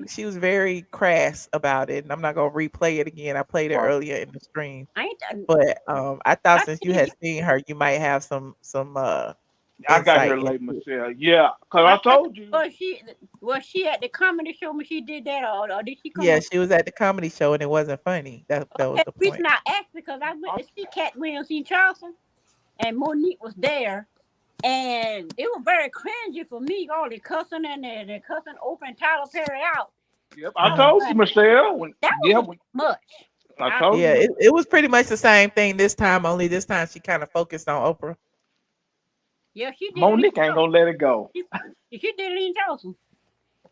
Speaker 1: She was very crass about it, and I'm not gonna replay it again. I played it
Speaker 2: Right.
Speaker 1: earlier in the stream,
Speaker 6: I ain't.
Speaker 1: but I thought
Speaker 6: I
Speaker 1: since you
Speaker 6: think
Speaker 1: had seen her, you might have some
Speaker 2: I got
Speaker 1: insight
Speaker 2: here late,
Speaker 1: into it.
Speaker 2: Michelle. Yeah, cause
Speaker 6: I
Speaker 2: I told you.
Speaker 6: was she at the comedy show when she did that, or did she come
Speaker 1: Yeah,
Speaker 6: on?
Speaker 1: she was at the comedy show, and it wasn't funny. That was
Speaker 6: Okay,
Speaker 1: the
Speaker 6: the
Speaker 1: point.
Speaker 6: reason I asked because I went to see Cat Williams in Charleston, and Monique was there, and it was very cringy for me. All the cussing and the cussing Oprah and Tyler Perry out.
Speaker 2: Yep, I
Speaker 6: I was
Speaker 1: Mhm.
Speaker 2: told you,
Speaker 6: like,
Speaker 2: Michelle.
Speaker 6: that
Speaker 2: Yeah,
Speaker 6: was much.
Speaker 2: I
Speaker 6: I,
Speaker 2: told
Speaker 1: Yeah,
Speaker 2: you.
Speaker 1: it was pretty much the same thing this time. Only this time she kind of focused on Oprah.
Speaker 6: yeah, she did it in
Speaker 2: Monique ain't
Speaker 6: Charleston.
Speaker 2: gonna let it go.
Speaker 6: She, she did it in Charleston.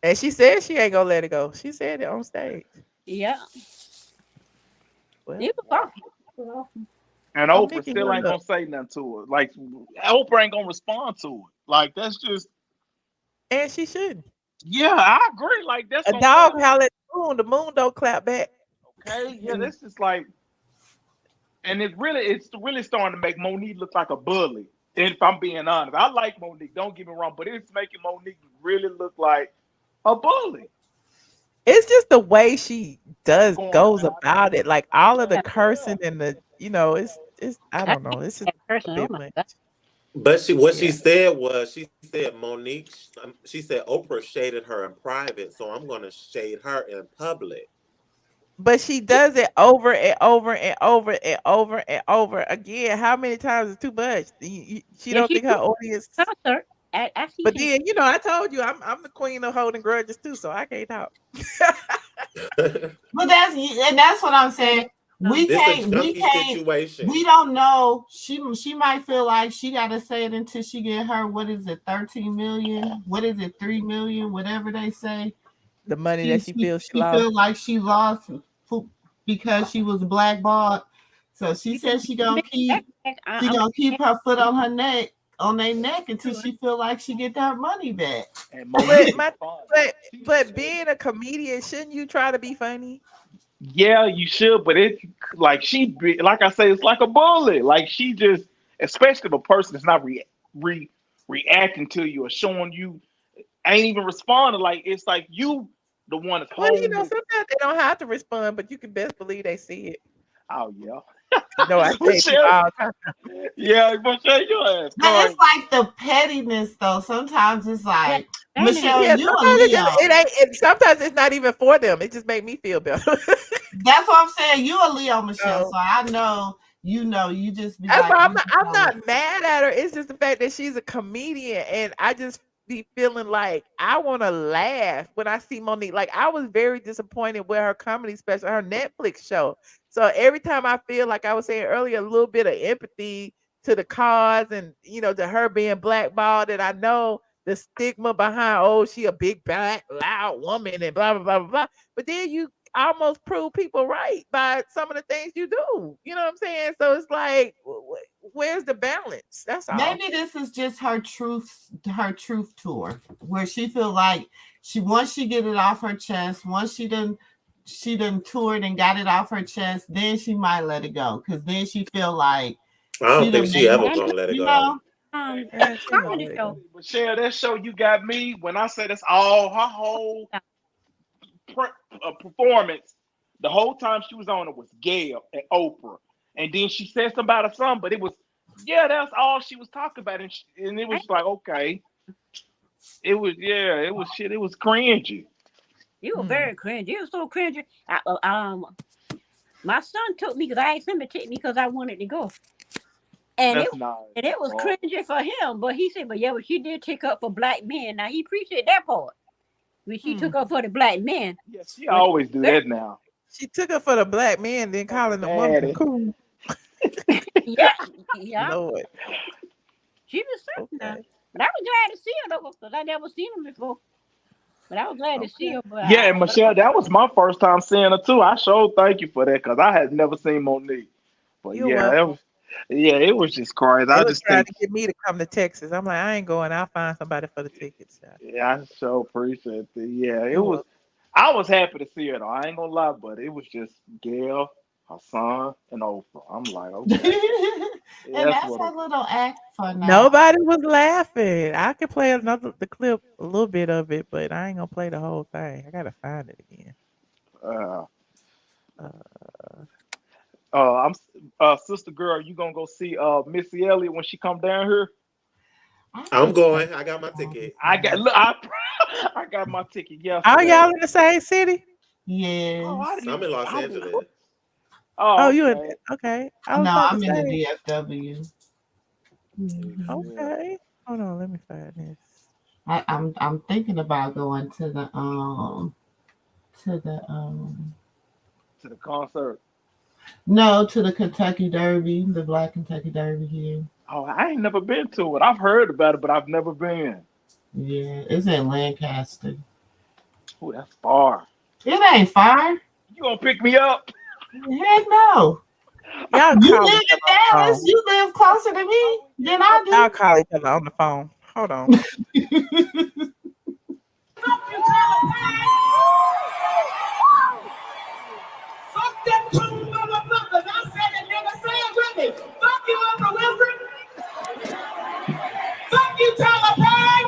Speaker 1: And she said she ain't gonna let it go. She said it on stage.
Speaker 6: Yeah.
Speaker 1: Well,
Speaker 6: It was awesome. It was awesome.
Speaker 2: And
Speaker 1: so
Speaker 2: Oprah
Speaker 1: Mickey,
Speaker 2: still
Speaker 1: what
Speaker 2: ain't
Speaker 1: up?
Speaker 2: gonna say nothing to her. Like Oprah ain't gonna respond to it. Like that's just
Speaker 1: And she shouldn't.
Speaker 2: yeah, I agree. Like that's
Speaker 1: A
Speaker 2: on her.
Speaker 1: dog holler at the moon don't clap back.
Speaker 2: Okay, yeah,
Speaker 1: And
Speaker 2: that's just like, and it's really starting to make Monique look like a bully. And if I'm being honest, I like Monique. Don't get me wrong, but it's making Monique really look like a bully
Speaker 1: it's just the way she
Speaker 2: going
Speaker 1: goes
Speaker 2: about it.
Speaker 1: about it. Like all of the
Speaker 6: Yeah.
Speaker 1: cursing and the, it's I
Speaker 6: I
Speaker 1: don't know. It's just
Speaker 6: that
Speaker 1: a
Speaker 6: person. Oh
Speaker 1: bit
Speaker 6: my
Speaker 1: much.
Speaker 6: God.
Speaker 7: But she
Speaker 1: Yeah.
Speaker 7: said was she said Monique she said Oprah shaded her in private, so I'm gonna shade her in public.
Speaker 1: But she does it over and over and over and over and over again. How many times is too much? She
Speaker 6: Yeah,
Speaker 1: don't
Speaker 6: she
Speaker 1: think her
Speaker 6: do
Speaker 1: audience.
Speaker 6: concert. I see
Speaker 1: But
Speaker 6: she.
Speaker 1: then, I told you I'm the queen of holding grudges too, so I can't talk.
Speaker 8: But that's what I'm saying. We
Speaker 7: This a
Speaker 8: can't,
Speaker 7: junkie
Speaker 8: we
Speaker 7: situation.
Speaker 8: don't know. She might feel like she got to say it until she get her. What is it? 13 million? What is it? 3 million? Whatever they say.
Speaker 1: The money
Speaker 8: She
Speaker 1: that she
Speaker 8: she,
Speaker 1: feels she
Speaker 8: she
Speaker 1: lost.
Speaker 8: feel like she lost because she was blackballed. So she
Speaker 6: You can
Speaker 8: said
Speaker 6: back.
Speaker 8: she
Speaker 6: I'm
Speaker 8: gonna keep her foot on her neck on their neck until she feel like she get that money back.
Speaker 2: And
Speaker 1: But
Speaker 2: Monique is
Speaker 1: my
Speaker 2: fun.
Speaker 1: but
Speaker 2: She's
Speaker 1: but
Speaker 2: funny.
Speaker 1: being a comedian, shouldn't you try to be funny?
Speaker 2: Yeah, you should, but it's like like I say, it's like a bully. Like she just, especially if a person is not reacting to you or showing you, ain't even responding. Like it's like you, the one that's
Speaker 1: Well,
Speaker 2: holding it.
Speaker 1: sometimes they don't have to respond, but you can best believe they see it.
Speaker 2: Oh yeah,
Speaker 1: I say people
Speaker 2: Michelle.
Speaker 1: all the time.
Speaker 2: Yeah, Michelle, your ass
Speaker 8: But it's
Speaker 2: crazy.
Speaker 8: like the pettiness though. Sometimes it's
Speaker 6: yeah.
Speaker 8: like,
Speaker 6: That nigga.
Speaker 8: Michelle,
Speaker 1: Yeah,
Speaker 8: you a
Speaker 1: sometimes
Speaker 8: Leo.
Speaker 1: it ain't. Sometimes it's not even for them. It just make me feel better.
Speaker 8: That's what I'm saying. You a Leo, Michelle.
Speaker 1: So
Speaker 8: So I know, you just be
Speaker 1: that's
Speaker 8: like,
Speaker 1: why I'm not mad at her. It's just the fact that she's a comedian, and I just be feeling like I want to laugh when I see Monique. Like I was very disappointed with her comedy special, her Netflix show. So every time I feel like I was saying earlier, a little bit of empathy to the cause, and to her being blackballed, and I know the stigma behind, oh, she a big black loud woman and blah blah blah blah blah. But then you almost prove people right by some of the things you do. You know what I'm saying? So it's like, where's the balance? That's all.
Speaker 8: maybe this is just her truth tour where she feel like once she get it off her chest, once she done toured and got it off her chest, then she might let it go because then she feel like
Speaker 7: I
Speaker 8: she
Speaker 7: don't think
Speaker 8: done
Speaker 7: she
Speaker 8: made
Speaker 7: ever
Speaker 6: And
Speaker 7: gonna let it
Speaker 8: you
Speaker 7: go.
Speaker 8: know.
Speaker 1: Yeah, she gonna
Speaker 6: comedy
Speaker 1: let it
Speaker 6: show.
Speaker 1: go.
Speaker 2: Michelle, that show you got me. When I say that's all her whole performance, the whole time she was on it was Gail and Oprah, and then she said something about her son, but it was yeah, that's all she was talking about, and it was like okay, it was yeah, it was shit, it was cringy.
Speaker 6: You were
Speaker 1: Hmm.
Speaker 6: very cringy. You were so cringy. My son took me because I asked him to take me because I wanted to go, and it
Speaker 2: That's nice.
Speaker 6: and it was
Speaker 2: Well,
Speaker 6: cringy for him. But he said, "But yeah, but she did take up for black men." Now he appreciated that part when she
Speaker 1: Hmm.
Speaker 6: took up for the black men.
Speaker 2: yeah, she
Speaker 6: But
Speaker 2: always do that now.
Speaker 1: She took her for the black man, then
Speaker 2: For the
Speaker 1: calling the woman
Speaker 2: daddy.
Speaker 1: cool.
Speaker 6: yeah, yeah,
Speaker 1: Lord.
Speaker 6: she was something now.
Speaker 1: Okay.
Speaker 6: But I was glad to see her though because I never seen her before. But I was glad to see
Speaker 1: Okay.
Speaker 6: her. But
Speaker 2: Yeah, and Michelle, that was my first time seeing her too. I sure thank you for that because I had never seen Monique. But
Speaker 1: You're
Speaker 2: yeah,
Speaker 1: welcome.
Speaker 2: it was just crazy.
Speaker 1: They
Speaker 2: I
Speaker 1: were
Speaker 2: just
Speaker 1: trying
Speaker 2: think
Speaker 1: to get me to come to Texas. I'm like, I ain't going. I'll find somebody for the tickets. Child.
Speaker 2: yeah, I so appreciate it. Yeah, it
Speaker 1: You're
Speaker 2: was.
Speaker 1: welcome.
Speaker 2: I was happy to see her though. I ain't gonna lie, but it was just Gail, her son, and Oprah. I'm like, okay, yeah,
Speaker 8: And
Speaker 2: that's
Speaker 8: that's
Speaker 2: what.
Speaker 8: her little act for now.
Speaker 1: Nobody was laughing. I could play the clip, a little bit of it, but I ain't gonna play the whole thing. I gotta find it again.
Speaker 2: Uh,
Speaker 1: Uh,
Speaker 2: I'm sister girl. You gonna go see Missy Elliott when she come down here?
Speaker 8: I
Speaker 7: I'm
Speaker 8: respect
Speaker 7: going. I got my ticket.
Speaker 2: I got look. I got my ticket
Speaker 1: are
Speaker 2: yesterday.
Speaker 1: y'all in the same city?
Speaker 2: Oh, I
Speaker 8: Yes.
Speaker 2: didn't
Speaker 7: I'm in
Speaker 2: even.
Speaker 7: Los Angeles.
Speaker 2: Oh,
Speaker 1: Oh, you in?
Speaker 2: okay.
Speaker 1: Okay. I was
Speaker 8: No,
Speaker 1: about to
Speaker 8: I'm in the
Speaker 1: say.
Speaker 8: DFW.
Speaker 2: Yeah.
Speaker 1: Okay. Hold on. Let me find this.
Speaker 8: I'm thinking about going to the
Speaker 2: To the concert.
Speaker 8: no, to the Kentucky Derby, the Black Kentucky Derby here.
Speaker 2: Oh, I ain't never been to it. I've heard about it, but I've never been.
Speaker 8: Yeah, it's in Lancaster.
Speaker 9: Ooh, that's far.
Speaker 8: It ain't far.
Speaker 9: You gonna pick me up?
Speaker 8: Heck no.
Speaker 1: Y'all
Speaker 8: You
Speaker 1: call
Speaker 8: live
Speaker 1: each
Speaker 8: in
Speaker 1: other on the
Speaker 8: Dallas.
Speaker 1: phone.
Speaker 8: You live closer to me than I
Speaker 1: Y'all
Speaker 8: do.
Speaker 1: call each other on the phone. Hold on.
Speaker 2: Fuck them two motherfuckers. I said it, nigga. Say it with me. Fuck you, Oprah Winfrey. Fuck you, Tyler Perry.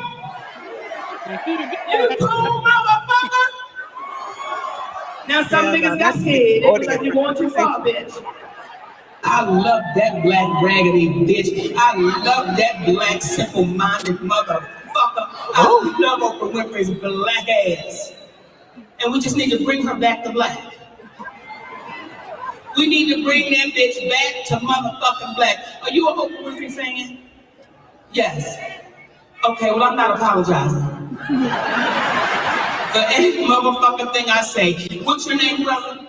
Speaker 6: And she did
Speaker 2: You
Speaker 6: that.
Speaker 2: two motherfuckers. Now some
Speaker 1: Hell no,
Speaker 2: niggas got
Speaker 1: that's
Speaker 2: scared.
Speaker 1: the
Speaker 2: They was
Speaker 1: audience
Speaker 2: like, you going too far,
Speaker 1: participation.
Speaker 2: bitch. I love that black raggedy bitch. I love that black simple-minded motherfucker. I love Oprah Winfrey's black ass. And we just need to bring her back to black. We need to bring that bitch back to motherfucking black. Are you an Oprah Winfrey fan? Yes. Okay, well, I'm not apologizing for any motherfucking thing I say. What's your name, brother?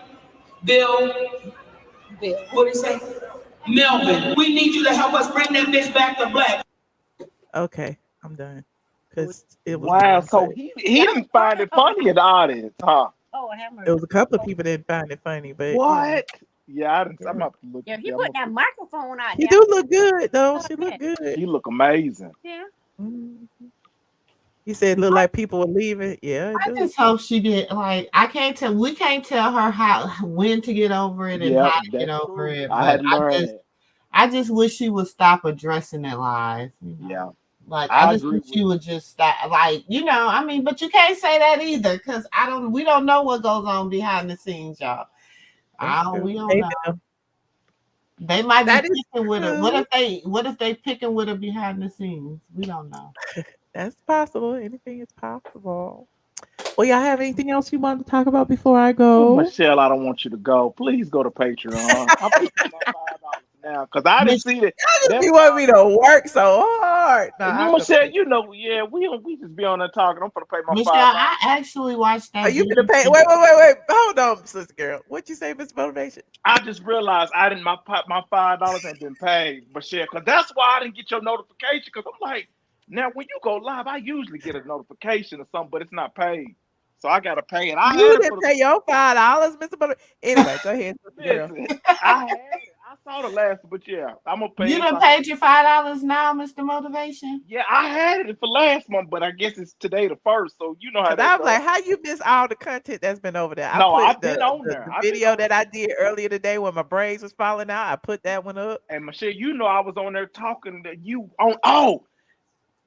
Speaker 2: Bill? What did he say? Melvin. We need you to help us bring that bitch back to black.
Speaker 1: Okay, I'm done. Because it was
Speaker 9: Wow.
Speaker 1: done.
Speaker 9: So
Speaker 1: But
Speaker 9: he didn't find it funny in the audience, huh?
Speaker 6: Oh, have
Speaker 1: it
Speaker 6: mercy.
Speaker 1: was a couple of people that didn't find it funny, but you know.
Speaker 9: What? Yeah, I didn't. I'm about to look.
Speaker 6: Yeah, he
Speaker 9: Yeah,
Speaker 6: put that microphone out
Speaker 1: She
Speaker 6: there.
Speaker 1: do look good though. She look good.
Speaker 9: he look amazing.
Speaker 6: Yeah.
Speaker 1: Mhm. He said it looked like people were leaving. Yeah, it
Speaker 8: I
Speaker 1: do.
Speaker 8: just hope she get like I can't tell. We can't tell her how when to get over it and
Speaker 9: Yeah,
Speaker 8: how to get
Speaker 9: that's
Speaker 8: over
Speaker 9: true.
Speaker 8: it.
Speaker 9: I
Speaker 8: But
Speaker 9: had learned that.
Speaker 8: I just wish she would stop addressing it live. You know?
Speaker 9: Yeah,
Speaker 8: Like I
Speaker 9: I
Speaker 8: just
Speaker 9: agree
Speaker 8: wish she
Speaker 9: with
Speaker 8: would just stop. Like I mean, but you can't say that either because we don't know what goes on behind the scenes, y'all.
Speaker 1: That's true.
Speaker 8: We don't
Speaker 1: They
Speaker 8: know.
Speaker 1: do.
Speaker 8: They might be
Speaker 1: That is
Speaker 8: picking with her.
Speaker 1: true.
Speaker 8: What if they picking with her behind the scenes? We don't know.
Speaker 1: That's possible. Anything is possible. Well, y'all have anything else you want to talk about before I
Speaker 9: Oh,
Speaker 1: go?
Speaker 9: Michelle, I don't want you to go. Please go to Patreon. I'm gonna pay my $5 now because I didn't see that.
Speaker 1: Y'all just
Speaker 9: That
Speaker 1: be wanting me to work so hard. No, I could
Speaker 9: Michelle,
Speaker 1: pay.
Speaker 9: yeah, we just be on there talking. I'm gonna pay my
Speaker 8: Michelle,
Speaker 9: $5.
Speaker 8: I actually watched
Speaker 1: Are
Speaker 8: that
Speaker 1: you
Speaker 8: video.
Speaker 1: gonna pay? Wait. Hold on, sister girl. What you say, Miss Motivation?
Speaker 9: I just realized I didn't my $5 ain't been paid, Michelle, because that's why I didn't get your notification. Because I'm like, now when you go live, I usually get a notification or something, but it's not paid, so I gotta pay it. I
Speaker 1: You
Speaker 9: had it
Speaker 1: didn't
Speaker 9: for
Speaker 1: pay your $5, Mr. Motivation. Anyway, go ahead, sister girl.
Speaker 9: listen. I had it. I saw the last, but yeah, I'm gonna pay
Speaker 8: You
Speaker 9: it. So
Speaker 8: done paid your $5 now, Mr. Motivation?
Speaker 9: yeah, I had it for last month, but I guess it's today the first, so you know how
Speaker 1: Cause
Speaker 9: that
Speaker 1: I'm
Speaker 9: goes.
Speaker 1: like, how you miss all the content that's been over there? I
Speaker 9: No,
Speaker 1: put
Speaker 9: I've been on there.
Speaker 1: the
Speaker 9: I've been
Speaker 1: video
Speaker 9: on
Speaker 1: that
Speaker 9: there.
Speaker 1: I did earlier today when my braids was falling out. I put that one up.
Speaker 9: And Michelle, you know I was on there talking to you on. Oh,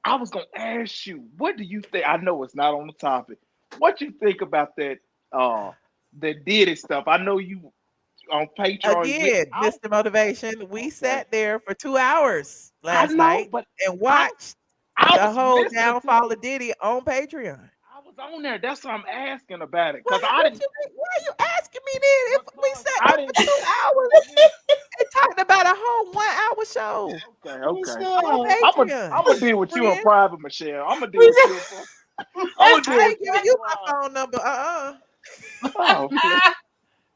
Speaker 9: I was gonna ask you, what do you think? I know it's not on the topic. What you think about that? That did it stuff. I know you on Patreon. You went
Speaker 1: Again,
Speaker 9: out.
Speaker 1: Mr. Motivation, we
Speaker 9: Okay,
Speaker 1: sat there for 2 hours
Speaker 9: I
Speaker 1: last
Speaker 9: know,
Speaker 1: night
Speaker 9: but
Speaker 1: and
Speaker 9: I
Speaker 1: watched
Speaker 9: I
Speaker 1: the
Speaker 9: was
Speaker 1: whole
Speaker 9: listening to it.
Speaker 1: downfall of Diddy on Patreon.
Speaker 9: I was on there. That's why I'm asking about it because
Speaker 1: What?
Speaker 9: I
Speaker 1: What
Speaker 9: didn't
Speaker 1: you mean? Why are you asking me then? If we
Speaker 9: because
Speaker 1: sat
Speaker 9: I
Speaker 1: there for
Speaker 9: didn't
Speaker 1: 2 hours
Speaker 9: listen.
Speaker 1: and talked about a whole 1 hour show
Speaker 9: Okay.
Speaker 1: on
Speaker 8: Michelle.
Speaker 1: Patreon,
Speaker 9: I'm gonna deal with you in
Speaker 1: friend.
Speaker 9: private, Michelle. I'm gonna deal with you. I'm gonna deal
Speaker 1: I
Speaker 9: with
Speaker 1: ain't
Speaker 9: you
Speaker 1: giving
Speaker 9: in
Speaker 1: you
Speaker 9: private.
Speaker 1: my phone number.
Speaker 9: Oh please.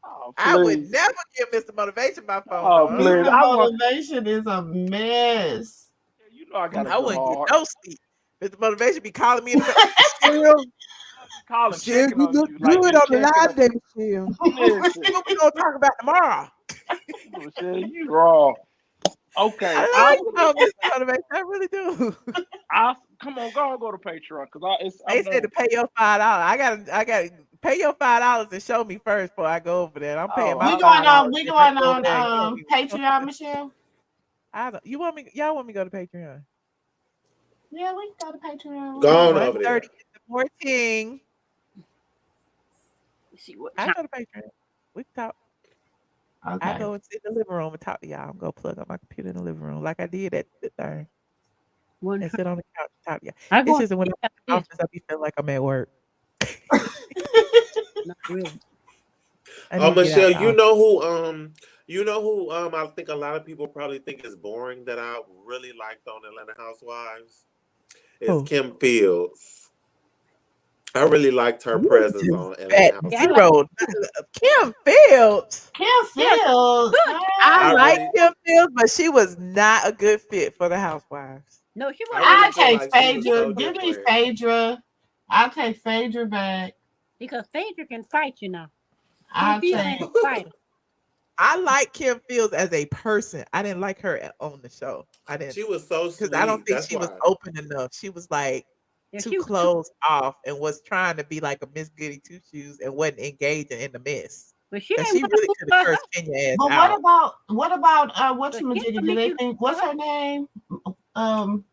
Speaker 9: Oh
Speaker 1: I would
Speaker 9: please.
Speaker 1: never give Mr. Motivation my phone
Speaker 9: Oh
Speaker 1: number.
Speaker 9: please.
Speaker 8: Mr.
Speaker 9: I want.
Speaker 8: Motivation is a mess.
Speaker 9: You know I got a
Speaker 1: I
Speaker 9: good
Speaker 1: wouldn't get
Speaker 9: heart.
Speaker 1: no sleep. Mr. Motivation be calling me in the back. Michelle,
Speaker 9: Calling,
Speaker 1: Michelle,
Speaker 9: checking
Speaker 1: you
Speaker 9: on
Speaker 1: look
Speaker 9: you, like
Speaker 1: good
Speaker 9: just
Speaker 1: on the
Speaker 9: checking
Speaker 1: live
Speaker 9: on.
Speaker 1: today, Michelle.
Speaker 9: Listen,
Speaker 1: What we gonna talk about tomorrow?
Speaker 9: Michelle, you wrong. Okay,
Speaker 1: I love you, Mr. Motivation. I really do.
Speaker 9: I come on, go to Patreon because
Speaker 1: They
Speaker 9: I'm
Speaker 1: said
Speaker 9: done.
Speaker 1: to pay your $5. I gotta pay your $5 and show me first before I go over there. I'm paying
Speaker 9: Oh,
Speaker 1: my
Speaker 8: We
Speaker 9: I
Speaker 8: going
Speaker 9: know.
Speaker 8: on.
Speaker 1: $5
Speaker 8: We
Speaker 1: if I
Speaker 8: going
Speaker 1: go over
Speaker 8: on.
Speaker 1: there and you don't even know.
Speaker 8: Patreon, Michelle.
Speaker 1: I don't. You want me? Y'all want me to go to Patreon?
Speaker 8: Yeah, we can go to Patreon.
Speaker 7: Go on over
Speaker 1: 1:30
Speaker 7: there.
Speaker 1: in the morning.
Speaker 6: Let's see what
Speaker 1: I
Speaker 6: time.
Speaker 1: go to Patreon. We can talk. I
Speaker 8: Okay.
Speaker 1: go and sit in the living room and talk to y'all. I'm gonna plug up my computer in the living room like I did at the thing and sit on the couch and talk to y'all.
Speaker 6: I
Speaker 1: It's
Speaker 6: go
Speaker 1: just that when I'm
Speaker 6: after
Speaker 1: in the
Speaker 6: this.
Speaker 1: office, I be feeling like I'm at work.
Speaker 6: Not really.
Speaker 1: I need to get out
Speaker 7: Michelle,
Speaker 1: the office.
Speaker 7: you know who I think a lot of people probably think is boring that I really liked on Atlanta Housewives is
Speaker 1: Who?
Speaker 7: Kim Fields. I really liked her
Speaker 1: You
Speaker 7: presence
Speaker 1: just
Speaker 7: on Atlanta
Speaker 1: bet
Speaker 6: Yeah, I like
Speaker 7: Housewives.
Speaker 1: zero. Kim Fields.
Speaker 8: Kim
Speaker 6: yeah,
Speaker 8: Fields.
Speaker 6: good.
Speaker 1: I
Speaker 7: I
Speaker 1: like
Speaker 7: really
Speaker 1: Kim Fields, but she was not a good fit for the Housewives.
Speaker 6: No, she
Speaker 7: I
Speaker 6: wasn't.
Speaker 7: really
Speaker 8: I
Speaker 7: feel
Speaker 8: take
Speaker 7: like she was
Speaker 8: Phaedra.
Speaker 7: so
Speaker 8: Give me
Speaker 7: different.
Speaker 8: Phaedra. I'll take Phaedra back.
Speaker 6: Because Phaedra can fight, you know. Kim
Speaker 8: I
Speaker 6: Field
Speaker 8: think
Speaker 6: ain't a fighter.
Speaker 1: I like Kim Fields as a person. I didn't like her on the show. I didn't
Speaker 7: She was so
Speaker 1: because I don't
Speaker 7: sweet.
Speaker 1: think
Speaker 7: That's
Speaker 1: she was
Speaker 7: why.
Speaker 1: open enough. She was like
Speaker 6: Yeah,
Speaker 1: too
Speaker 6: she was too,
Speaker 1: closed off and was trying to be like a Miss Goody Two Shoes and wasn't engaging in the mess.
Speaker 6: but she
Speaker 1: And
Speaker 6: didn't
Speaker 1: she
Speaker 6: want to
Speaker 1: really
Speaker 6: move
Speaker 1: could have
Speaker 6: for her.
Speaker 1: cursed Kenya ass
Speaker 8: but
Speaker 1: out.
Speaker 8: what about what's
Speaker 6: But
Speaker 8: the majigga? Do
Speaker 6: Kimberly
Speaker 8: they
Speaker 6: can
Speaker 8: think
Speaker 6: for
Speaker 8: what's
Speaker 6: her.
Speaker 8: her name? Um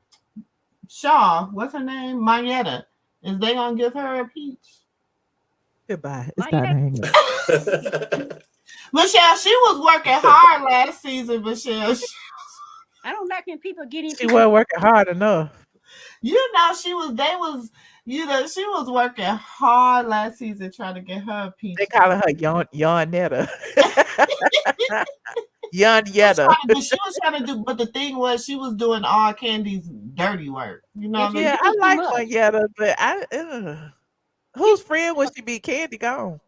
Speaker 8: Shaw, what's her name? Mayetta. Is they gonna give her a peach?
Speaker 1: Goodbye. It's
Speaker 6: My
Speaker 1: time
Speaker 6: yeah,
Speaker 1: to hang up.
Speaker 8: Michelle, she was working hard last season, Michelle.
Speaker 6: I don't like when people get
Speaker 1: She
Speaker 6: into
Speaker 1: wasn't working hard enough.
Speaker 8: You know, she was working hard last season trying to get her a
Speaker 1: They
Speaker 8: peach.
Speaker 1: calling her Yarnetta. Yarnetta.
Speaker 8: She was trying to do, but the thing was, she was doing all Candy's dirty work. You know
Speaker 6: yeah,
Speaker 8: what I
Speaker 6: she
Speaker 8: mean?
Speaker 1: Yeah,
Speaker 6: doing
Speaker 1: I
Speaker 6: too
Speaker 1: like
Speaker 6: much.
Speaker 1: Yarnetta, but
Speaker 6: She
Speaker 1: whose friend would she be? Candy gone.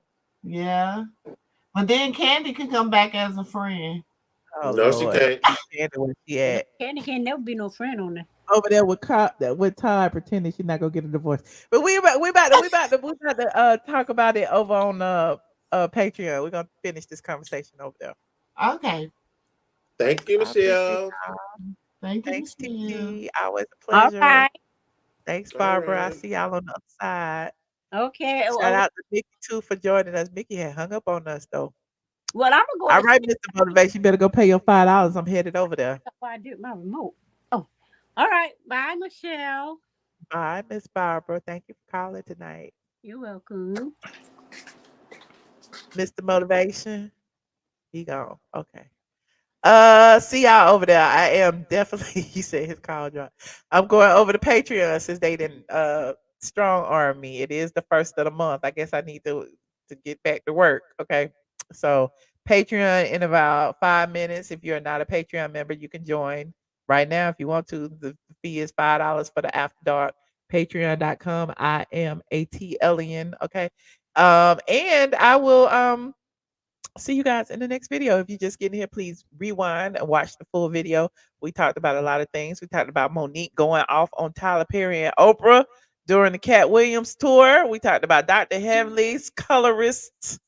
Speaker 8: Yeah, but then Candy could come back as a friend.
Speaker 1: Oh
Speaker 7: No, she
Speaker 1: Lord,
Speaker 7: can't.
Speaker 1: leave Candy where she
Speaker 6: yeah,
Speaker 1: at.
Speaker 6: Candy can't never be no friend on there.
Speaker 1: Over there with with Todd pretending she's not gonna get a divorce. But we about to talk about it over on Patreon. We're gonna finish this conversation over there.
Speaker 8: Okay,
Speaker 7: Thank you,
Speaker 1: I appreciate
Speaker 7: Michelle.
Speaker 1: y'all.
Speaker 8: thank you,
Speaker 1: Thanks,
Speaker 8: Michelle.
Speaker 1: TT. Always a
Speaker 6: All
Speaker 1: pleasure.
Speaker 6: right.
Speaker 1: Thanks,
Speaker 7: All
Speaker 1: Barbara. I
Speaker 7: right.
Speaker 1: see y'all on the other side.
Speaker 6: Okay.
Speaker 1: Shout out to Mickey too for joining us. Mickey had hung up on us though.
Speaker 6: Well, I'm gonna go
Speaker 1: All
Speaker 6: and see
Speaker 1: right, Mr. Motivation, you better go pay your $5. I'm headed over there.
Speaker 6: what I do with my remote. Oh, all right. Bye, Michelle.
Speaker 1: Bye, Miss Barbara. Thank you for calling tonight.
Speaker 6: You're welcome.
Speaker 1: Mr. Motivation, he gone. Okay. See y'all over there. I am definitely he said his call drop. I'm going over to Patreon since they didn't strong arm me. It is the first of the month. I guess I need to get back to work. Okay. So Patreon in about 5 minutes. If you're not a Patreon member, you can join right now if you want to. The fee is $5 for the after dark. Patreon.com. I am ATLien. Okay. And I will see you guys in the next video. If you're just getting here, please rewind and watch the full video. We talked about a lot of things. We talked about Monique going off on Tyler Perry and Oprah during the Cat Williams tour. We talked about Dr. Heavenly's colorist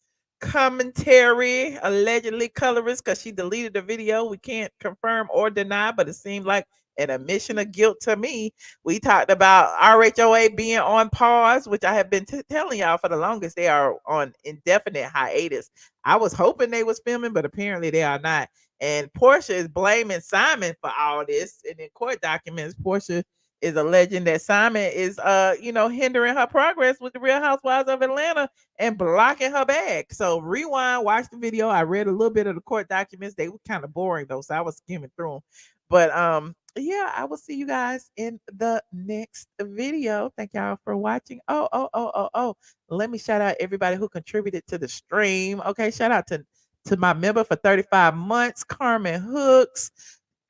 Speaker 1: commentary, allegedly colorist, because she deleted the video. We can't confirm or deny, but it seemed like an admission of guilt to me. We talked about RHOA being on pause, which I have been telling y'all for the longest. They are on indefinite hiatus. I was hoping they was filming, but apparently they are not. And Porsha is blaming Simon for all this. And in court documents, Porsha is alleging that Simon is hindering her progress with the Real Housewives of Atlanta and blocking her bag. So rewind, watch the video. I read a little bit of the court documents. They were kind of boring though, so I was skimming through them. But yeah, I will see you guys in the next video. Thank y'all for watching. Oh. Let me shout out everybody who contributed to the stream. Okay, shout out to my member for 35 months, Carmen Hooks,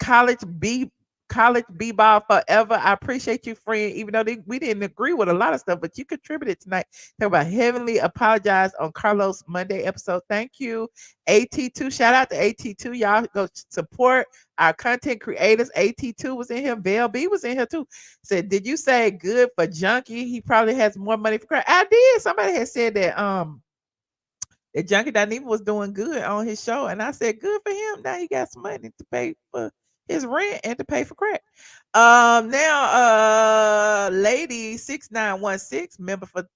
Speaker 1: College B College B-ball forever. I appreciate you, friend. Even though we didn't agree with a lot of stuff, but you contributed tonight. Talk about heavenly apologize on Carlos Monday episode. Thank you, AT2. Shout out to AT2. Y'all go support our content creators. AT2 was in here. Val B was in here too. Said, did you say good for Junkie? He probably has more money for crack. I did. Somebody had said that Junkie Dineva was doing good on his show, and I said, good for him. Now he got some money to pay for his rent and to pay for crack. Now, lady 6916, member for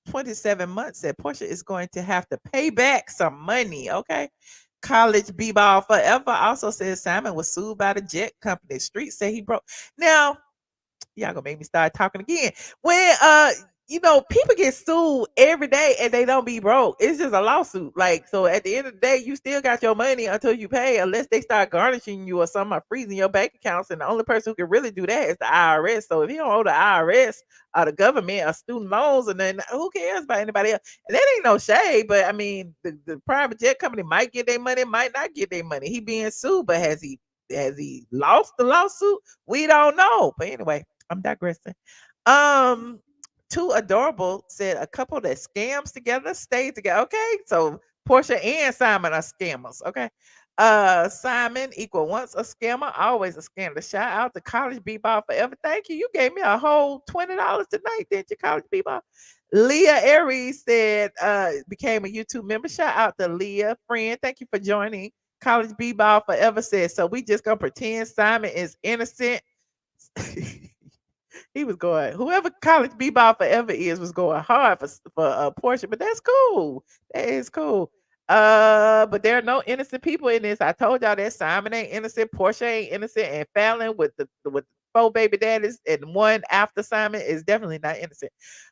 Speaker 1: 27 months, said Porsha is going to have to pay back some money. Okay. College B-ball forever also says Simon was sued by the jet company. Street said he broke. Now, y'all gonna make me start talking again. When people get sued every day and they don't be broke. It's just a lawsuit. Like, so at the end of the day, you still got your money until you pay, unless they start garnishing you or something or freezing your bank accounts. And the only person who can really do that is the IRS. So if you don't owe the IRS or the government or student loans, and then who cares about anybody else? And that ain't no shade, but I mean, the private jet company might get their money, might not get their money. He being sued, but has he lost the lawsuit? We don't know. But anyway, I'm digressing. Too adorable said a couple that scams together stay together. Okay, so Porsha and Simon are scammers. Okay, Simon equal once a scammer, always a scammer. Shout out to College B-Ball Forever. Thank you. You gave me a whole $20 tonight, didn't you, College B-Ball? Leah Aries said, became a YouTube member. Shout out to Leah, friend. Thank you for joining. College B-Ball Forever says, so we just gonna pretend Simon is innocent. He was going, whoever College B-Ball Forever is was going hard for Porsha, but that's cool. That is cool. But there are no innocent people in this. I told y'all that Simon ain't innocent, Porsha ain't innocent, and Fallon with the 4 baby daddies and one after Simon is definitely not innocent.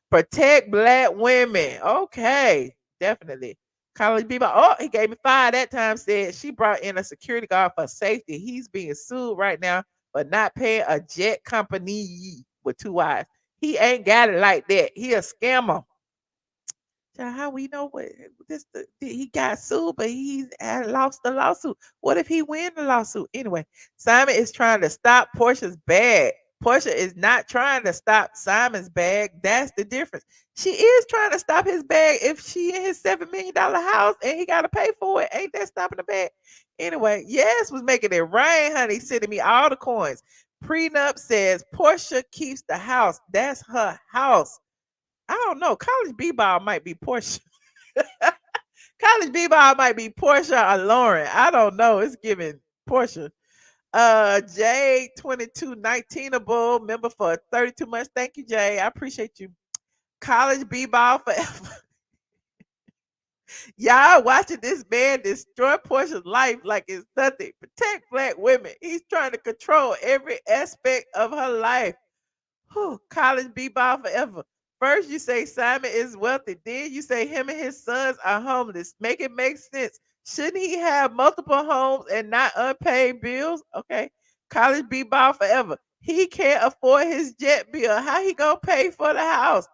Speaker 1: Protect black women. Okay, definitely. College B-Ball. Oh, he gave me 5 that time. Said she brought in a security guard for safety. He's being sued right now for not paying a jet company with 2 Y's. He ain't got it like that. He a scammer. How we know what he got sued, but he had lost the lawsuit. What if he win the lawsuit? Anyway, Simon is trying to stop Portia's bag. Porsha is not trying to stop Simon's bag. That's the difference. She is trying to stop his bag if she in his $7 million house and he got to pay for it. Ain't that stopping the bag? Anyway, yes, was making it rain, honey. Sending me all the coins. Prenup says Porsha keeps the house. That's her house. I don't know. College B-Ball might be Porsha. College B-Ball might be Porsha or Lauren. I don't know. It's giving Porsha. Jay 2219able member for 32 months. Thank you, Jay. I appreciate you. College B-Ball Forever. Y'all watching this man destroy Portia's life like it's nothing. Protect black women. He's trying to control every aspect of her life. Whew, College B-Ball Forever. First, you say Simon is wealthy. Then you say him and his sons are homeless. Make it make sense. Shouldn't he have multiple homes and not unpaid bills? Okay. College B-Ball Forever. He can't afford his jet bill. How he gonna pay for the house?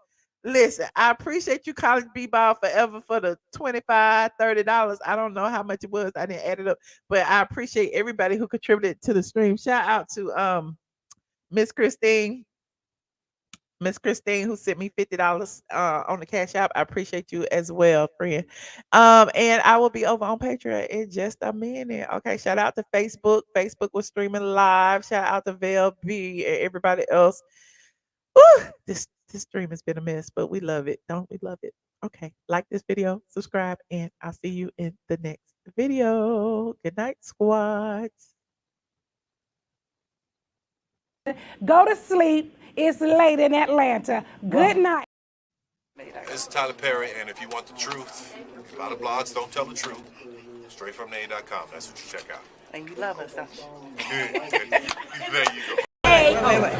Speaker 1: Listen, I appreciate you, College B-Ball Forever, for the $25, $30. I don't know how much it was. I didn't add it up, but I appreciate everybody who contributed to the stream. Shout out to Miss Christine. Miss Christine, who sent me $50 on the Cash App. I appreciate you as well, friend. And I will be over on Patreon in just a minute. Okay, shout out to Facebook. Facebook was streaming live. Shout out to Vel B and everybody else. Woo, this stream has been a mess, but we love it. Don't we love it? Okay, like this video, subscribe, and I'll see you in the next video. Good night, squads.
Speaker 3: Go to sleep. It's late in Atlanta. Good night.
Speaker 10: This is Tyler Perry, and if you want the truth, a lot of blogs don't tell the truth. StraightFromTheA.com, that's what you check out.
Speaker 1: And you love us, don't you?
Speaker 10: There you go.
Speaker 3: Hey,
Speaker 1: Wait.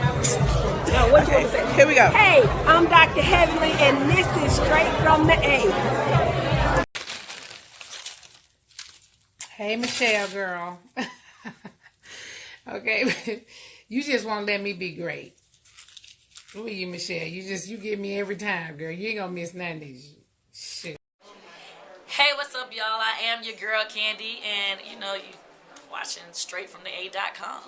Speaker 1: No, what you want to say? Here we go.
Speaker 3: Hey, I'm Dr. Heavenly, and this is Straight from the A.
Speaker 11: Hey, Michelle, girl. Okay, you just want to let me be great. Who are you, Michelle? You get me every time, girl. You ain't gonna miss none of these. Shit.
Speaker 12: Hey, what's up, y'all? I am your girl, Kandi, and you watching StraightFromTheA.com.